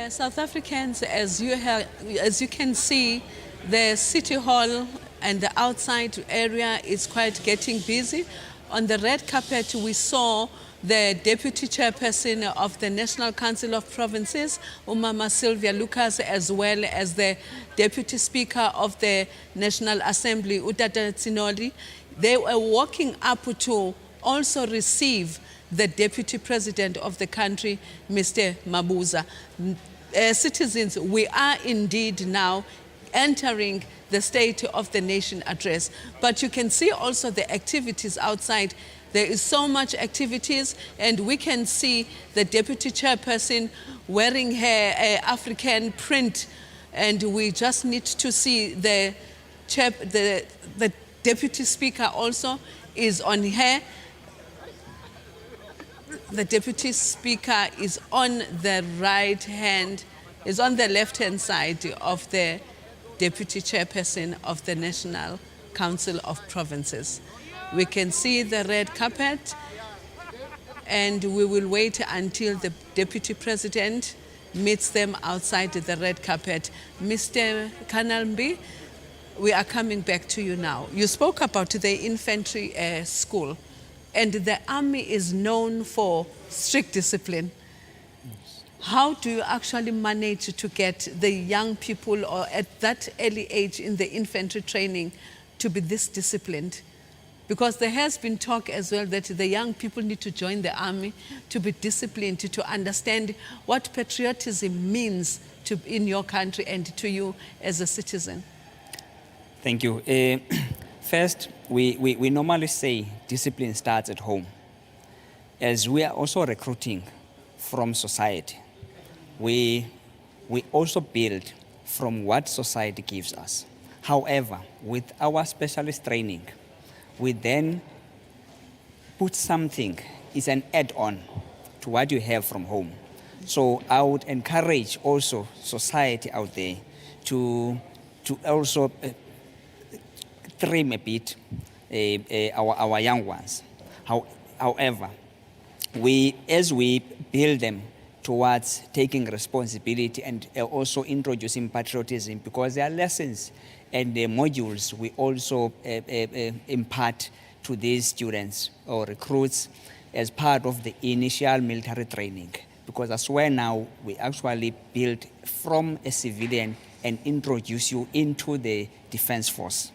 South Africans, as you can see, the City Hall and the outside area is quite getting busy. On the red carpet, we saw the Deputy Chairperson of the National Council of Provinces, Umama Sylvia Lucas, as well as the Deputy Speaker of the National Assembly, Utata Tsinoli. They were walking up to also receive the Deputy President of the country, Mr. Mabuza. Citizens, we are indeed now entering the State of the Nation address. But you can see also the activities outside. There is so much activities, and we can see the Deputy Chairperson wearing her African print, and we just need to see the Deputy Speaker also is on her. The Deputy Speaker is on the right hand, is on the left-hand side of the Deputy Chairperson of the National Council of Provinces. We can see the red carpet, and we will wait until the Deputy President meets them outside the red carpet. Mr. Kanalmbi, we are coming back to you now. You spoke about the infantry school. And the army is known for strict discipline. Yes. How do you actually manage to get the young people, or at that early age in the infantry training, to be this disciplined? Because there has been talk as well that the young people need to join the army to be disciplined, to understand what patriotism means in your country and to you as a citizen. Thank you. First, we normally say discipline starts at home. As we are also recruiting from society, we also build from what society gives us. However, with our specialist training, we then put something, it's an add-on to what you have from home. So I would encourage also society out there to also trim a bit our young ones. However, as we build them towards taking responsibility and also introducing patriotism, because there are lessons and the modules we also impart to these students or recruits as part of the initial military training. Because that's where now we actually build from a civilian and introduce you into the defense force.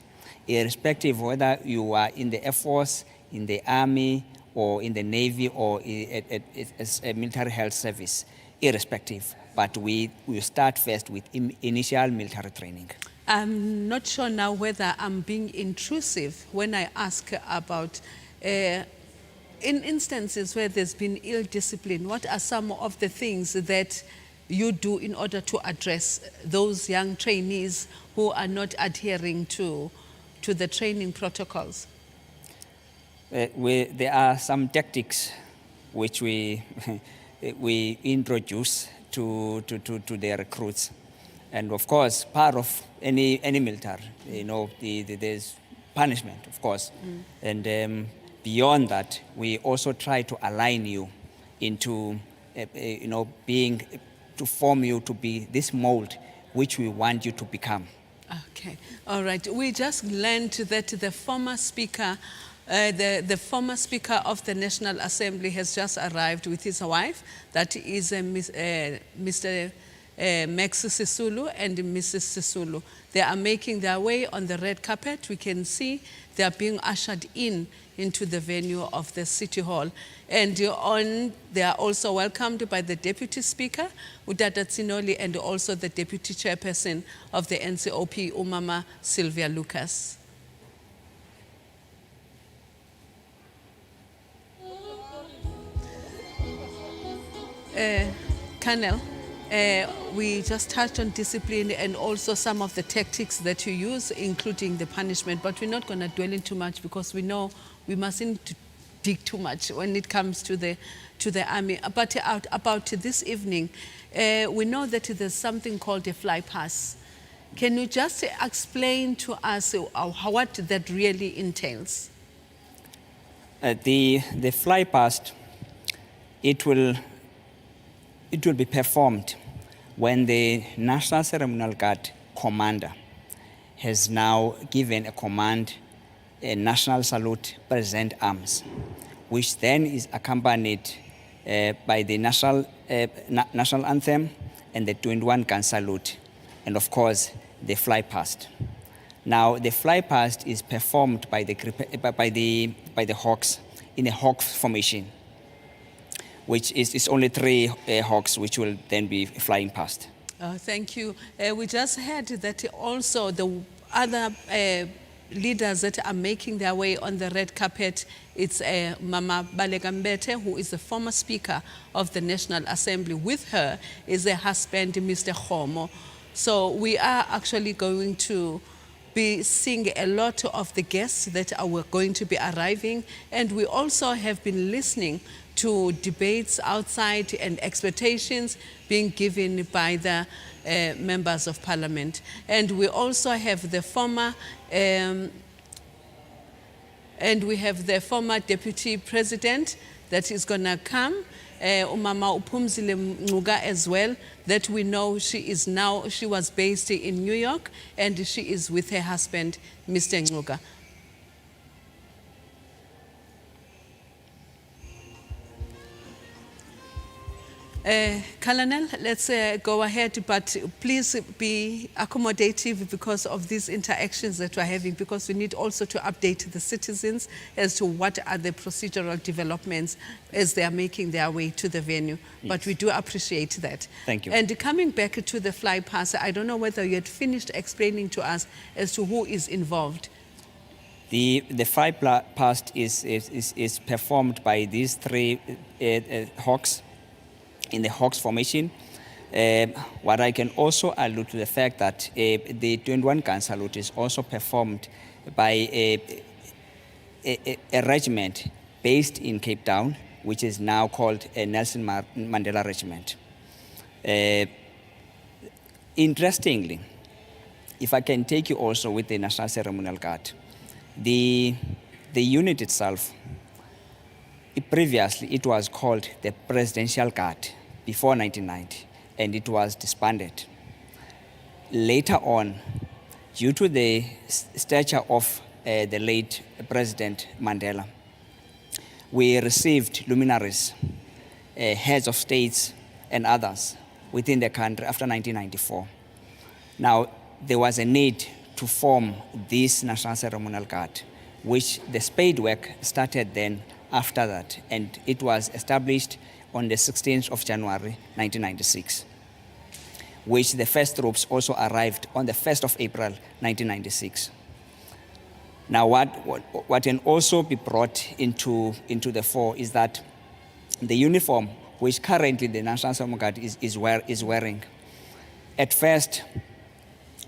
Irrespective of whether you are in the Air Force, in the Army, or in the Navy, or as a military health service, irrespective. But we start first with initial military training. I'm not sure now whether I'm being intrusive when I ask about, in instances where there's been ill discipline, what are some of the things that you do in order to address those young trainees who are not adhering to the training protocols? There are some tactics which we introduce to the recruits, and of course, part of any military, there's punishment, of course, and beyond that, we also try to align you into, to form you to be this mold which we want you to become. Okay, all right. We just learned that the former speaker, the former speaker of the National Assembly has just arrived with his wife. That is Mr. Max Sisulu and Mrs. Sisulu. They are making their way on the red carpet. We can see they are being ushered into the venue of the City Hall. And they are also welcomed by the Deputy Speaker, Utata Tsinoli, and also the Deputy Chairperson of the NCOP, Umama Sylvia Lucas. Colonel, we just touched on discipline and also some of the tactics that you use, including the punishment, but we're not going to dwell in too much because we know we mustn't dig too much when it comes to the army. But about this evening, we know that there's something called a fly pass. Can you just explain to us what that really entails? The fly past, it will be performed when the National Ceremonial Guard commander has now given a command, a national salute, present arms, which then is accompanied by the national anthem and the 21-gun salute, and of course the fly past. Now the fly past is performed by the hawks in a hawk formation, which is only 3 hawks which will then be flying past. Thank you. We just heard that also the other leaders that are making their way on the red carpet, it's Mama Balegambete, who is the former Speaker of the National Assembly. With her is her husband, Mr. Homo. So we are actually going to be seeing a lot of the guests that are going to be arriving, and we also have been listening to debates outside and expectations being given by the members of parliament. And we also have the former deputy president that is going to come, Umama Upumzile Mnuga as well, that we know she was based in New York, and she is with her husband, Mr. Mnuga. Colonel, let's go ahead, but please be accommodative because of these interactions that we're having, because we need also to update the citizens as to what are the procedural developments as they are making their way to the venue. Yes. But we do appreciate that. Thank you. And coming back to the fly pass, I don't know whether you had finished explaining to us as to who is involved. The fly past is performed by these 3 hawks in the hawks formation. What I can also allude to the fact that the 21-gun salute is also performed by a regiment based in Cape Town, which is now called a Nelson Mandela Regiment. Interestingly, if I can take you also with the National Ceremonial Guard, the unit itself, previously it was called the Presidential Guard before 1990, and it was disbanded. Later on, due to the stature of the late President Mandela, we received luminaries, heads of states and others within the country after 1994. Now, there was a need to form this National Ceremonial Guard, which the spade work started then after that, and it was established on the 16th of January 1996, which the first troops also arrived on the 1st of April 1996. Now what can also be brought into the fore is that the uniform which currently the National Ceremonial Guard is wearing, at first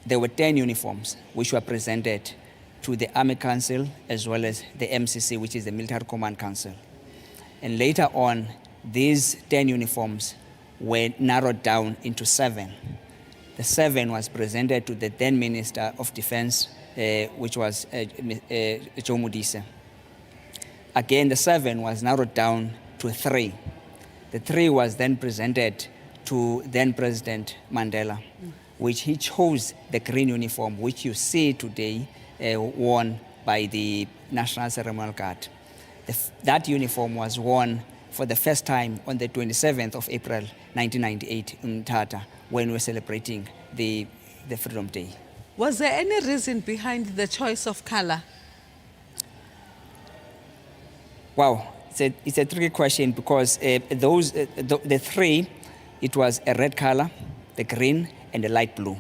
there were 10 uniforms which were presented to the Army Council as well as the MCC, which is the Military Command Council. And later on, these 10 uniforms were narrowed down into 7. The 7 was presented to the then Minister of Defense, which was Joe Modise. Again, the 7 was narrowed down to 3. The 3 was then presented to then President Mandela, which he chose the green uniform, which you see today worn by the National Ceremonial Guard. That uniform was worn for the first time on the 27th of April 1998 in Tata, when we were celebrating the Freedom Day. Was there any reason behind the choice of color? Wow, it's a tricky question because the 3, it was a red color, the green, and the light blue.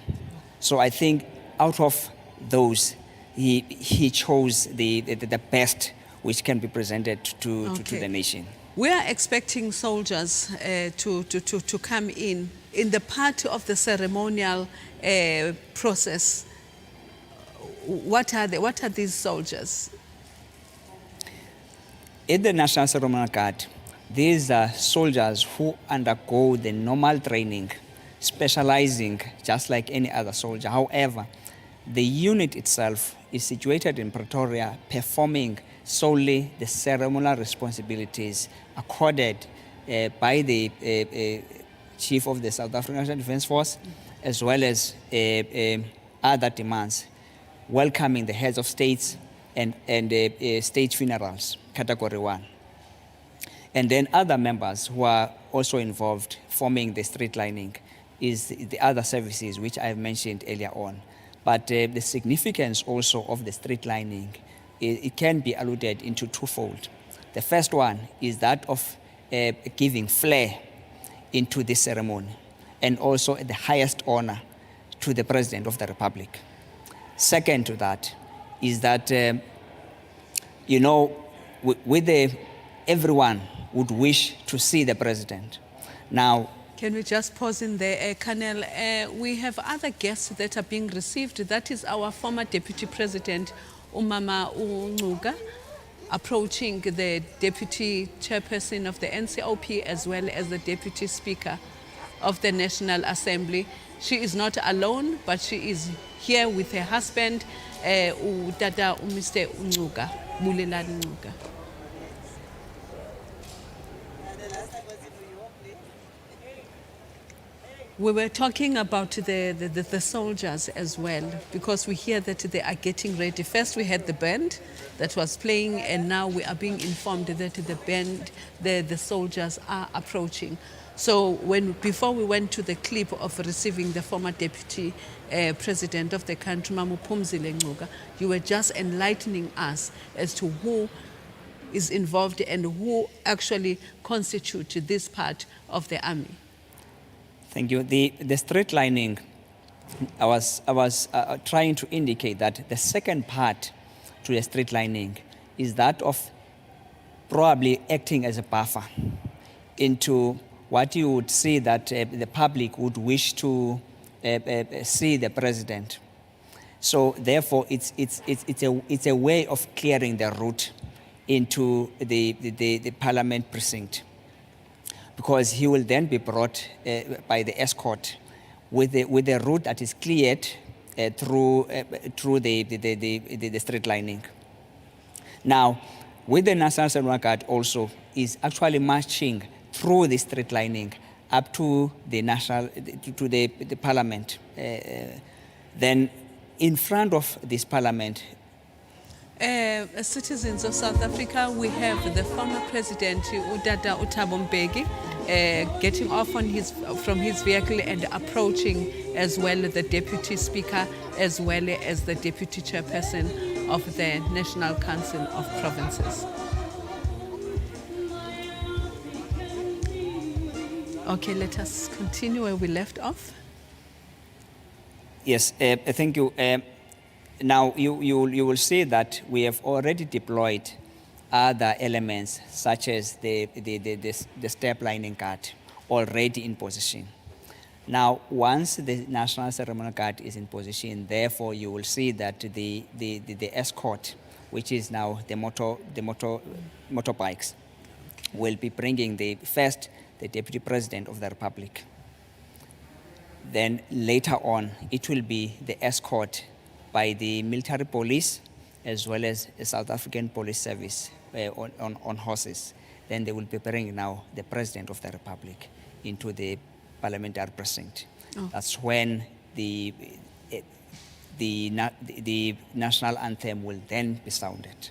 So I think out of those, he chose the best which can be presented to the nation. We are expecting soldiers to come in the part of the ceremonial process. What are they? What are these soldiers? In the National Ceremonial Guard, these are soldiers who undergo the normal training, specializing just like any other soldier. However, the unit itself is situated in Pretoria, performing solely the ceremonial responsibilities accorded by the Chief of the South African National Defence Force, as well as other demands, welcoming the heads of states and state funerals, Category 1. And then other members who are also involved forming the street lining is the other services which I've mentioned earlier on. But the significance also of the street lining, it can be alluded into twofold. The first one is that of giving flair into this ceremony, and also the highest honor to the President of the Republic. Second to that is that, everyone would wish to see the President. Now, can we just pause in there, Colonel? We have other guests that are being received. That is our former Deputy President, Umama Unuga, approaching the Deputy Chairperson of the NCOP, as well as the Deputy Speaker of the National Assembly. She is not alone, but she is here with her husband, Dada Mr. Unuga, Mulelani Unuga. We were talking about the soldiers as well, because we hear that they are getting ready. First we had the band that was playing, and now we are being informed that the band, the soldiers are approaching. So before we went to the clip of receiving the former Deputy President of the country, Phumzile Ngcuka, you were just enlightening us as to who is involved and who actually constitute this part of the army. Thank you. The street lining, I was trying to indicate that the second part to the street lining is that of probably acting as a buffer into what you would see that the public would wish to see the President. So therefore, it's a way of clearing the route into the Parliament precinct, because he will then be brought by the escort with a route that is cleared through the street lining. Now, with the National Ceremonial Guard also is actually marching through the street lining up to the Parliament. Then, in front of this Parliament, as citizens of South Africa, we have the former President, Udada Thabo Mbeki, getting off from his vehicle and approaching as well the Deputy Speaker, as well as the Deputy Chairperson of the National Council of Provinces. Okay, let us continue where we left off. Yes, thank you. Now, you will see that we have already deployed other elements, such as the step lining guard, already in position. Now, once the National Ceremonial Guard is in position, therefore, you will see that the escort, which is now the motorbikes, will be bringing the Deputy President of the Republic. Then later on, it will be the escort by the military police, as well as the South African Police Service on horses. Then they will be bringing now the President of the Republic into the parliamentary precinct. Oh. That's when the national anthem will then be sounded.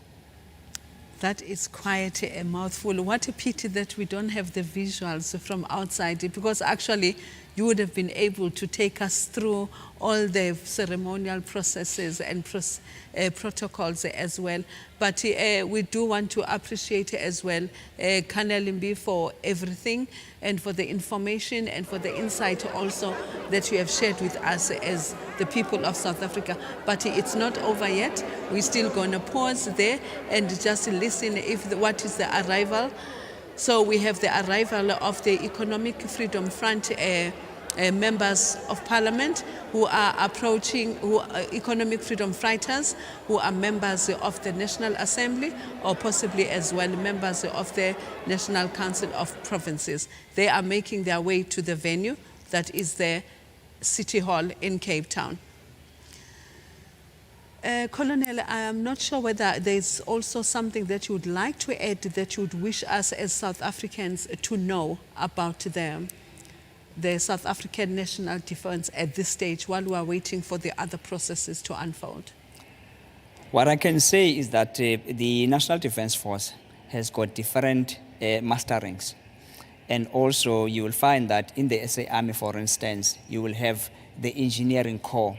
That is quite a mouthful. What a pity that we don't have the visuals from outside, because actually you would have been able to take us through all the ceremonial processes and protocols as well. But we do want to appreciate as well Colonel Limbi for everything, and for the information and for the insight also that you have shared with us as the people of South Africa. But it's not over yet. We're still going to pause there and just listen what is the arrival So we have the arrival of the Economic Freedom Front members of parliament who are approaching, economic freedom fighters who are members of the National Assembly or possibly as well members of the National Council of Provinces. They are making their way to the venue that is the City Hall in Cape Town. Colonel, I am not sure whether there's also something that you would like to add that you would wish us as South Africans to know about the South African national defense at this stage while we are waiting for the other processes to unfold. What I can say is that the National Defence Force has got different masterings. And also you will find that in the SA Army, for instance, you will have the engineering corps,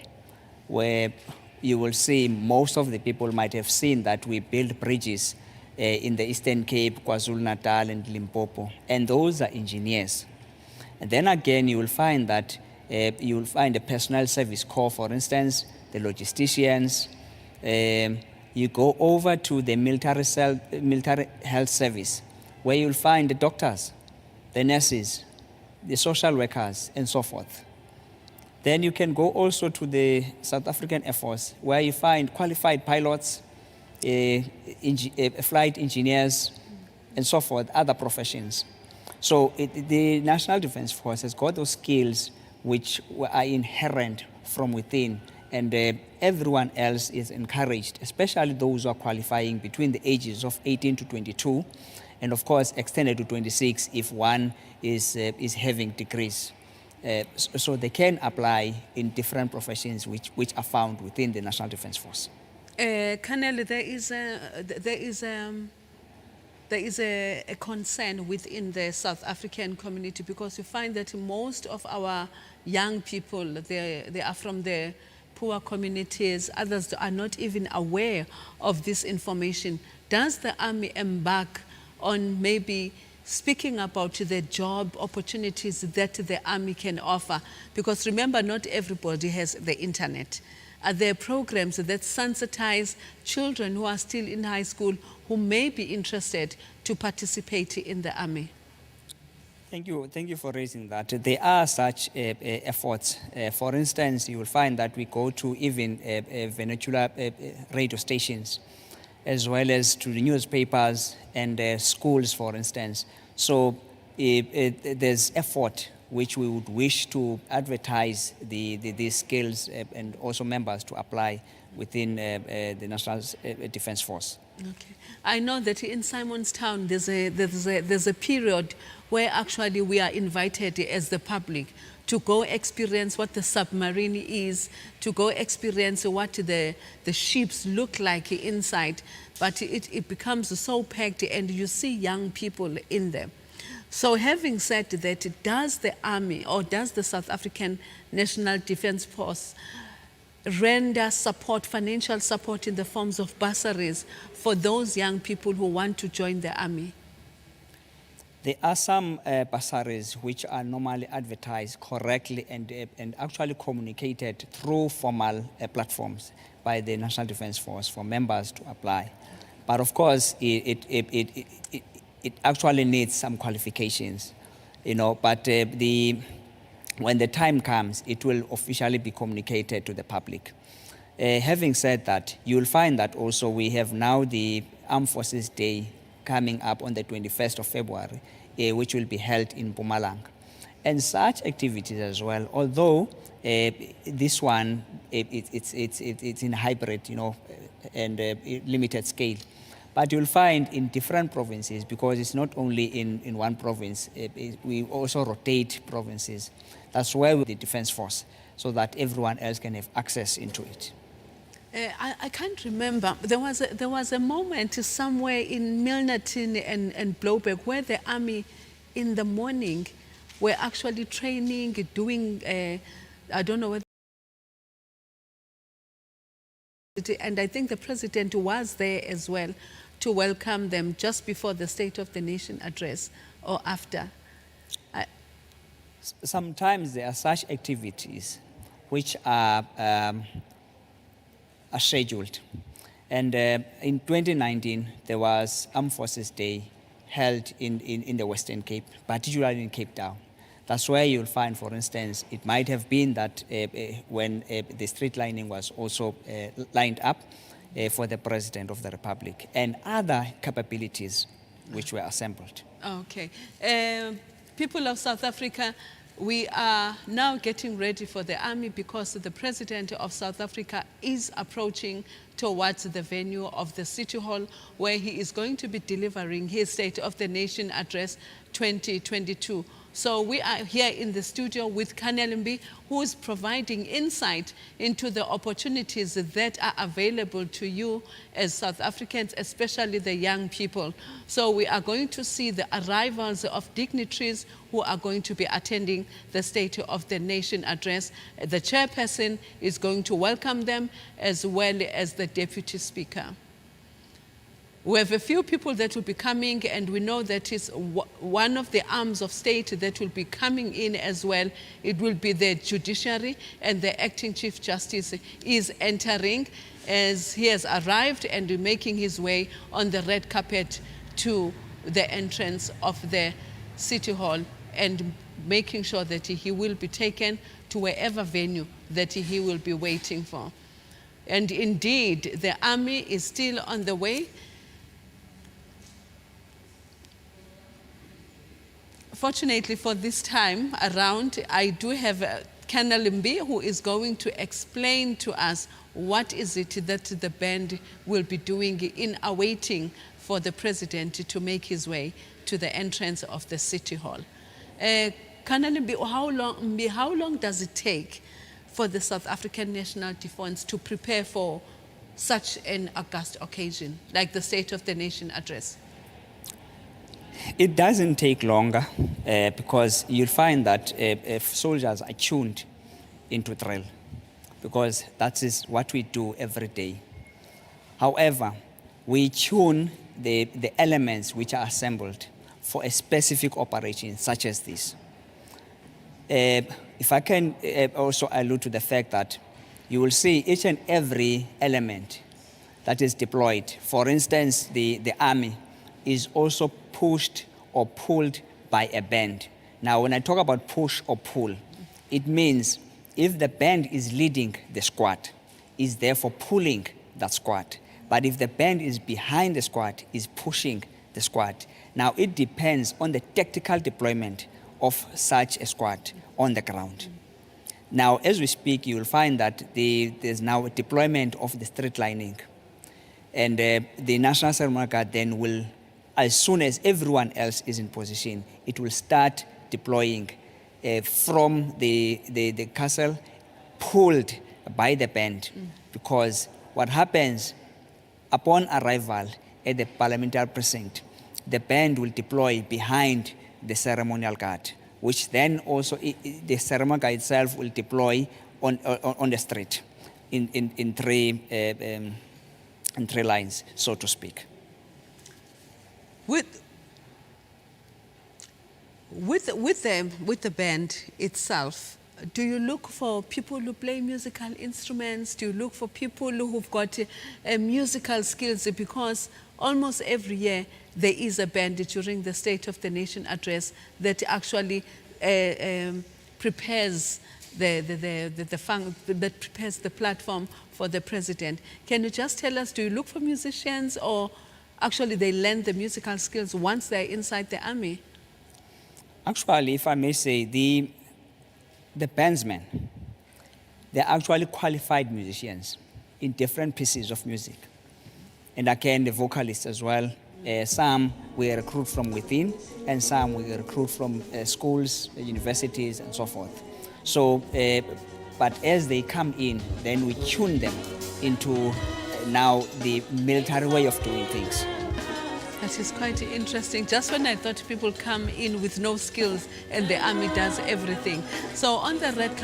where you will see most of the people might have seen that we build bridges in the Eastern Cape, KwaZulu-Natal and Limpopo, and those are engineers. And then again, you will find that you will find a personnel service corps, for instance, the logisticians. You go over to the military health service, where you'll find the doctors, the nurses, the social workers, and so forth. Then you can go also to the South African Air Force, where you find qualified pilots, flight engineers, and so forth, other professions. So the National Defence Force has got those skills which are inherent from within, and everyone else is encouraged, especially those who are qualifying between the ages of 18 to 22, and of course extended to 26 if one is having degrees. So they can apply in different professions which are found within the National Defence Force. Colonel, there is a concern within the South African community because you find that most of our young people, they are from the poor communities. Others are not even aware of this information. Does the Army embark on maybe speaking about the job opportunities that the Army can offer? Because remember, not everybody has the internet. Are there programs that sensitize children who are still in high school who may be interested to participate in the Army? Thank you for raising that. There are such efforts. For instance, you will find that we go to even vernacular radio stations, as well as to the newspapers and schools, for instance. So there's effort which we would wish to advertise these skills and also members to apply within the National Defence Force. Okay. I know that in Simonstown there's a period where actually we are invited as the public to go experience what the submarine is, to go experience what the ships look like inside, but it becomes so packed and you see young people in them. So having said that, does the Army or does the South African National Defence Force render support, financial support in the forms of bursaries for those young people who want to join the Army? There are some bursaries which are normally advertised correctly and actually communicated through formal platforms by the National Defence Force for members to apply. But of course, it actually needs some qualifications, but when the time comes, it will officially be communicated to the public. Having said that, you'll find that also we have now the Armed Forces Day coming up on the 21st of February, which will be held in Mpumalanga. And such activities as well, although this one, it's in hybrid, and limited scale. But you'll find in different provinces, because it's not only in one province, we also rotate provinces. That's where the Defence Force, so that everyone else can have access into it. I can't remember. There was a moment somewhere in Milnerton and Blowberg where the Army in the morning were actually training, doing, I don't know whether, and I think the President was there as well to welcome them just before the State of the Nation address or after. Sometimes there are such activities which are scheduled. And in 2019, there was Armed Forces Day held in the Western Cape, particularly in Cape Town. That's where you'll find, for instance, it might have been that when the street lining was also lined up for the President of the Republic, and other capabilities which were assembled. Okay. People of South Africa, we are now getting ready for the army because the President of South Africa is approaching towards the venue of the City Hall, where he is going to be delivering his State of the Nation Address 2022. So we are here in the studio with Kanelimbi, who is providing insight into the opportunities that are available to you as South Africans, especially the young people. So we are going to see the arrivals of dignitaries who are going to be attending the State of the Nation Address. The chairperson is going to welcome them, as well as the Deputy Speaker. We have a few people that will be coming, and we know that it's one of the arms of state that will be coming in as well. It will be the judiciary, and the acting Chief Justice is entering as he has arrived and making his way on the red carpet to the entrance of the City Hall, and making sure that he will be taken to wherever venue that he will be waiting for. And indeed, the army is still on the way. Fortunately for this time around, I do have Kanelimbi, who is going to explain to us what is it that the band will be doing in awaiting for the President to make his way to the entrance of the City Hall. Kanelimbi, how long does it take for the South African National Defence to prepare for such an august occasion, like the State of the Nation Address? It doesn't take longer because you'll find that soldiers are tuned into drill, because that is what we do every day. However, we tune the elements which are assembled for a specific operation such as this. If I can also allude to the fact that you will see each and every element that is deployed. For instance, the army is also pushed or pulled by a band. Now, when I talk about push or pull, it means if the band is leading the squad, is therefore pulling that squad. But if the band is behind the squad, is pushing the squad. Now, it depends on the tactical deployment of such a squad on the ground. Now, as we speak, you will find that there's now a deployment of the street lining. And the National Ceremonial Guard then will, as soon as everyone else is in position, it will start deploying from the castle, pulled by the band. Because what happens upon arrival at the parliamentary precinct, the band will deploy behind the ceremonial guard, which then also the ceremonial guard itself will deploy on the street in three lines, so to speak. With the band itself, do you look for people who play musical instruments? Do you look for people who've got musical skills? Because almost every year there is a band during the State of the Nation Address that actually prepares that prepares the platform for the president. Can you just tell us, do you look for musicians, or actually they learn the musical skills once they're inside the army? Actually, if I may say, the bandsmen, they're actually qualified musicians in different pieces of music. And again, the vocalists as well. Some we recruit from within, and some we recruit from schools, universities, and so forth. So, but as they come in, then we tune them into now the military way of doing things. That is quite interesting. Just when I thought people come in with no skills and the army does everything. So on the red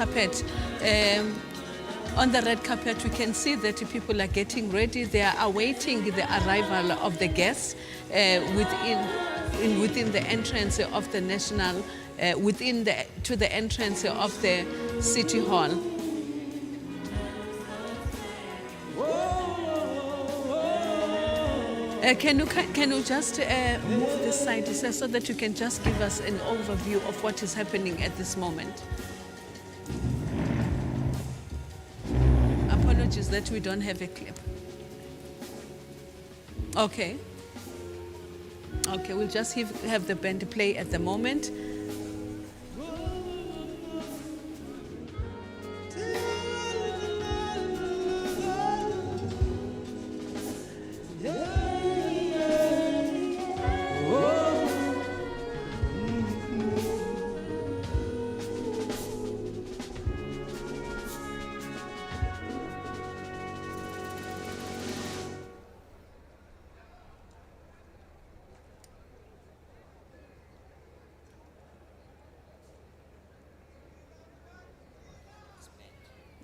carpet, we can see that people are getting ready. They are awaiting the arrival of the guests within the entrance of the national, to the entrance of the City Hall. Can you just move this side sir, so that you can just give us an overview of what is happening at this moment? Apologies that we don't have a clip. Okay. Okay, we'll just have the band play at the moment.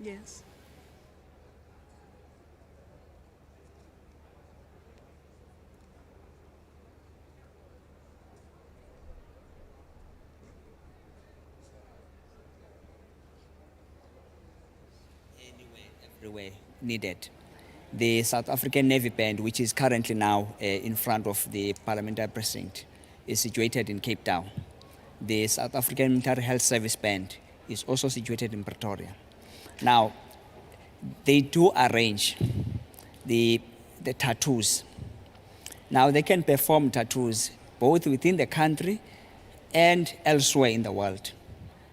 Yes. Everywhere needed. The South African Navy Band, which is currently now in front of the Parliamentary Precinct, is situated in Cape Town. The South African Military Health Service Band is also situated in Pretoria. Now, they do arrange the tattoos. Now, they can perform tattoos both within the country and elsewhere in the world.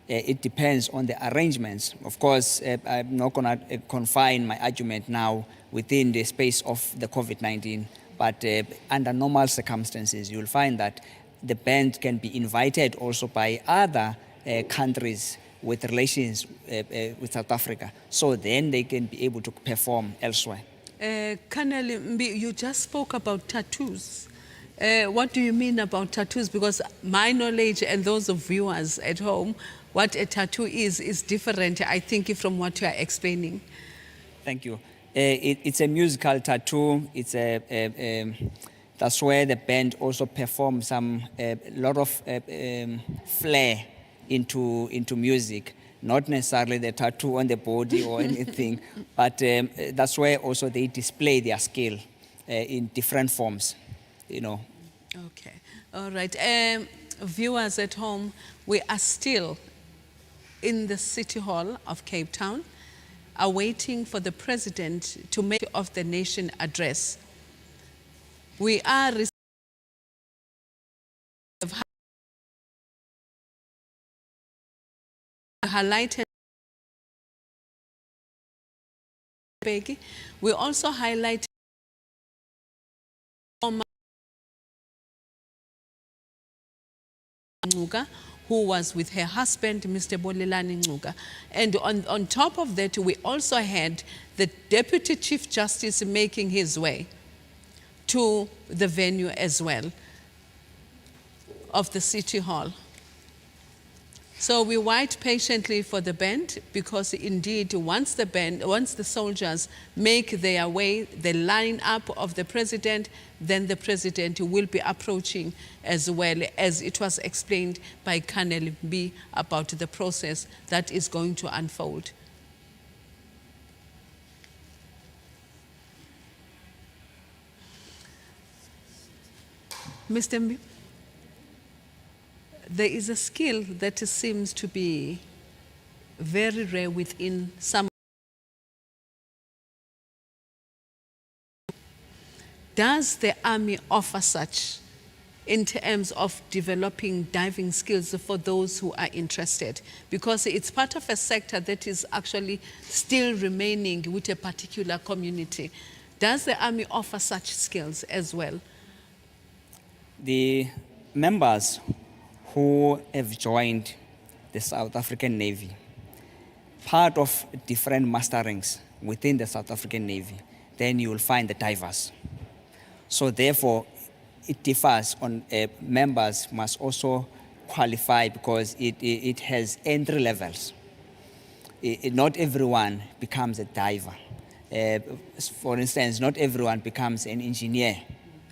It depends on the arrangements. Of course, I'm not going to confine my argument now within the space of the COVID-19, but under normal circumstances, you'll find that the band can be invited also by other countries with relations with South Africa. So then they can be able to perform elsewhere. Colonel Mbi, you just spoke about tattoos. What do you mean about tattoos? Because my knowledge and those of viewers at home, what a tattoo is different, I think, from what you are explaining. Thank you. It's a musical tattoo. It's that's where the band also performs some lot of flair into music. Not necessarily the tattoo on the body or anything, but that's where also they display their skill in different forms, you know. Okay, all right. Viewers at home, we are still in the City Hall of Cape Town, awaiting for the President to make of the nation address. We are highlighted. We also highlighted who was with her husband, Mr. Bolelani Ncuka. And on top of that, we also had the Deputy Chief Justice making his way to the venue as well of the City Hall. So we wait patiently for the band, because indeed once the soldiers make their way, the line up of the President, then the President will be approaching, as well as it was explained by Colonel B about the process that is going to unfold. Mr. M, there is a skill that seems to be very rare within some. Does the Army offer such in terms of developing diving skills for those who are interested? Because it's part of a sector that is actually still remaining with a particular community. Does the Army offer such skills as well? The members who have joined the South African Navy, part of different musterings within the South African Navy, then you will find the divers. So therefore, it differs on members must also qualify, because it has entry levels. Not everyone becomes a diver. For instance, not everyone becomes an engineer.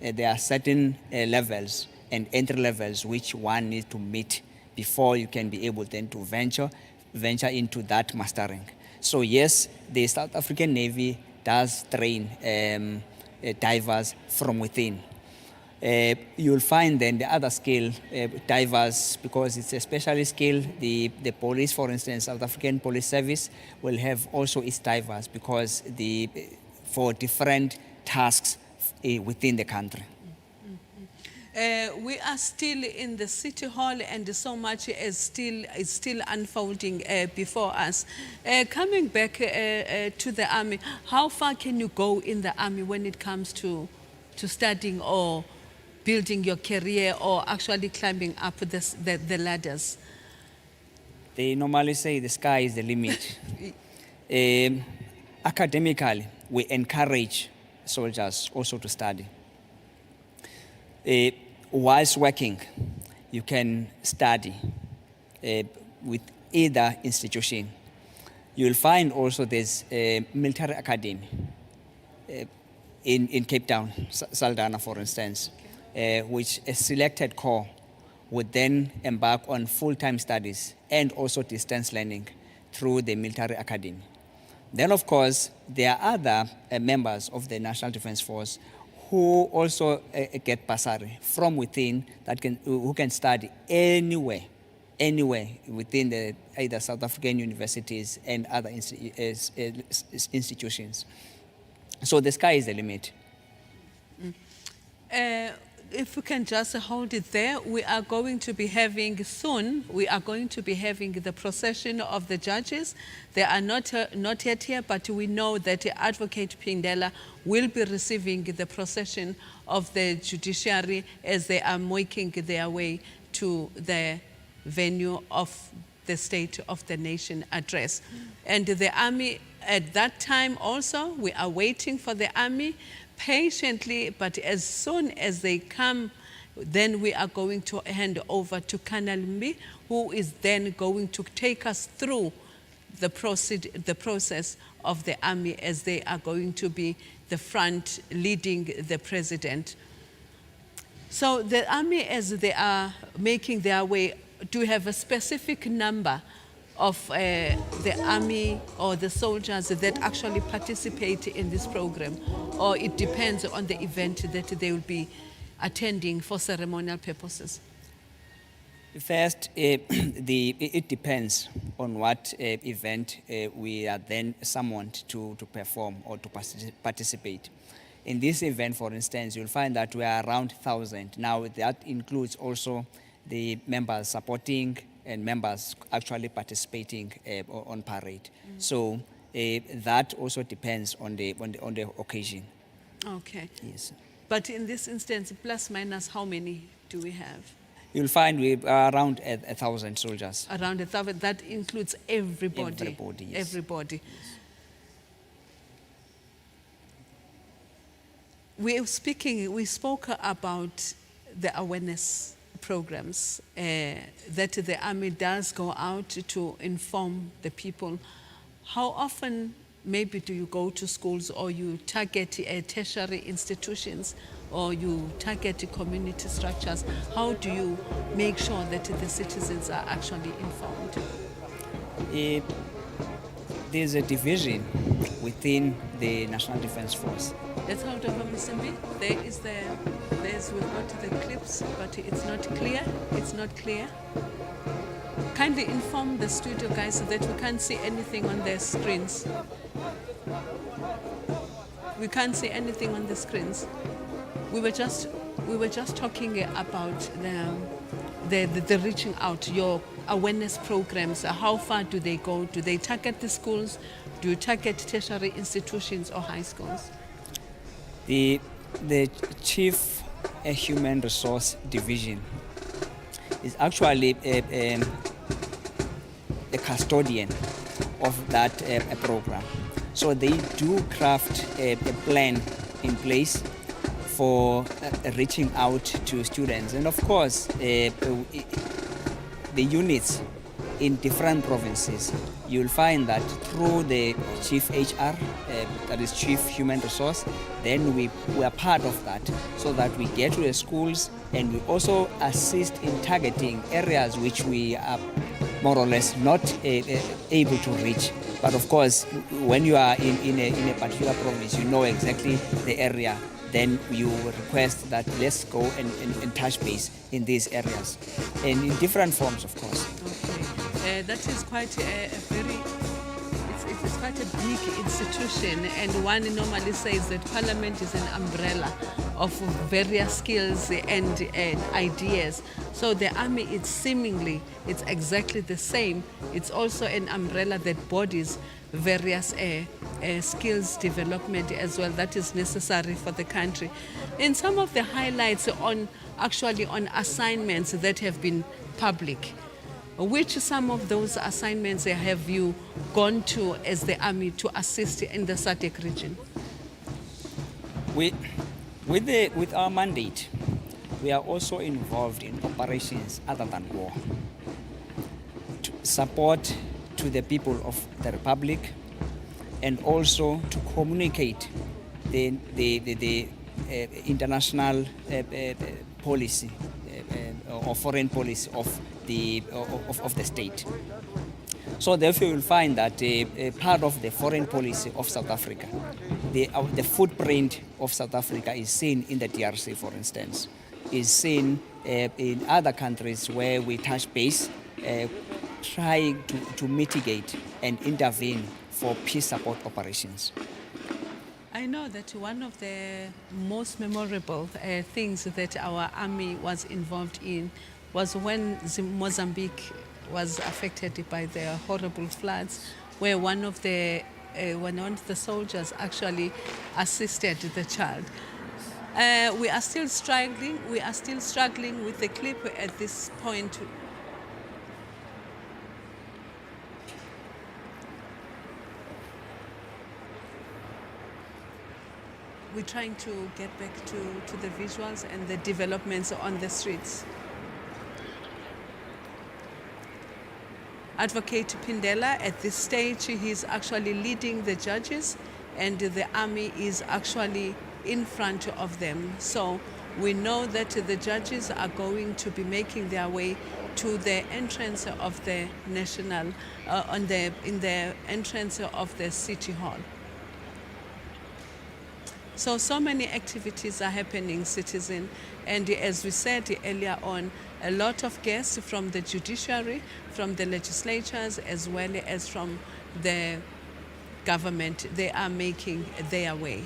There are certain levels and entry levels which one needs to meet before you can be able then to venture into that mastering. So yes, the South African Navy does train diverse from within. You'll find then the other skill diverse because it's a specialist skill. The police, for instance, South African Police Service will have also its diverse because for different tasks within the country. We are still in the City Hall and so much is still unfolding before us. Coming back to the army, how far can you go in the army when it comes to studying or building your career or actually climbing up the ladders? They normally say the sky is the limit. Academically, we encourage soldiers also to study. Whilst working, you can study with either institution. You'll find also there's a military academy in Cape Town, Saldanha, for instance, which a selected corps would then embark on full-time studies and also distance learning through the military academy. Then, of course, there are other members of the National Defence Force who also get bursary from within who can study anywhere within the either South African universities and other institutions. So the sky is the limit. If we can just hold it there, we are going to be having the procession of the judges. They are not yet here, but we know that Advocate Pindela will be receiving the procession of the judiciary as they are making their way to the venue of the State of the Nation address. And the army at that time also, we are waiting for the army patiently, but as soon as they come, then we are going to hand over to Colonel Mbi, who is then going to take us through the process of the army as they are going to be the front leading the president. So the army, as they are making their way, do have a specific number of the army or the soldiers that actually participate in this program, or it depends on the event that they will be attending for ceremonial purposes? First, it depends on what event we are then summoned to perform or to participate. In this event, for instance, you'll find that we are around 1,000. Now, that includes also the members supporting and members actually participating on parade. So that also depends on the occasion. Okay. Yes. But in this instance, plus minus, how many do we have? You'll find we are around 1,000 soldiers. Around 1,000. That includes everybody. Everybody, yes. Everybody. Yes. We spoke about the awareness programs that the army does go out to inform the people. How often maybe do you go to schools, or you target tertiary institutions, or you target community structures? How do you make sure that the citizens are actually informed? There's a division within the National Defence Force. Let's hold over, Mr. Mbi. We've got the clips, but it's not clear. It's not clear. Kindly inform the studio guys so that we can't see anything on their screens. We can't see anything on the screens. We were just talking about the reaching out, your awareness programs. How far do they go? Do they target the schools? Do you target tertiary institutions or high schools? The Chief Human Resource Division is actually a custodian of that program. So they do craft a plan in place for reaching out to students. And of course, the units in different provinces, you'll find that through the Chief HR, that is Chief Human Resource, then we are part of that, so that we get to the schools and we also assist in targeting areas which we are more or less not able to reach. But of course, when you are in a particular province, you know exactly the area, then you request that let's go and touch base in these areas, and in different forms, of course. Okay, that is quite a very it's quite a big institution, and one normally says that Parliament is an umbrella of various skills and ideas. So the army, it's exactly the same. It's also an umbrella that bodies various skills development as well that is necessary for the country. And some of the highlights on assignments that have been public. Which some of those assignments have you gone to as the army to assist in the SADC region? With our mandate, we are also involved in operations other than war. To support to the people of the Republic, and also to communicate the international policy or foreign policy of the state. So therefore you will find that part of the foreign policy of South Africa, the footprint of South Africa is seen in the DRC, for instance, is seen in other countries where we touch base, trying to mitigate and intervene for peace support operations. I know that one of the most memorable things that our army was involved in was when Mozambique was affected by the horrible floods, where one of the soldiers actually assisted the child. We are still struggling. We are still struggling with the clip at this point. We're trying to get back to the visuals and the developments on the streets. Advocate Pindela, at this stage, he's actually leading the judges, and the army is actually in front of them. So we know that the judges are going to be making their way to the entrance of the national, in the entrance of the city hall. So many activities are happening, citizen. And as we said earlier on, a lot of guests from the judiciary, from the legislatures, as well as from the government, they are making their way.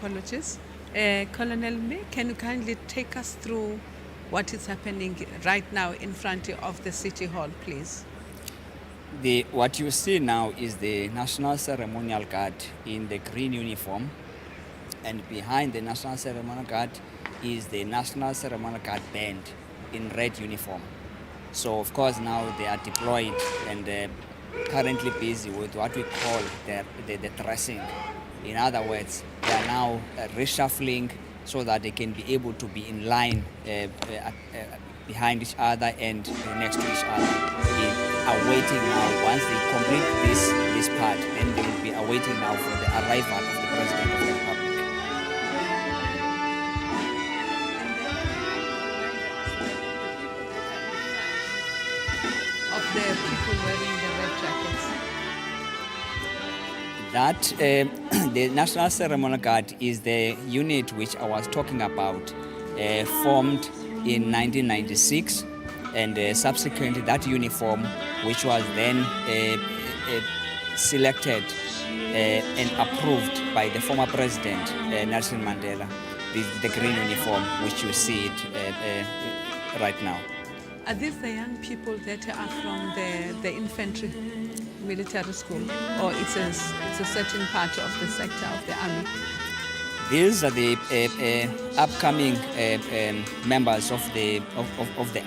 apologies. Colonel May, can you kindly take us through what is happening right now in front of the City Hall, please? What you see now is the National Ceremonial Guard in the green uniform, and behind the National Ceremonial Guard is the National Ceremonial Guard band in red uniform. So of course now they are deployed and currently busy with what we call the dressing. In other words, they are now reshuffling so that they can be able to be in line behind each other and next to each other. Awaiting now, once they complete this part, then they will be awaiting now for the arrival of the President of the Republic. Of the people wearing the red jackets. That the National Ceremonial Guard is the unit which I was talking about, formed in 1996, and subsequently that uniform, which was then selected and approved by the former president Nelson Mandela, the green uniform, which you see it right now. Are these the young people that are from the infantry military school, or it's a certain part of the sector of the army? These are the upcoming members of the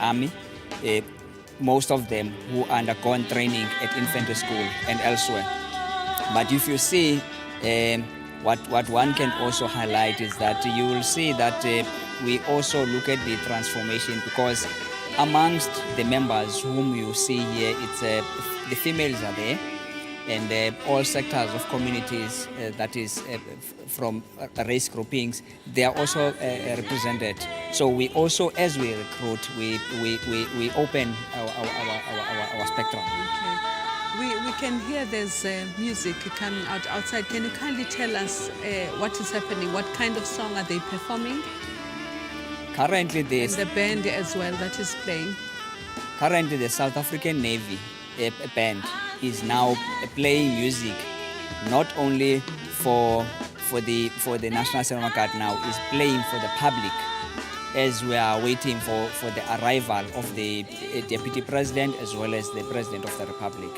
army. Most of them who undergone training at infantry school and elsewhere. But if you see, what one can also highlight is that you will see that we also look at the transformation, because amongst the members whom you see here, it's the females are there, and all sectors of communities, that is from race groupings, they are also represented. So we also, as we recruit, we open our spectrum. Okay. We can hear there's music coming out outside. Can you kindly tell us what is happening? What kind of song are they performing? Currently, And the band as well that is playing. Currently, the South African Navy band is now playing music, not only for the National Ceremonial Guard now, is playing for the public, as we are waiting for the arrival of the Deputy President as well as the President of the Republic.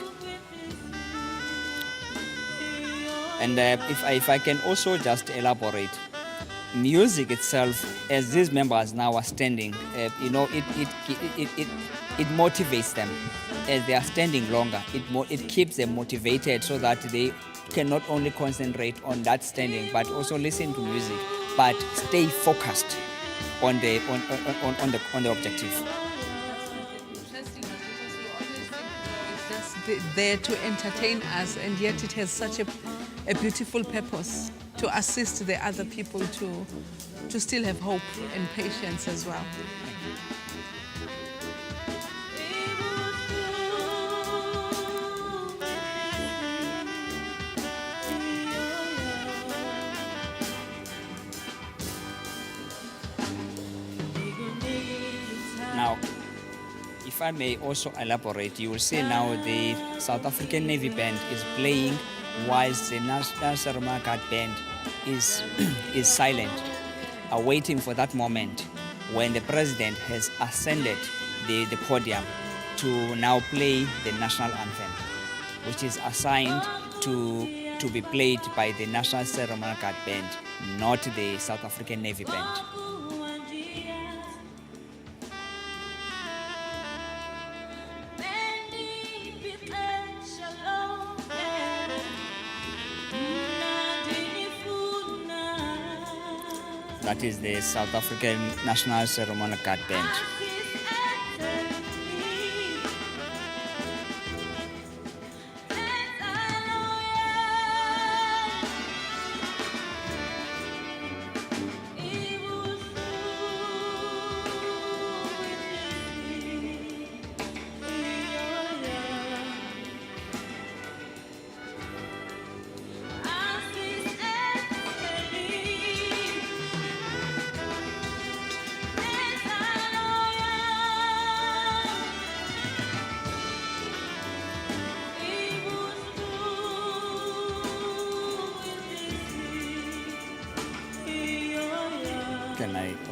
And if I can also just elaborate, music itself, as these members now are standing, it motivates them. As they are standing longer, it keeps them motivated so that they can not only concentrate on that standing, but also listen to music, but stay focused on the objective. It's just there to entertain us, and yet it has such a beautiful purpose to assist the other people to still have hope and patience as well. Now, if I may also elaborate, you will see now the South African Navy band is playing whilst the National Ceremonial Guard band is silent, awaiting for that moment when the president has ascended the podium to now play the national anthem, which is assigned to be played by the National Ceremonial Guard band, not the South African Navy band. That is the South African National Ceremonial Guard band.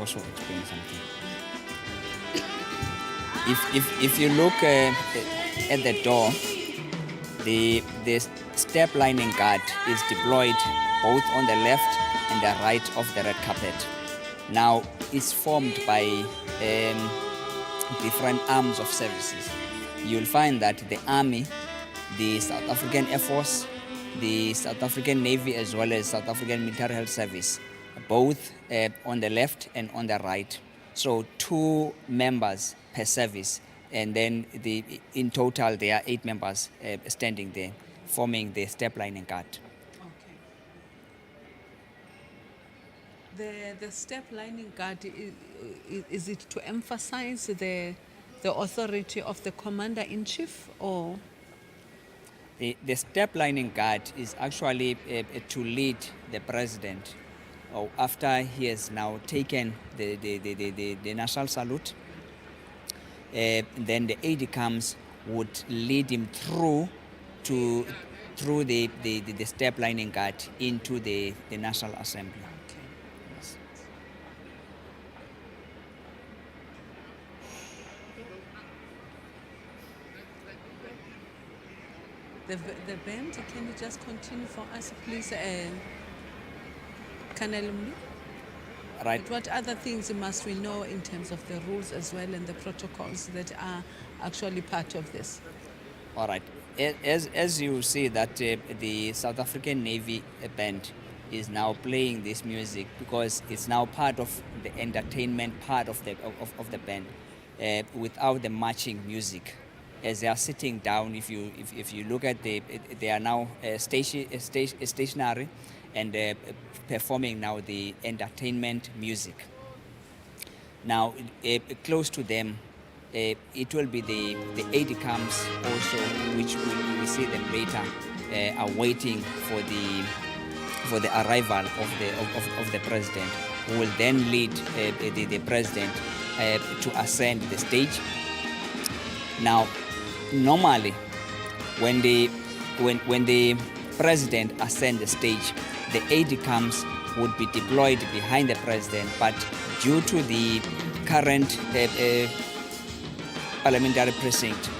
also explain something. If you look at the door, the step lining guard is deployed both on the left and the right of the red carpet. Now it's formed by different arms of services. You'll find that the Army, the South African Air Force, the South African Navy, as well as South African Military Health Service, both on the left and on the right. So 2 members per service, and then in total there are 8 members standing there, forming the step lining guard. Okay. The step lining guard, is it to emphasize the authority of the commander-in-chief, or? The step lining guard is actually to lead the president after he has now taken the national salute. Then the aide comes would lead him through the step lining guard into the National Assembly. Okay. Yes. The band, can you just continue for us, please, Colonel Mli? Right. What other things must we know in terms of the rules as well and the protocols that are actually part of this? All right. As you see that the South African Navy band is now playing this music because it's now part of the entertainment part of the band, without the marching music. As they are sitting down, if you look at they are now stationary and performing now the entertainment music. Now, close to them, it will be the aide camps also, which we will see them later, are waiting for the arrival of the president, who will then lead the president to ascend the stage. Now, normally, when the president ascends the stage, the aide camps would be deployed behind the president, but due to the current parliamentary precinct,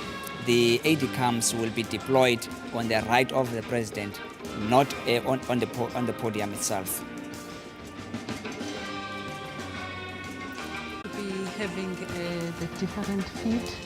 the aide camps will be deployed on the right of the president, not on the podium itself. We'll be having the different feet.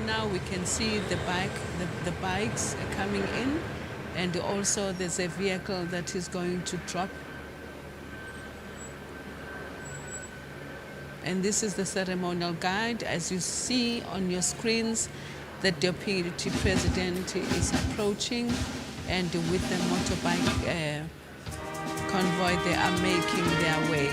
now we can see the bikes coming in, and also there's a vehicle that is going to drop. And this is the ceremonial guide. As you see on your screens, the deputy president is approaching, and with the motorbike convoy, they are making their way.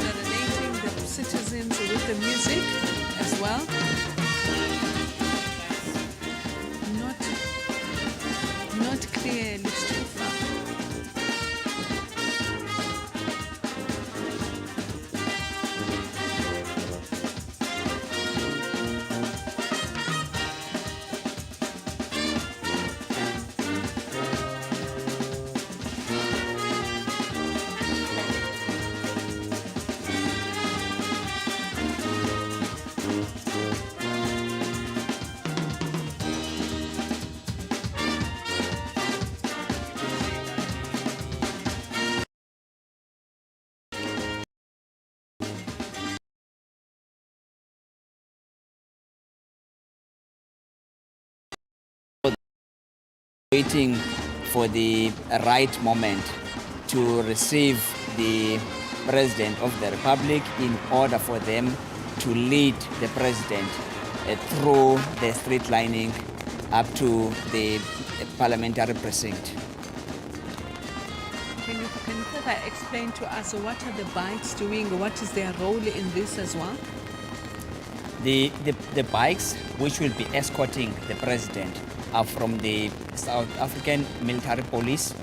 Serenading the citizens with the music as well. Not clear, it looks too far. Waiting for the right moment to receive the President of the Republic in order for them to lead the President through the street lining up to the parliamentary precinct. Can you further explain to us what are the bikes doing? What is their role in this as well? The bikes which will be escorting the President are from the South African Military Police.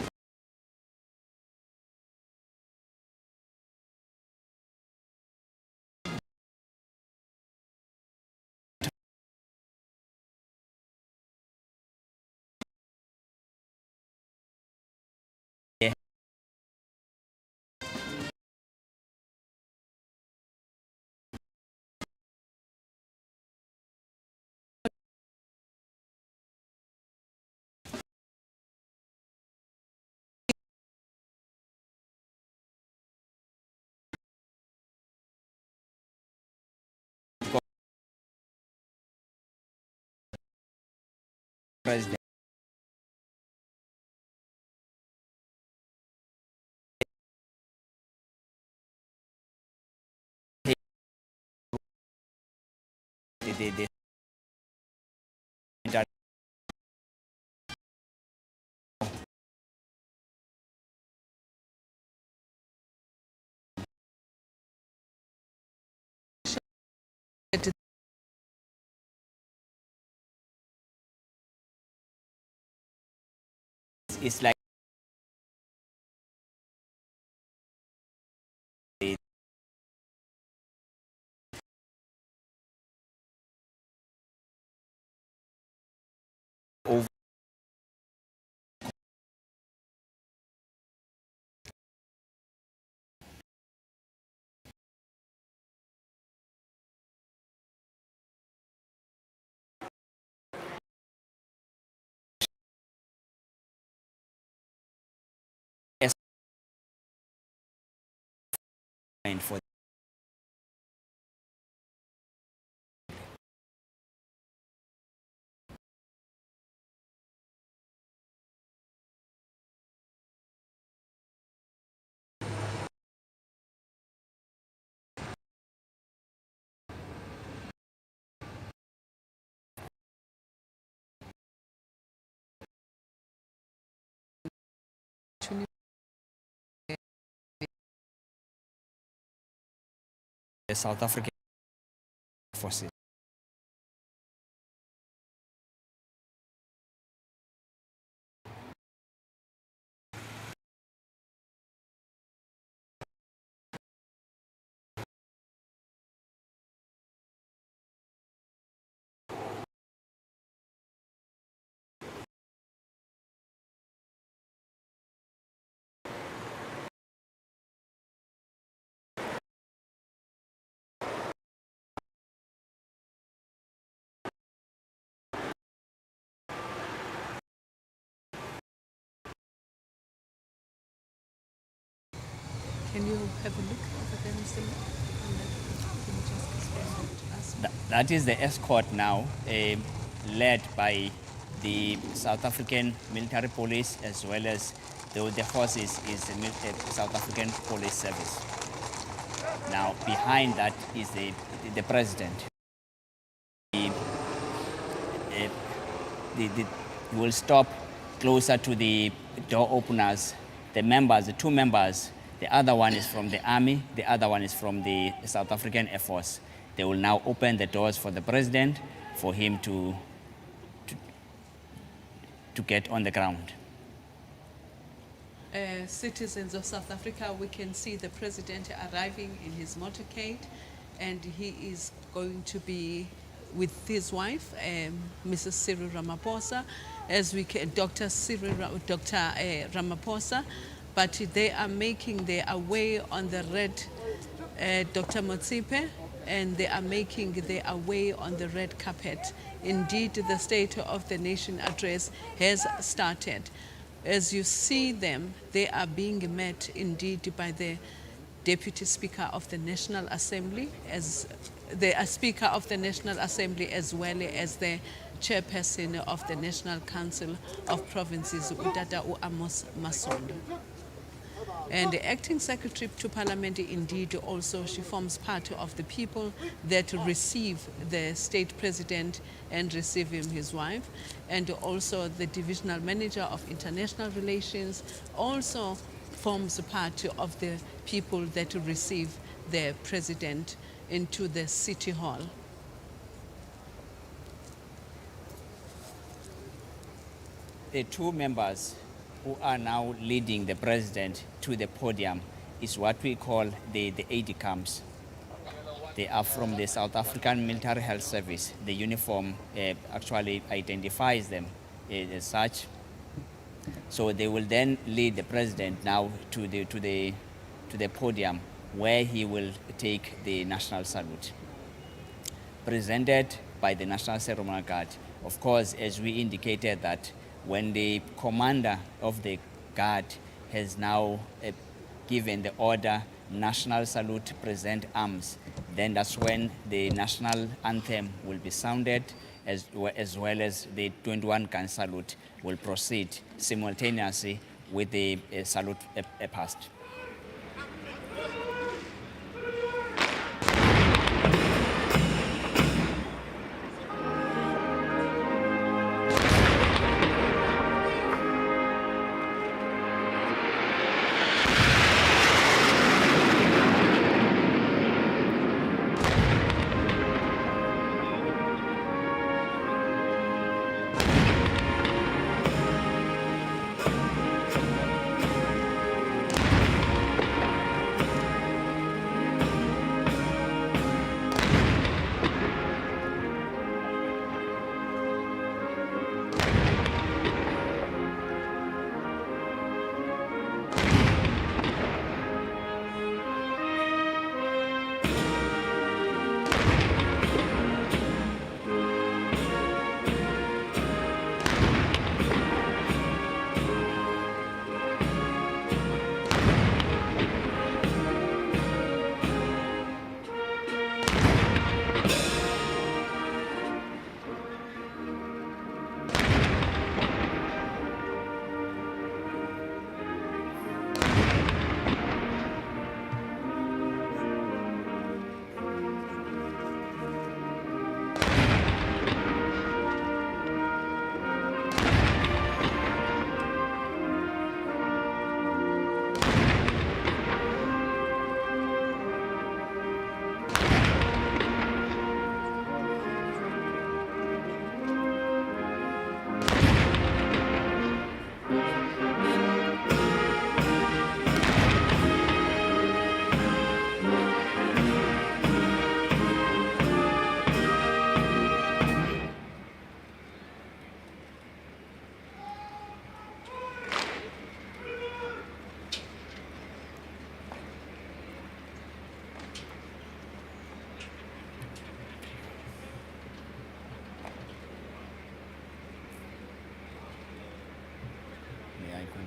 President. The it's like over for the South African forces. Can you have a look over there, Mr. Mayor? Can you just explain that to us? That is the escort now, led by the South African military police, as well as the horses is the South African police service. Now behind that is the president. You will stop closer to the door openers. The members, the two members, the other one is from the army, the other one is from the South African Air Force. They will now open the doors for the president, for him to get on the ground. Citizens of South Africa, we can see the president arriving in his motorcade, and he is going to be with his wife, Mrs. Cyril Ramaphosa, as we can, Dr. Ramaphosa, but they are making their way on the red, Dr. Motsipe, and they are making their way on the red carpet. Indeed, the State of the Nation address has started. As you see them, they are being met indeed by the Deputy Speaker of the National Assembly, as the Speaker of the National Assembly, as well as the Chairperson of the National Council of Provinces, Utata Amos Masondo. And the acting secretary to Parliament, indeed, also she forms part of the people that receive the state president and receive him, his wife, and also the divisional manager of international relations also forms part of the people that receive the president into the city hall. The two members who are now leading the president to the podium is what we call the aide-de-camps. They are from the South African Military Health Service. The uniform actually identifies them as such. So they will then lead the president now to the podium, where he will take the national salute, presented by the National Ceremonial Guard. Of course, as we indicated, that when the commander of the guard has now given the order, national salute, present arms, then that's when the national anthem will be sounded, as well as the 21-gun salute will proceed simultaneously with the salute passed.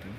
Cyril.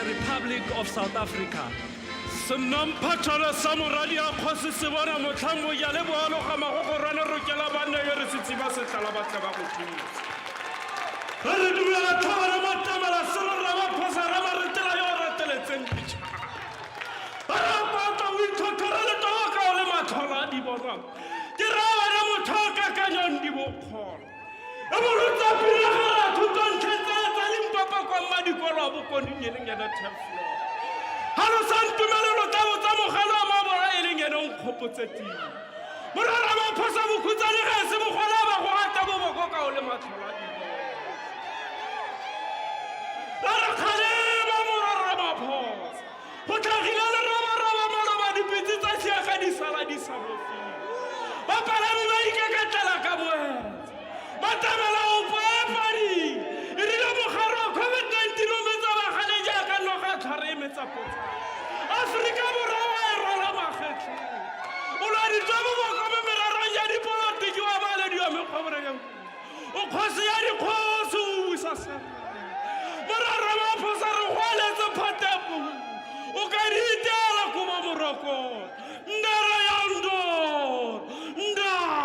Republic of South Africa. Senomphatholo sa moradi a kgosi se bona motlhango ya le boalo ga magogorwana rokela banna yo re setsiba se tlala ba tla ba go thusa. Re re dumela thobela matamela Cyril Ramaphosa ra maretela yo reteletseng ditšhaba. Ba rapata o ithotore le toka o le matlhola a di bonang. Ke ra bana motho a kakanyang di bokgolo. E bolotsa pele ga ra thuto ntlhetsa tsa Limpopo kwa madikolo a bokoni nyeleng ya the 10th floor. Halo santumelelo tsa botsa mogalo a mabora e leng ene o nkgopotse teng. Morara Ramaphosa bokhutsane ga se bogwala ba go ata boboko ka o le matlhola a di bona. La re kgalema morara Ramaphosa. Go tlhagile le raba maloba dipitse tsa siaga di sala di sa bofile. Bapalami ba ikeketlela ka moetsa. Matamela o poepadi. E rile mogare wa COVID-19 o metsa bagale jaaka noga tlhare e metsa potsa. Afrika Borwa wa e rwala magetlo. O la ditwa boboko mo merarong ya dipolotiki wa baledi wa mekgwaboreng. O kgosi ya dikgosi o busa sera. Morara Ramaphosa re gwaletse phatepo. O ka di itela kuba moroko. Ndara ya ndor. Ndara.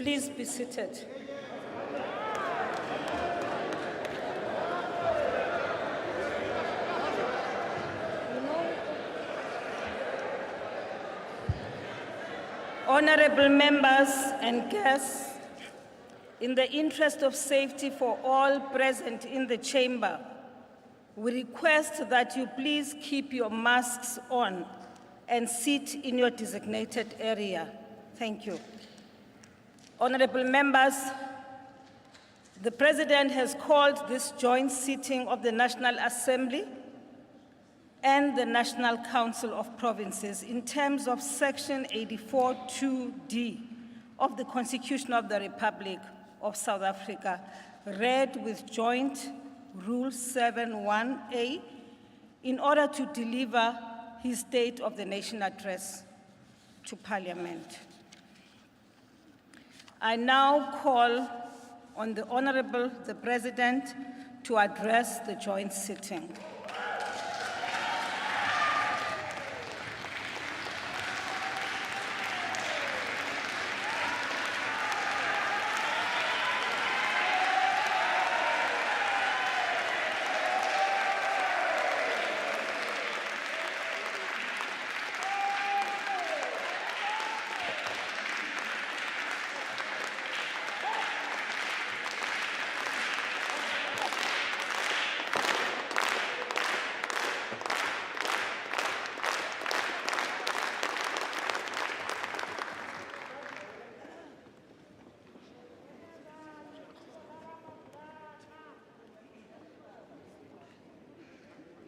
please be seated. Honorable members and guests, in the interest of safety for all present in the chamber, we request that you please keep your masks on and sit in your designated area. Thank you. Honorable members, the President has called this joint sitting of the National Assembly and the National Council of Provinces in terms of Section 84(2)(d) of the Constitution of the Republic of South Africa, read with Joint Rule 7(1)(a), in order to deliver his State of the Nation address to Parliament. I now call on the Honorable the President to address the joint sitting.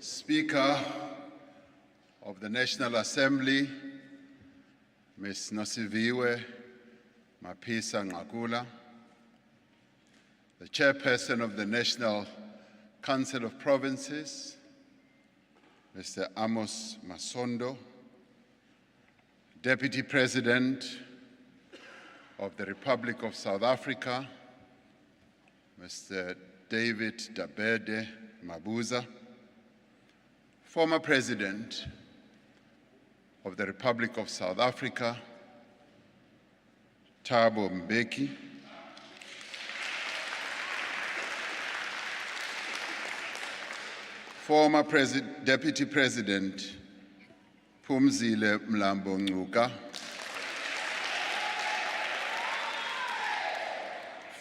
Speaker of the National Assembly, Ms. Nosiviwe Mapisa Ngakula, the Chairperson of the National Council of Provinces, Mr. Amos Masondo, Deputy President of the Republic of South Africa, Mr. David Dabede Mabuza, former President of the Republic of South Africa, Thabo Mbeki, former Deputy President Phumzile Mlambo Ngcuka,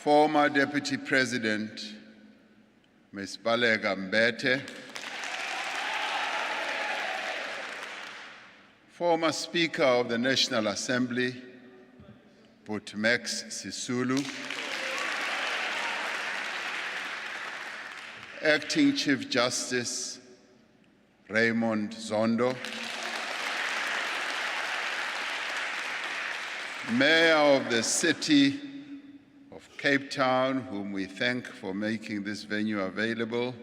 former Deputy President Ms. Balega Mbete, former Speaker of the National Assembly, Max Sisulu, Acting Chief Justice Raymond Zondo, Mayor of the City of Cape Town, whom we thank for making this venue available,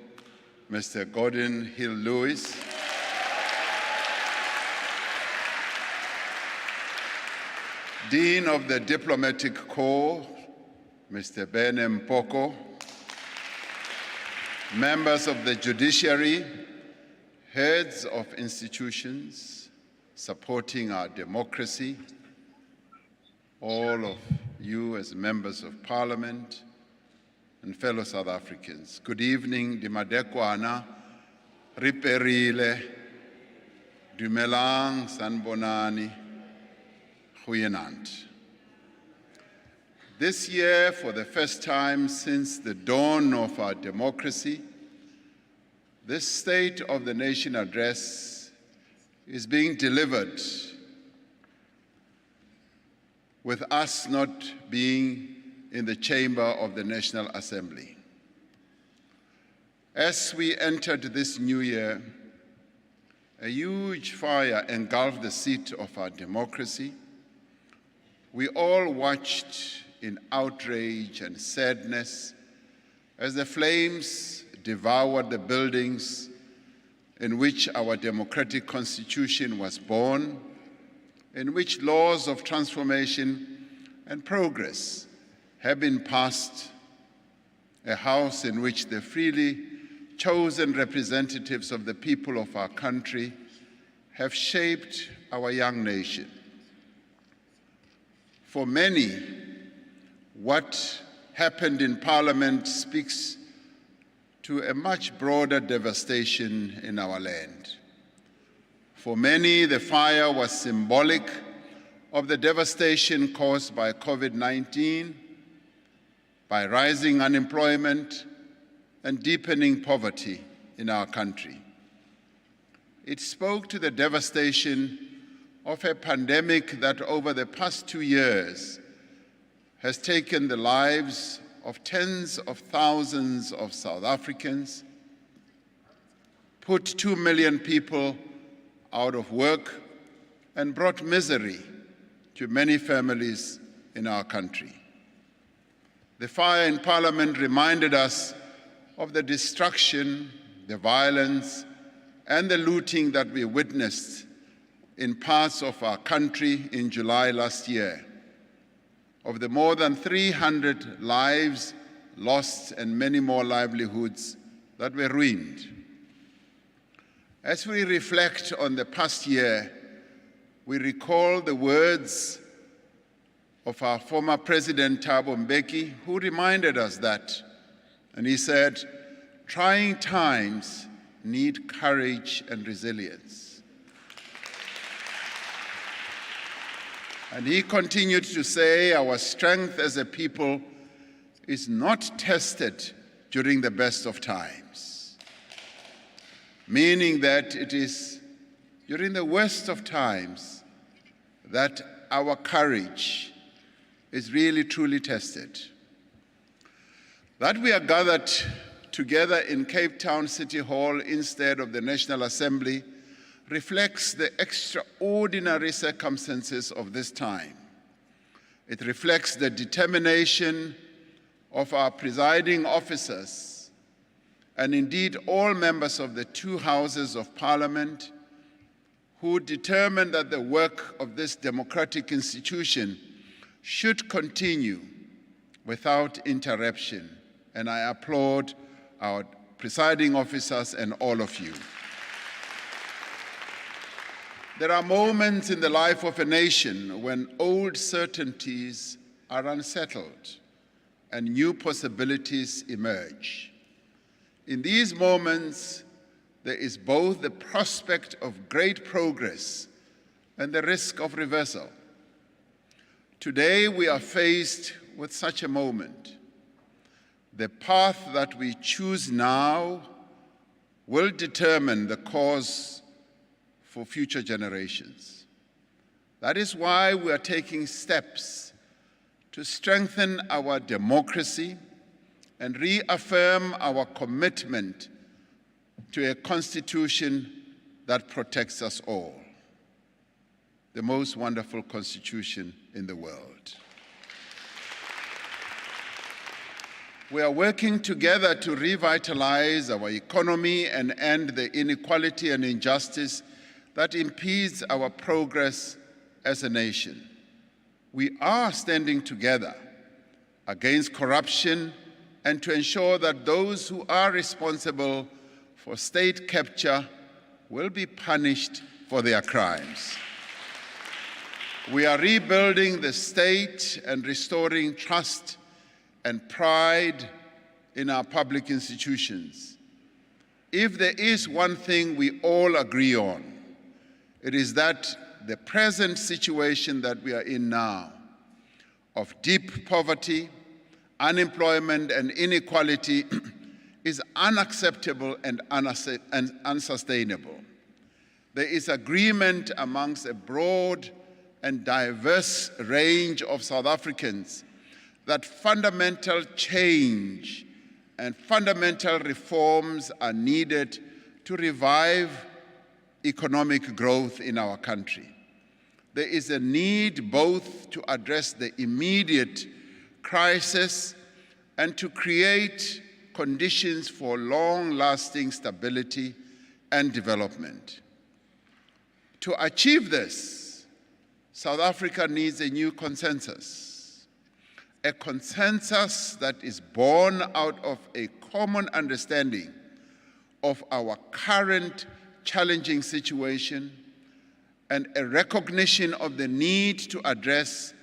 Mr. Gordon Hill-Lewis, Dean of the Diplomatic Corps, Mr. Bene Mpoko, members of the judiciary, heads of institutions supporting our democracy, all of you as members of Parliament and fellow South Africans. Good evening, Dimadekwana, Riperile, Dumelang, Sanbonani, Goeienaand. This year, for the first time since the dawn of our democracy, this State of the Nation address is being delivered with us not being in the chamber of the National Assembly. As we entered this new year, a huge fire engulfed the seat of our democracy. We all watched in outrage and sadness as the flames devoured the buildings in which our democratic constitution was born, in which laws of transformation and progress have been passed, a house in which the freely chosen representatives of the people of our country have shaped our young nation. For many, what happened in Parliament speaks to a much broader devastation in our land. For many, the fire was symbolic of the devastation caused by COVID-19, by rising unemployment and deepening poverty in our country. It spoke to the devastation of a pandemic that over the past 2 years has taken the lives of tens of thousands of South Africans, put 2 million people out of work, and brought misery to many families in our country. The fire in Parliament reminded us of the destruction, the violence, and the looting that we witnessed in parts of our country in July last year, of the more than 300 lives lost and many more livelihoods that were ruined. As we reflect on the past year, we recall the words of our former President Thabo Mbeki, who reminded us that, and he said, "Trying times need courage and resilience." And he continued to say, "Our strength as a people is not tested during the best of times," meaning that it is during the worst of times that our courage is really truly tested. That we are gathered together in Cape Town City Hall instead of the National Assembly reflects the extraordinary circumstances of this time. It reflects the determination of our presiding officers and indeed all members of the two houses of Parliament who determined that the work of this democratic institution should continue without interruption. And I applaud our presiding officers and all of you. There are moments in the life of a nation when old certainties are unsettled and new possibilities emerge. In these moments, there is both the prospect of great progress and the risk of reversal. Today, we are faced with such a moment. The path that we choose now will determine the course for future generations. That is why we are taking steps to strengthen our democracy and reaffirm our commitment to a constitution that protects us all, the most wonderful constitution in the world. We are working together to revitalize our economy and end the inequality and injustice that impedes our progress as a nation. We are standing together against corruption and to ensure that those who are responsible for state capture will be punished for their crimes. We are rebuilding the state and restoring trust and pride in our public institutions. If there is one thing we all agree on, it is that the present situation that we are in now, of deep poverty, unemployment, and inequality, is unacceptable and unsustainable. There is agreement amongst a broad and diverse range of South Africans that fundamental change and fundamental reforms are needed to revive economic growth in our country. There is a need both to address the immediate crisis and to create conditions for long-lasting stability and development. To achieve this, South Africa needs a new consensus, a consensus that is born out of a common understanding of our current challenging situation and a recognition of the need to address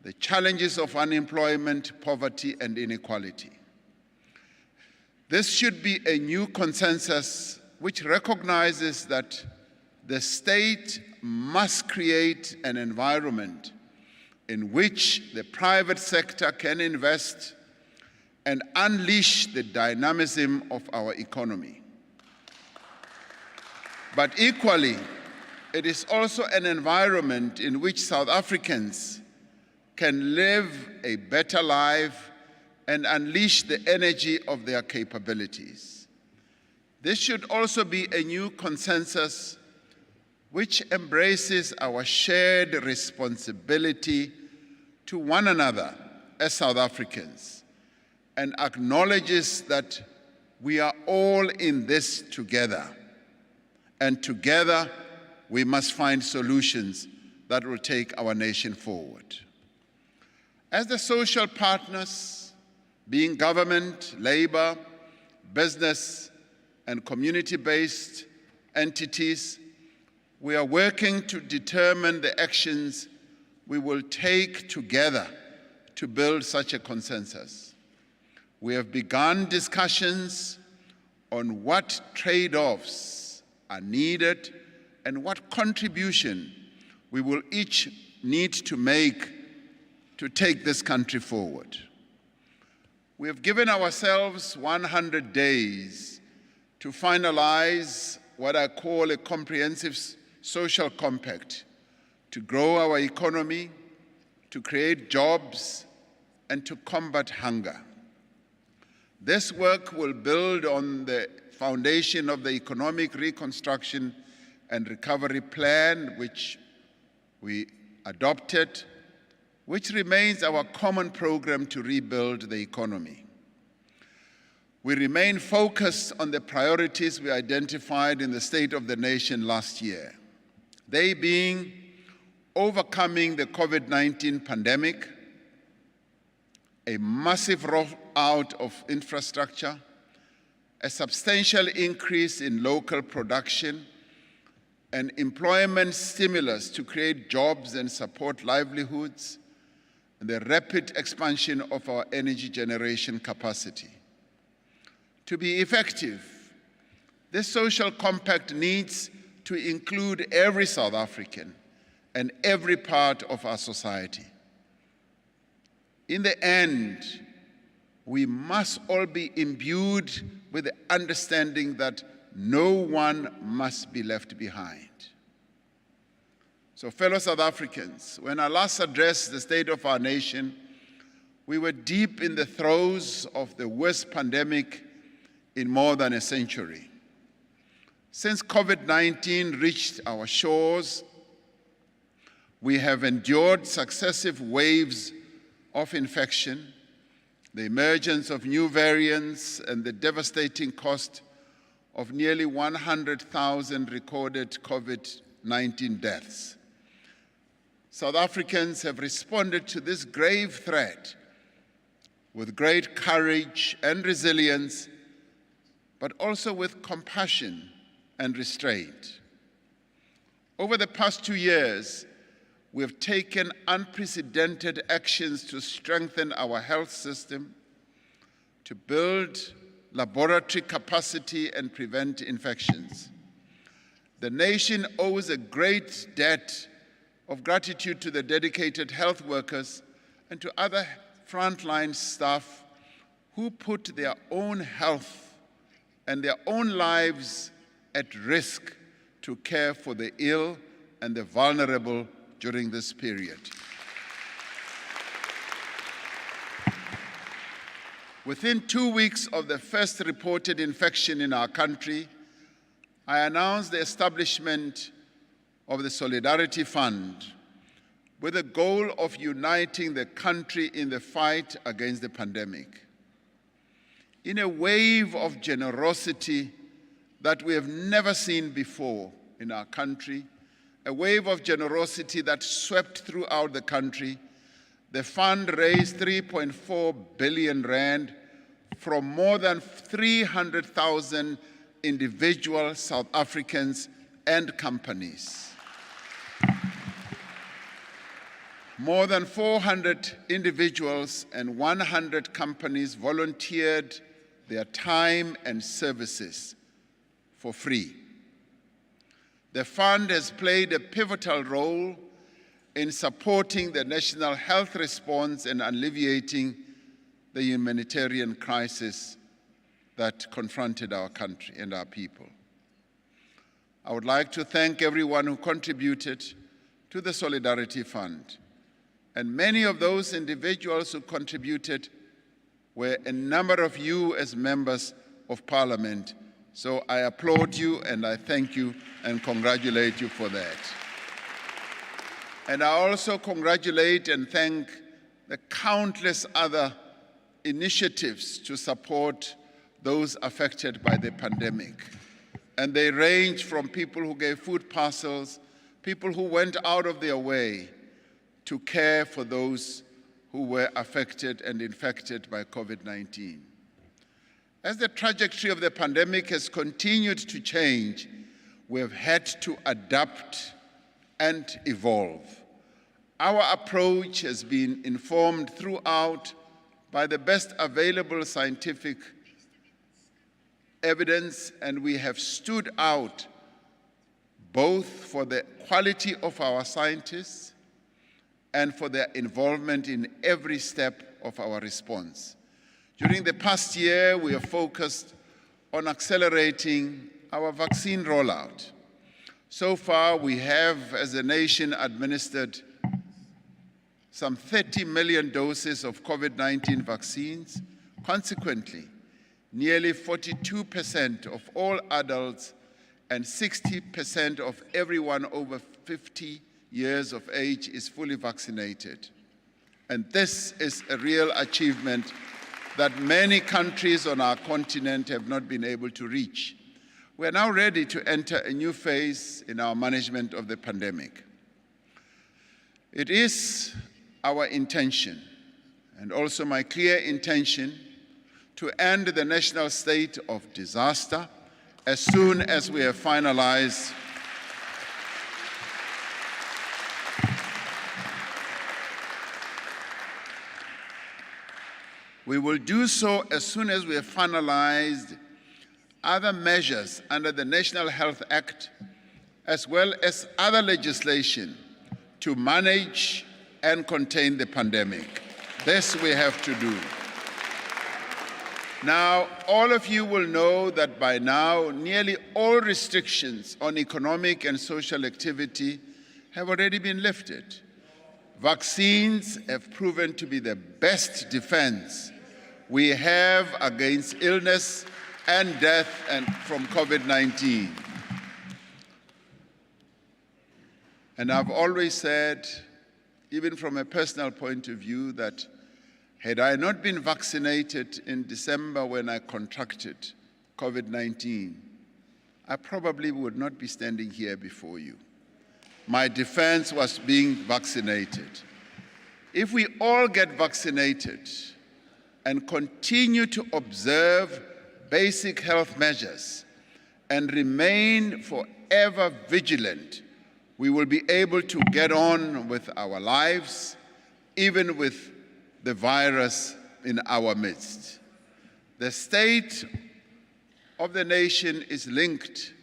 the challenges of unemployment, poverty, and inequality. This should be a new consensus which recognizes that the state must create an environment in which the private sector can invest and unleash the dynamism of our economy. But equally, it is also an environment in which South Africans can live a better life and unleash the energy of their capabilities. This should also be a new consensus which embraces our shared responsibility to one another as South Africans and acknowledges that we are all in this together, and together we must find solutions that will take our nation forward. As the social partners, being government, labor, business, and community-based entities, we are working to determine the actions we will take together to build such a consensus. We have begun discussions on what trade-offs are needed and what contribution we will each need to make to take this country forward. We have given ourselves 100 days to finalize what I call a comprehensive social compact to grow our economy, to create jobs, and to combat hunger. This work will build on the foundation of the Economic Reconstruction and Recovery Plan, which we adopted, which remains our common program to rebuild the economy. We remain focused on the priorities we identified in the State of the Nation last year. They being overcoming the COVID-19 pandemic, a massive rollout of infrastructure, a substantial increase in local production, and employment stimulus to create jobs and support livelihoods, and the rapid expansion of our energy generation capacity. To be effective, this social compact needs to include every South African and every part of our society. In the end, we must all be imbued with the understanding that no one must be left behind. So, fellow South Africans, when I last addressed the state of our nation, we were deep in the throes of the worst pandemic in more than a century. Since COVID-19 reached our shores, we have endured successive waves of infection, the emergence of new variants, and the devastating cost of nearly 100,000 recorded COVID-19 deaths. South Africans have responded to this grave threat with great courage and resilience, but also with compassion and restraint. Over the past 2 years, we have taken unprecedented actions to strengthen our health system, to build laboratory capacity and prevent infections. The nation owes a great debt of gratitude to the dedicated health workers and to other frontline staff who put their own health and their own lives at risk to care for the ill and the vulnerable during this period. Within 2 weeks of the first reported infection in our country, I announced the establishment of the Solidarity Fund with the goal of uniting the country in the fight against the pandemic. In a wave of generosity that we have never seen before in our country, a wave of generosity that swept throughout the country, the fund raised 3.4 billion rand from more than 300,000 individual South Africans and companies. More than 400 individuals and 100 companies volunteered their time and services for free. The fund has played a pivotal role in supporting the national health response and alleviating the humanitarian crisis that confronted our country and our people. I would like to thank everyone who contributed to the Solidarity Fund. And many of those individuals who contributed were a number of you as members of Parliament. So I applaud you and I thank you and congratulate you for that. And I also congratulate and thank the countless other initiatives to support those affected by the pandemic. And they range from people who gave food parcels, people who went out of their way to care for those who were affected and infected by COVID-19. As the trajectory of the pandemic has continued to change, we have had to adapt and evolve. Our approach has been informed throughout by the best available scientific evidence, and we have stood out both for the quality of our scientists and for their involvement in every step of our response. During the past year, we have focused on accelerating our vaccine rollout. So far, we have, as a nation, administered some 30 million doses of COVID-19 vaccines. Consequently, nearly 42% of all adults and 60% of everyone over 50 years of age is fully vaccinated. And this is a real achievement that many countries on our continent have not been able to reach. We are now ready to enter a new phase in our management of the pandemic. It is our intention, and also my clear intention, to end the national state of disaster as soon as we have finalized We will do so as soon as we have finalized other measures under the National Health Act, as well as other legislation to manage and contain the pandemic. This we have to do. Now, all of you will know that by now, nearly all restrictions on economic and social activity have already been lifted. Vaccines have proven to be the best defense we have against illness and death from COVID-19. And I've always said, even from a personal point of view, that had I not been vaccinated in December when I contracted COVID-19, I probably would not be standing here before you. My defense was being vaccinated. If we all get vaccinated and continue to observe basic health measures and remain forever vigilant, we will be able to get on with our lives, even with the virus in our midst. The state of the nation is linked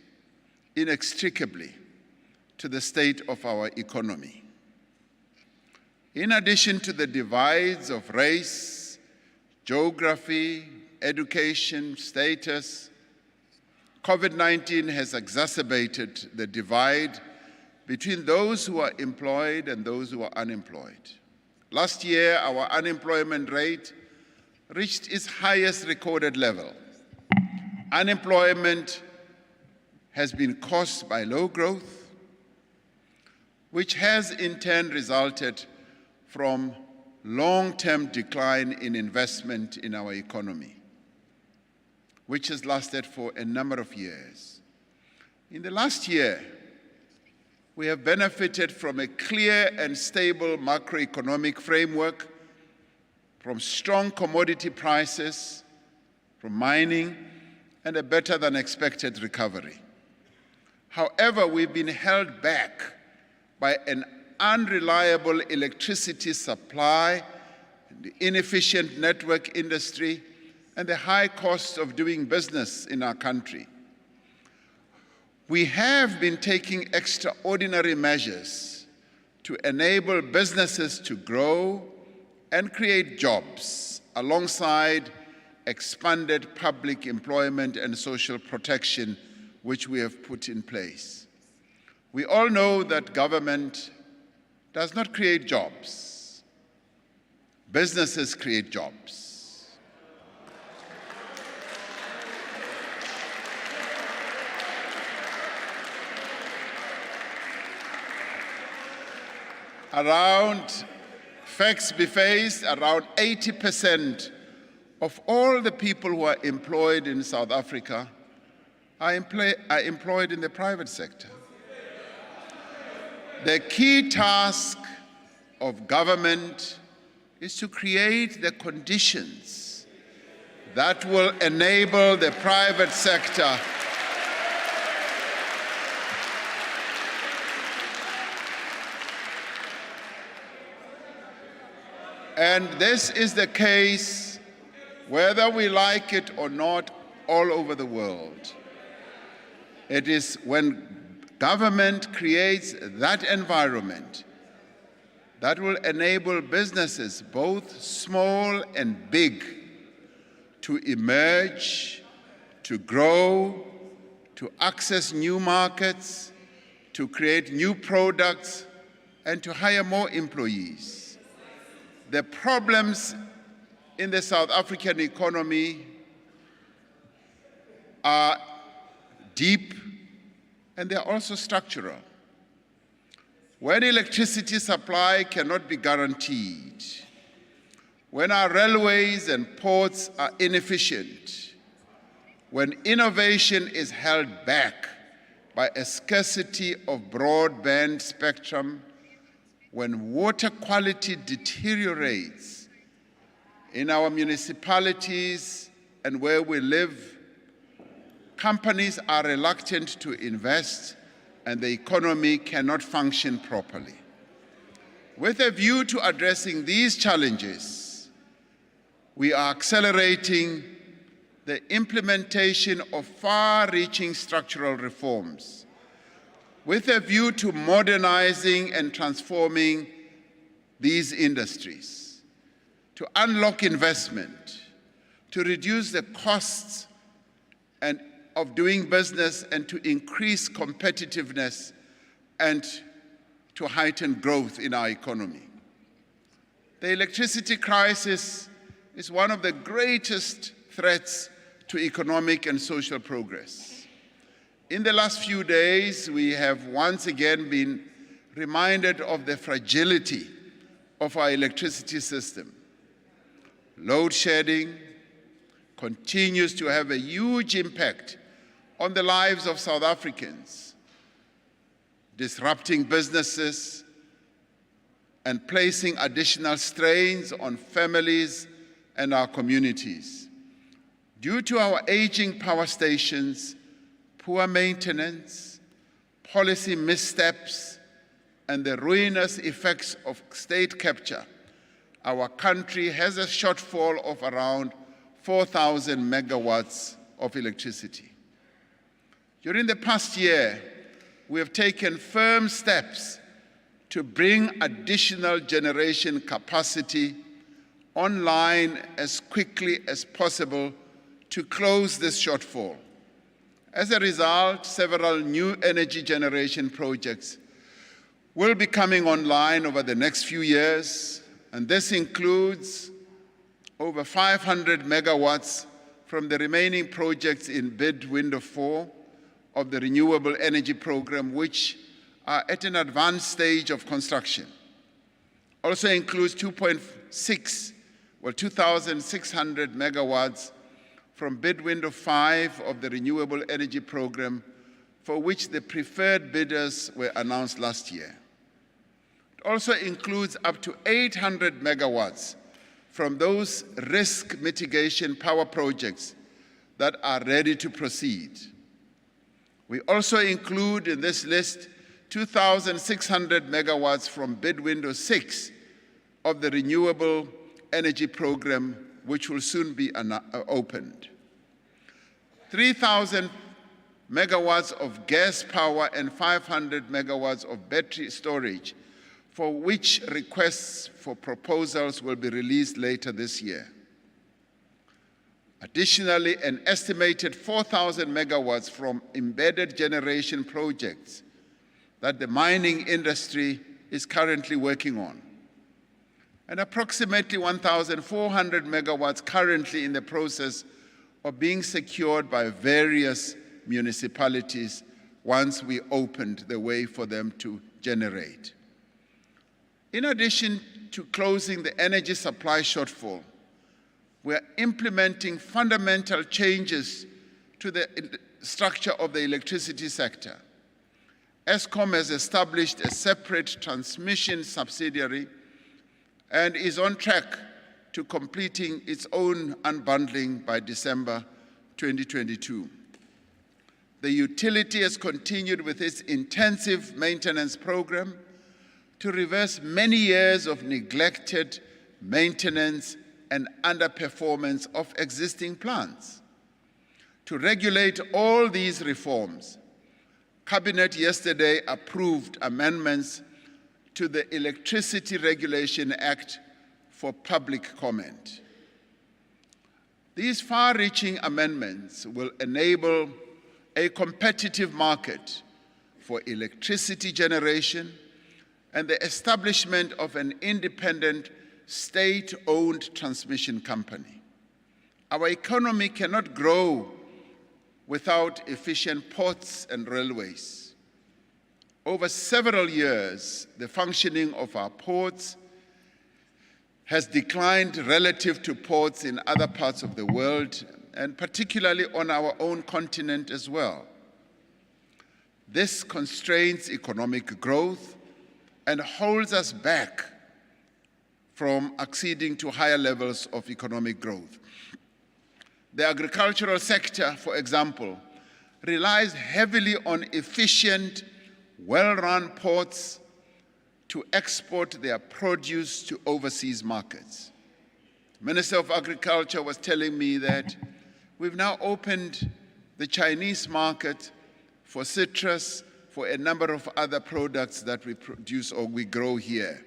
inextricably to the state of our economy. In addition to the divides of race, geography, education, status, COVID-19 has exacerbated the divide between those who are employed and those who are unemployed. Last year, our unemployment rate reached its highest recorded level. Unemployment has been caused by low growth, which has in turn resulted from long-term decline in investment in our economy, which has lasted for a number of years. In the last year, we have benefited from a clear and stable macroeconomic framework, from strong commodity prices, from mining, and a better-than-expected recovery. However, we've been held back by an unreliable electricity supply, the inefficient network industry, and the high cost of doing business in our country. We have been taking extraordinary measures to enable businesses to grow and create jobs alongside expanded public employment and social protection, which we have put in place. We all know that government does not create jobs. Businesses create jobs. Facts be faced, around 80% of all the people who are employed in South Africa are employed in the private sector. The key task of government is to create the conditions that will enable the private sector and this is the case whether we like it or not all over the world. It is when government creates that environment that will enable businesses, both small and big, to emerge, to grow, to access new markets, to create new products, and to hire more employees. The problems in the South African economy are deep, and they're also structural. When electricity supply cannot be guaranteed, when our railways and ports are inefficient, when innovation is held back by a scarcity of broadband spectrum, when water quality deteriorates in our municipalities and where we live, companies are reluctant to invest and the economy cannot function properly. With a view to addressing these challenges, we are accelerating the implementation of far-reaching structural reforms with a view to modernizing and transforming these industries, to unlock investment, to reduce the costs of doing business and to increase competitiveness and to heighten growth in our economy. The electricity crisis is one of the greatest threats to economic and social progress. In the last few days, we have once again been reminded of the fragility of our electricity system. Load shedding continues to have a huge impact on the lives of South Africans, disrupting businesses and placing additional strains on families and our communities. Due to our aging power stations, poor maintenance, policy missteps, and the ruinous effects of state capture, our country has a shortfall of around 4,000 megawatts of electricity. During the past year, we have taken firm steps to bring additional generation capacity online as quickly as possible to close this shortfall. As a result, several new energy generation projects will be coming online over the next few years, and this includes over 500 megawatts from the remaining projects in bid window 4 of the Renewable Energy Program, which are at an advanced stage of construction. Also includes 2,600 megawatts from bid window 5 of the Renewable Energy Program, for which the preferred bidders were announced last year. It also includes up to 800 megawatts from those risk mitigation power projects that are ready to proceed. We also include in this list 2,600 megawatts from bid window 6 of the Renewable Energy Program, which will soon be opened. 3,000 megawatts of gas power and 500 megawatts of battery storage, for which requests for proposals will be released later this year. Additionally, an estimated 4,000 megawatts from embedded generation projects that the mining industry is currently working on, and approximately 1,400 megawatts currently in the process of being secured by various municipalities once we opened the way for them to generate. In addition to closing the energy supply shortfall, we are implementing fundamental changes to the structure of the electricity sector. Escom has established a separate transmission subsidiary and is on track to completing its own unbundling by December 2022. The utility has continued with its intensive maintenance program to reverse many years of neglected maintenance and underperformance of existing plants. To regulate all these reforms, Cabinet yesterday approved amendments to the Electricity Regulation Act for public comment. These far-reaching amendments will enable a competitive market for electricity generation and the establishment of an independent state-owned transmission company. Our economy cannot grow without efficient ports and railways. Over several years, the functioning of our ports has declined relative to ports in other parts of the world, and particularly on our own continent as well. This constrains economic growth and holds us back from acceding to higher levels of economic growth. The agricultural sector, for example, relies heavily on efficient, well-run ports to export their produce to overseas markets. The Minister of Agriculture was telling me that we've now opened the Chinese market for citrus, for a number of other products that we produce or we grow here.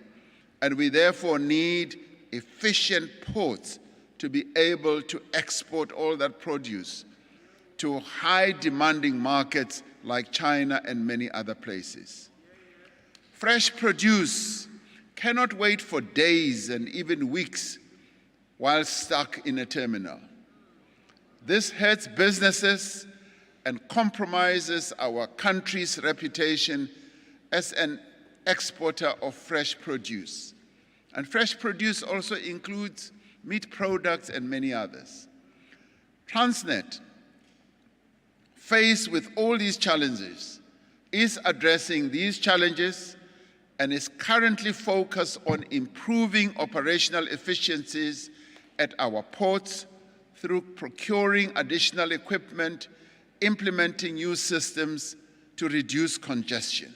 And we therefore need efficient ports to be able to export all that produce to high-demanding markets like China and many other places. Fresh produce cannot wait for days and even weeks while stuck in a terminal. This hurts businesses and compromises our country's reputation as an exporter of fresh produce. And fresh produce also includes meat products and many others. Transnet, faced with all these challenges, is addressing these challenges and is currently focused on improving operational efficiencies at our ports through procuring additional equipment, implementing new systems to reduce congestion.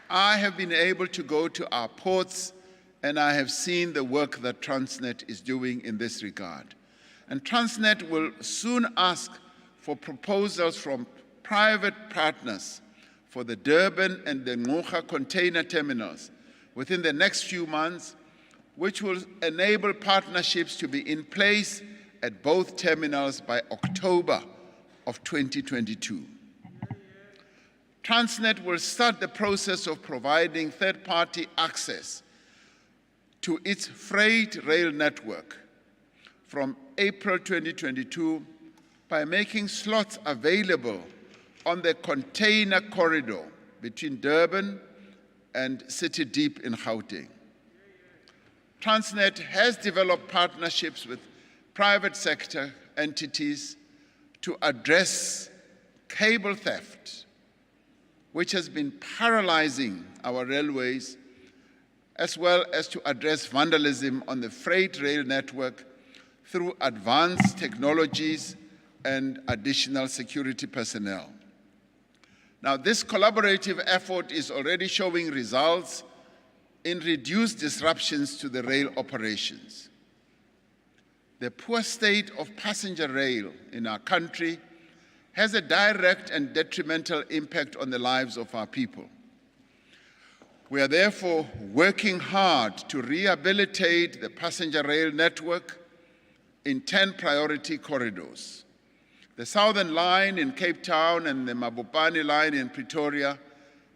I have been able to go to our ports and I have seen the work that Transnet is doing in this regard. And Transnet will soon ask for proposals from private partners for the Durban and the Ngqura container terminals within the next few months, which will enable partnerships to be in place at both terminals by October of 2022. Transnet will start the process of providing third-party access to its freight rail network from April 2022 by making slots available on the container corridor between Durban and City Deep in Gauteng. Transnet has developed partnerships with private sector entities to address cable theft, which has been paralyzing our railways, as well as to address vandalism on the freight rail network through advanced technologies and additional security personnel. Now, this collaborative effort is already showing results in reduced disruptions to the rail operations. The poor state of passenger rail in our country has a direct and detrimental impact on the lives of our people. We are therefore working hard to rehabilitate the passenger rail network in 10 priority corridors. The Southern Line in Cape Town and the Mabopane Line in Pretoria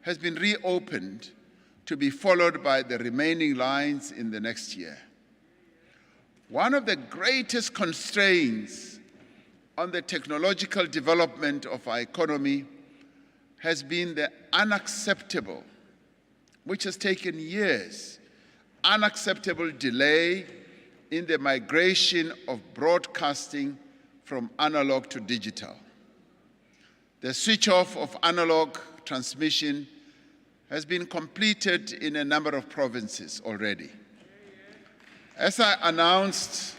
has been reopened to be followed by the remaining lines in the next year. One of the greatest constraints on the technological development of our economy has been the unacceptable, which has taken years, unacceptable delay in the migration of broadcasting from analog to digital. The switch-off of analog transmission has been completed in a number of provinces already. As I announced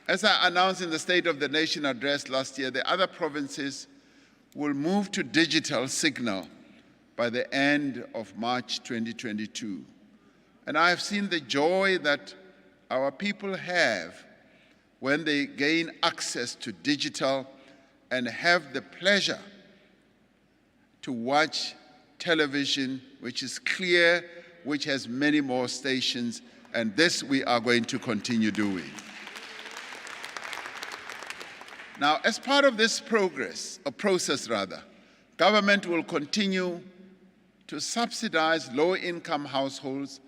in the State of the Nation address last year, the other provinces will move to digital signal by the end of March 2022. And I have seen the joy that our people have when they gain access to digital and have the pleasure to watch television, which is clear, which has many more stations, and this we are going to continue doing. Now, as part of this process, government will continue to subsidize low-income households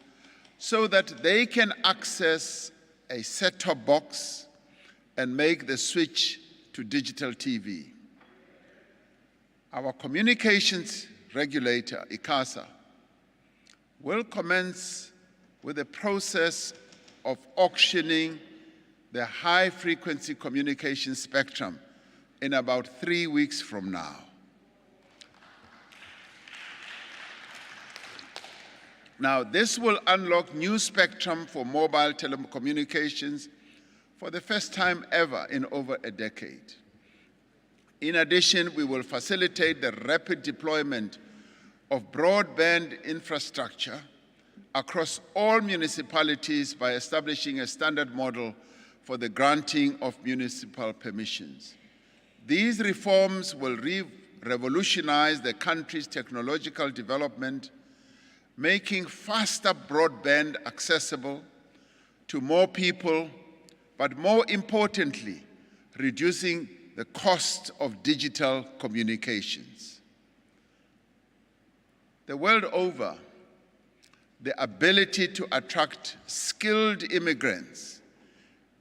so that they can access a set-top box and make the switch to digital TV. Our communications regulator, ICASA, will commence with the process of auctioning the high-frequency communication spectrum in about 3 weeks from now. Now, this will unlock new spectrum for mobile telecommunications for the first time ever in over a decade. In addition, we will facilitate the rapid deployment of broadband infrastructure across all municipalities by establishing a standard model for the granting of municipal permissions. These reforms will revolutionize the country's technological development, making faster broadband accessible to more people, but more importantly, reducing the cost of digital communications. The world over, the ability to attract skilled immigrants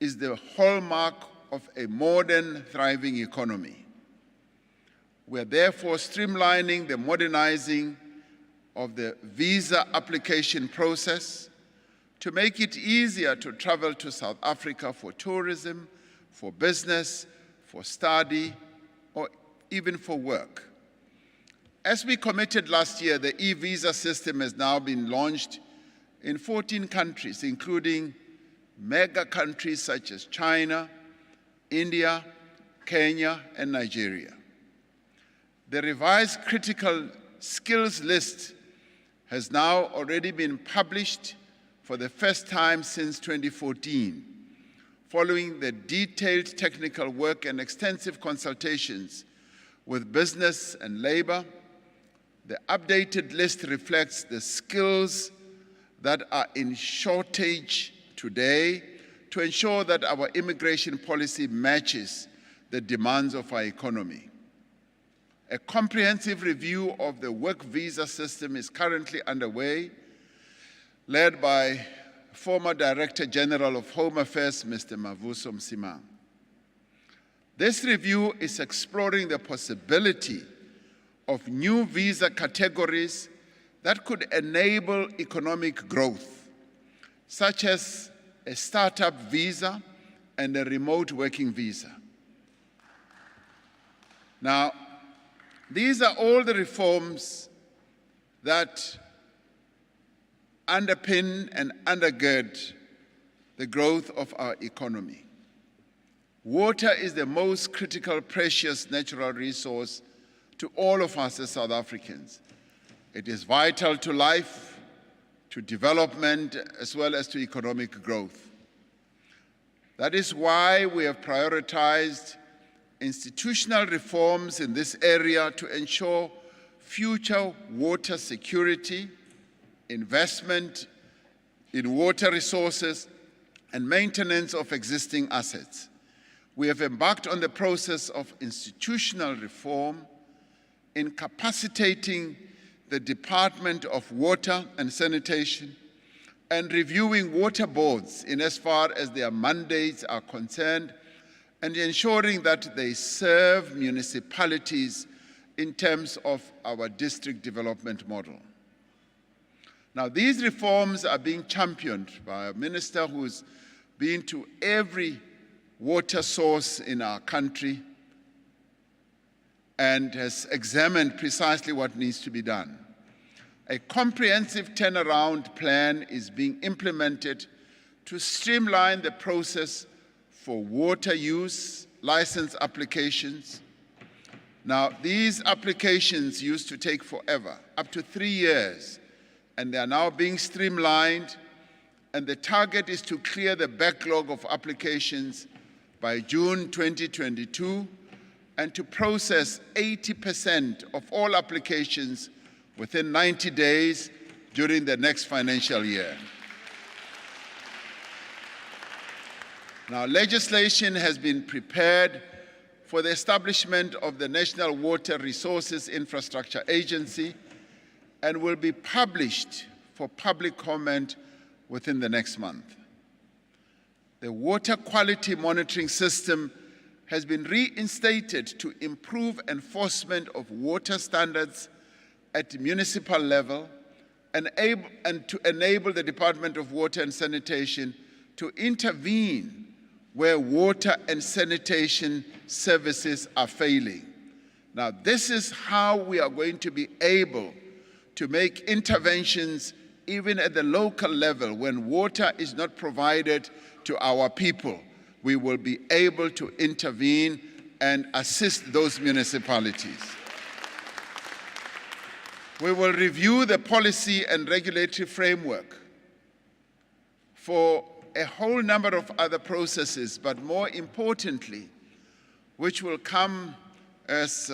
is the hallmark of a modern, thriving economy. We are therefore streamlining the modernizing of the visa application process to make it easier to travel to South Africa for tourism, for business, for study, or even for work. As we committed last year, the e-visa system has now been launched in 14 countries, including mega countries such as China, India, Kenya, and Nigeria. The revised critical skills list has now already been published for the first time since 2014, following the detailed technical work and extensive consultations with business and labor. The updated list reflects the skills that are in shortage today to ensure that our immigration policy matches the demands of our economy. A comprehensive review of the work visa system is currently underway, led by former Director General of Home Affairs, Mr. Mavuso Msimang. This review is exploring the possibility of new visa categories that could enable economic growth, such as a startup visa and a remote working visa. Now, these are all the reforms that underpin and undergird the growth of our economy. Water is the most critical, precious natural resource to all of us as South Africans. It is vital to life, to development, as well as to economic growth. That is why we have prioritized institutional reforms in this area to ensure future water security, investment in water resources, and maintenance of existing assets. We have embarked on the process of institutional reform, incapacitating the Department of Water and Sanitation, and reviewing water boards in as far as their mandates are concerned, and ensuring that they serve municipalities in terms of our district development model. Now, these reforms are being championed by a minister who's been to every water source in our country and has examined precisely what needs to be done. A comprehensive turnaround plan is being implemented to streamline the process for water use license applications. Now, these applications used to take forever, up to 3 years, and they are now being streamlined, and the target is to clear the backlog of applications by June 2022 and to process 80% of all applications within 90 days during the next financial year. Now, legislation has been prepared for the establishment of the National Water Resources Infrastructure Agency and will be published for public comment within the next month. The water quality monitoring system has been reinstated to improve enforcement of water standards at municipal level and to enable the Department of Water and Sanitation to intervene where water and sanitation services are failing. Now, this is how we are going to be able to make interventions even at the local level. When water is not provided to our people, we will be able to intervene and assist those municipalities. We will review the policy and regulatory framework for a whole number of other processes, but more importantly, which will come as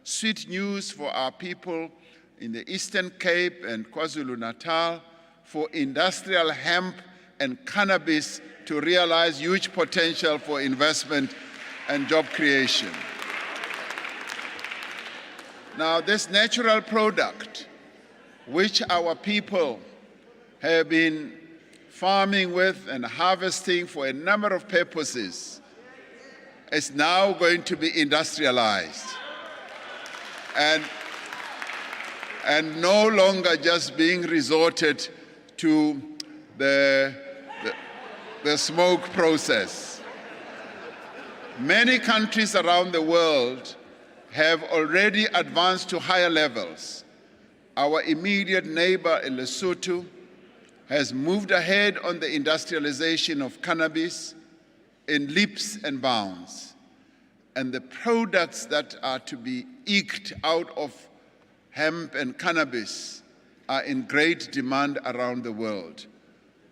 sweet news for our people in the Eastern Cape and KwaZulu-Natal, for industrial hemp and cannabis to realize huge potential for investment and job creation. Now, this natural product, which our people have been farming with and harvesting for a number of purposes, is now going to be industrialized and no longer just being resorted to the smoke process. Many countries around the world have already advanced to higher levels. Our immediate neighbor, Lesotho, has moved ahead on the industrialization of cannabis in leaps and bounds. And the products that are to be eked out of hemp and cannabis are in great demand around the world.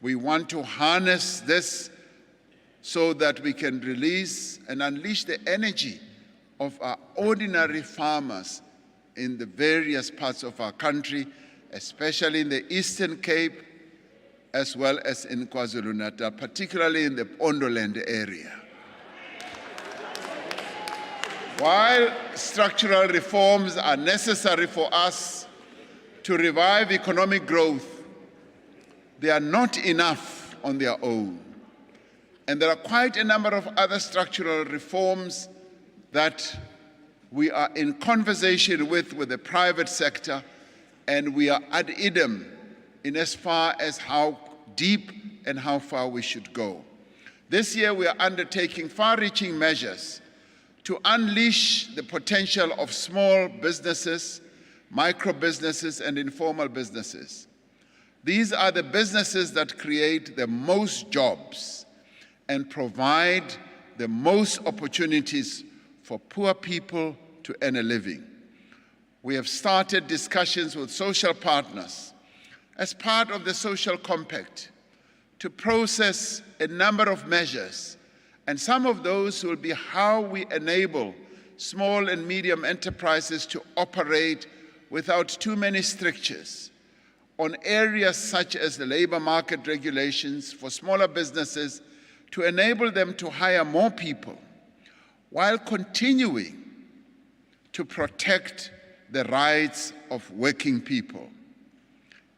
We want to harness this so that we can release and unleash the energy of our ordinary farmers in the various parts of our country, especially in the Eastern Cape, as well as in KwaZulu-Natal, particularly in the Pondoland area. While structural reforms are necessary for us to revive economic growth, they are not enough on their own. And there are quite a number of other structural reforms that we are in conversation with the private sector, and we are ad idem in as far as how deep and how far we should go. This year we are undertaking far-reaching measures to unleash the potential of small businesses, micro businesses, and informal businesses. These are the businesses that create the most jobs and provide the most opportunities for poor people to earn a living. We have started discussions with social partners as part of the social compact to process a number of measures, and some of those will be how we enable small and medium enterprises to operate without too many strictures on areas such as the labor market regulations for smaller businesses to enable them to hire more people while continuing to protect the rights of working people.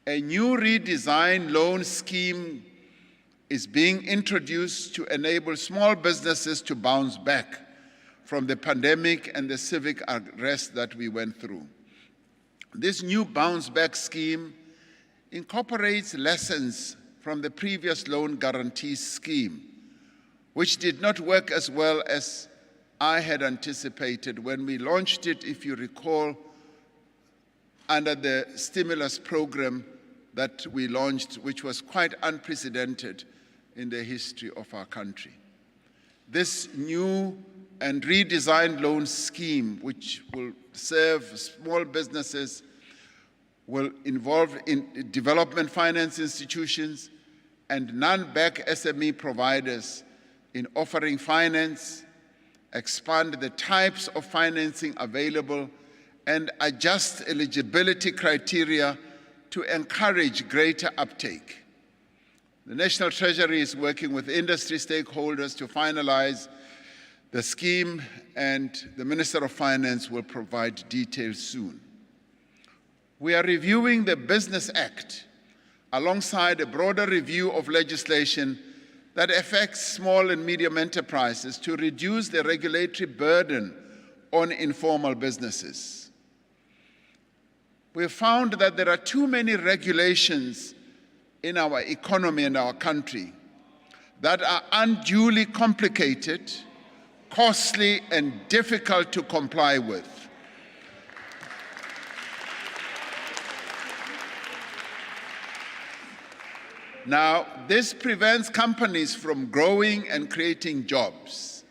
A new redesigned loan scheme is being introduced to enable small businesses to bounce back from the pandemic and the civic unrest that we went through. This new bounce back scheme incorporates lessons from the previous loan guarantee scheme, which did not work as well as I had anticipated when we launched it, if you recall, under the stimulus program that we launched, which was quite unprecedented in the history of our country. This new and redesigned loan scheme, which will serve small businesses, will involve in development finance institutions and non-bank SME providers in offering finance, expand the types of financing available, and adjust eligibility criteria to encourage greater uptake. The National Treasury is working with industry stakeholders to finalize the scheme, and the Minister of Finance will provide details soon. We are reviewing the Business Act alongside a broader review of legislation that affects small and medium enterprises to reduce the regulatory burden on informal businesses. We have found that there are too many regulations in our economy and our country that are unduly complicated, costly, and difficult to comply with. Now, this prevents companies from growing and creating jobs.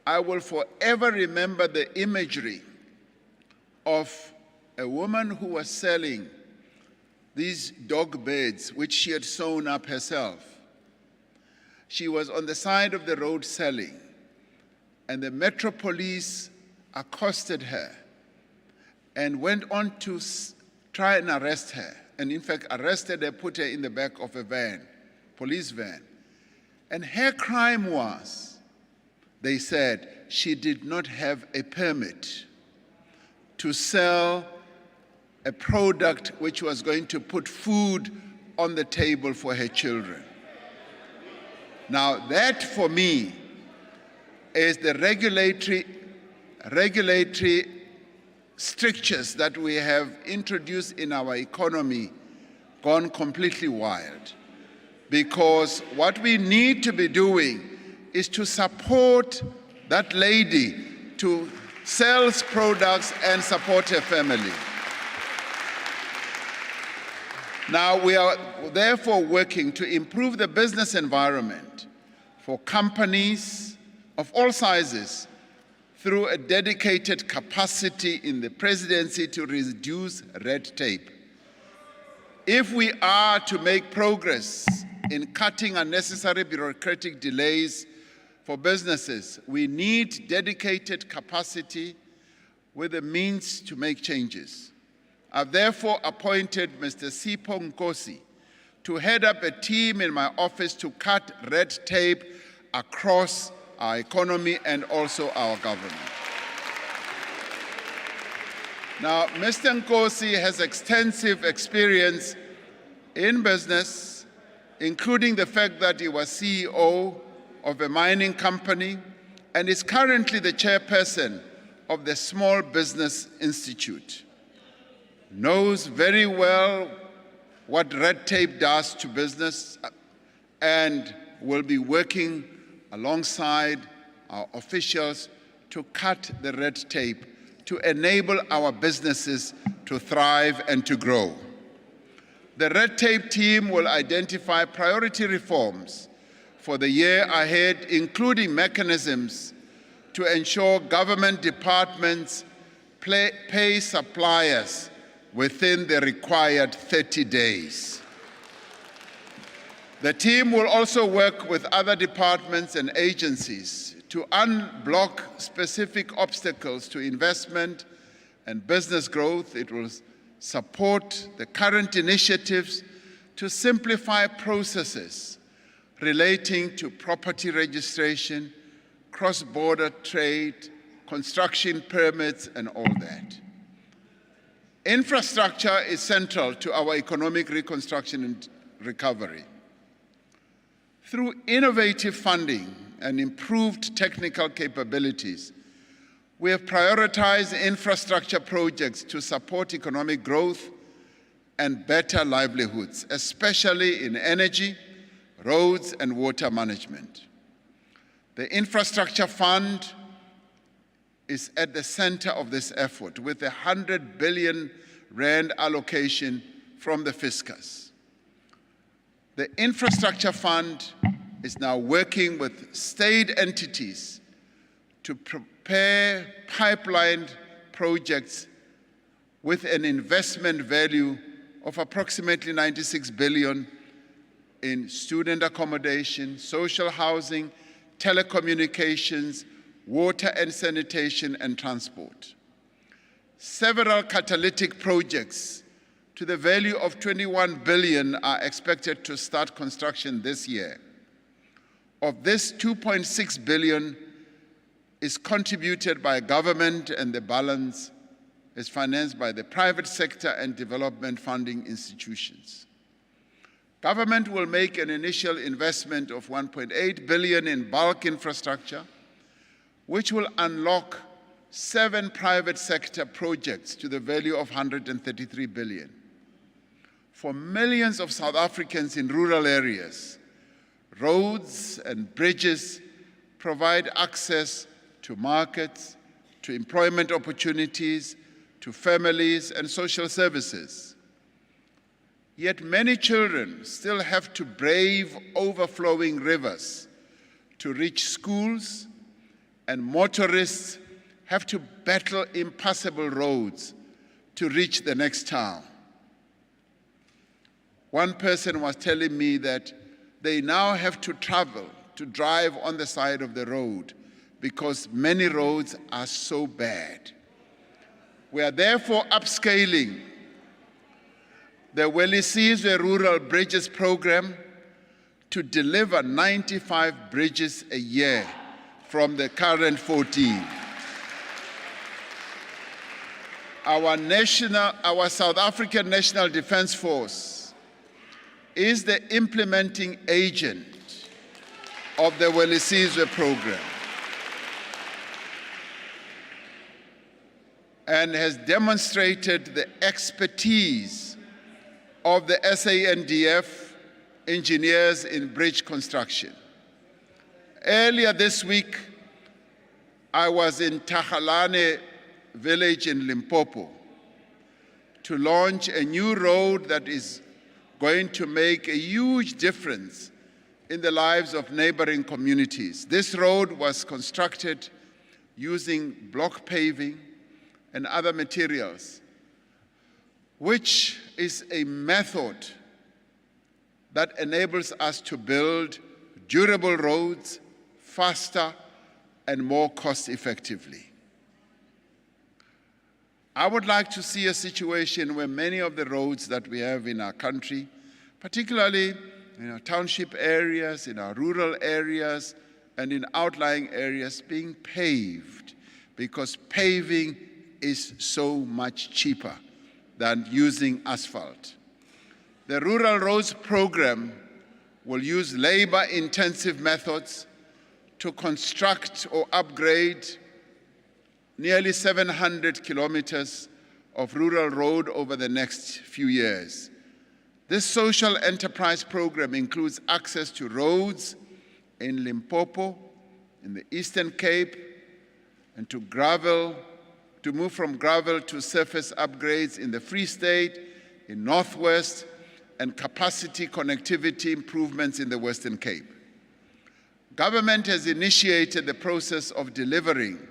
I will forever remember the imagery of a woman who was selling these dog beds, which she had sewn up herself. She was on the side of the road selling, and the Metro Police accosted her and went on to try and arrest her, and in fact arrested her, put her in the back of a van, police van. And her crime was, they said, she did not have a permit to sell a product which was going to put food on the table for her children. Now that, for me, is the regulatory strictures that we have introduced in our economy gone completely wild. Because what we need to be doing is to support that lady to sell products and support her family. Now, we are therefore working to improve the business environment for companies of all sizes through a dedicated capacity in the presidency to reduce red tape. If we are to make progress in cutting unnecessary bureaucratic delays for businesses, we need dedicated capacity with the means to make changes. I've therefore appointed Mr. Sipho Nkosi to head up a team in my office to cut red tape across our economy and also our government. Now, Mr. Nkosi has extensive experience in business, including the fact that he was CEO of a mining company and is currently the chairperson of the Small Business Institute. Knows very well what red tape does to business and will be working alongside our officials to cut the red tape to enable our businesses to thrive and to grow. The red tape team will identify priority reforms for the year ahead, including mechanisms to ensure government departments pay suppliers within the required 30 days. The team will also work with other departments and agencies to unblock specific obstacles to investment and business growth. It will support the current initiatives to simplify processes relating to property registration, cross-border trade, construction permits, and all that. Infrastructure is central to our economic reconstruction and recovery. Through innovative funding and improved technical capabilities, we have prioritized infrastructure projects to support economic growth and better livelihoods, especially in energy, roads, and water management. The Infrastructure Fund is at the center of this effort with a 100 billion rand allocation from the fiscus. The Infrastructure Fund is now working with state entities to prepare pipeline projects with an investment value of approximately 96 billion in student accommodation, social housing, telecommunications, water and sanitation, and transport. Several catalytic projects to the value of 21 billion are expected to start construction this year. Of this, 2.6 billion is contributed by government and the balance is financed by the private sector and development funding institutions. Government will make an initial investment of 1.8 billion in bulk infrastructure, which will unlock 7 private sector projects to the value of 133 billion. For millions of South Africans in rural areas, roads and bridges provide access to markets, to employment opportunities, to families and social services. Yet many children still have to brave overflowing rivers to reach schools, and motorists have to battle impassable roads to reach the next town. One person was telling me that they now have to drive on the side of the road because many roads are so bad. We are therefore upscaling the Welisizwe Rural Bridges Program to deliver 95 bridges a year from the current 14. Our South African National Defence Force is the implementing agent of the Welisizwe program and has demonstrated the expertise of the SANDF engineers in bridge construction. Earlier this week, I was in Tahalane village in Limpopo to launch a new road that is going to make a huge difference in the lives of neighboring communities. This road was constructed using block paving and other materials, which is a method that enables us to build durable roads faster and more cost effectively. I would like to see a situation where many of the roads that we have in our country, particularly in our township areas, in our rural areas, and in outlying areas, being paved, because paving is so much cheaper than using asphalt. The Rural Roads Program will use labor-intensive methods to construct or upgrade nearly 700 kilometers of rural road over the next few years. This social enterprise program includes access to roads in Limpopo, in the Eastern Cape, and to move from gravel to surface upgrades in the Free State, in Northwest, and capacity connectivity improvements in the Western Cape. Government has initiated the process of delivering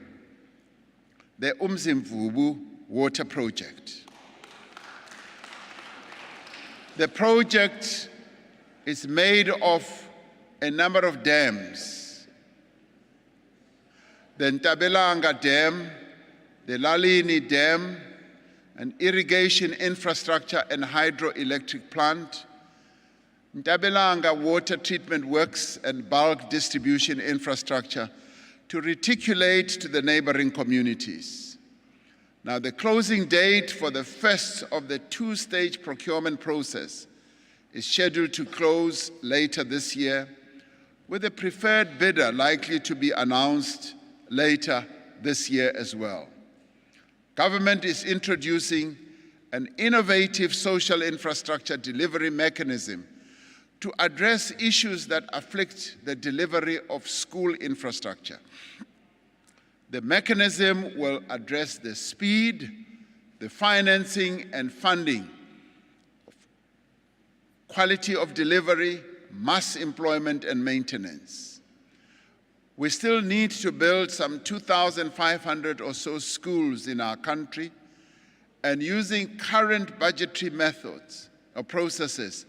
the Umzimvubu Water Project. The project is made of a number of dams. The Ntabelanga Dam, the Lalini Dam, an irrigation infrastructure and hydroelectric plant, Ntabelanga water treatment works and bulk distribution infrastructure to reticulate to the neighboring communities. Now, the closing date for the first of the two-stage procurement process is scheduled to close later this year, with a preferred bidder likely to be announced later this year as well. Government is introducing an innovative social infrastructure delivery mechanism to address issues that afflict the delivery of school infrastructure. The mechanism will address the speed, the financing and funding, quality of delivery, mass employment and maintenance. We still need to build some 2,500 or so schools in our country, and using current budgetary methods or processes,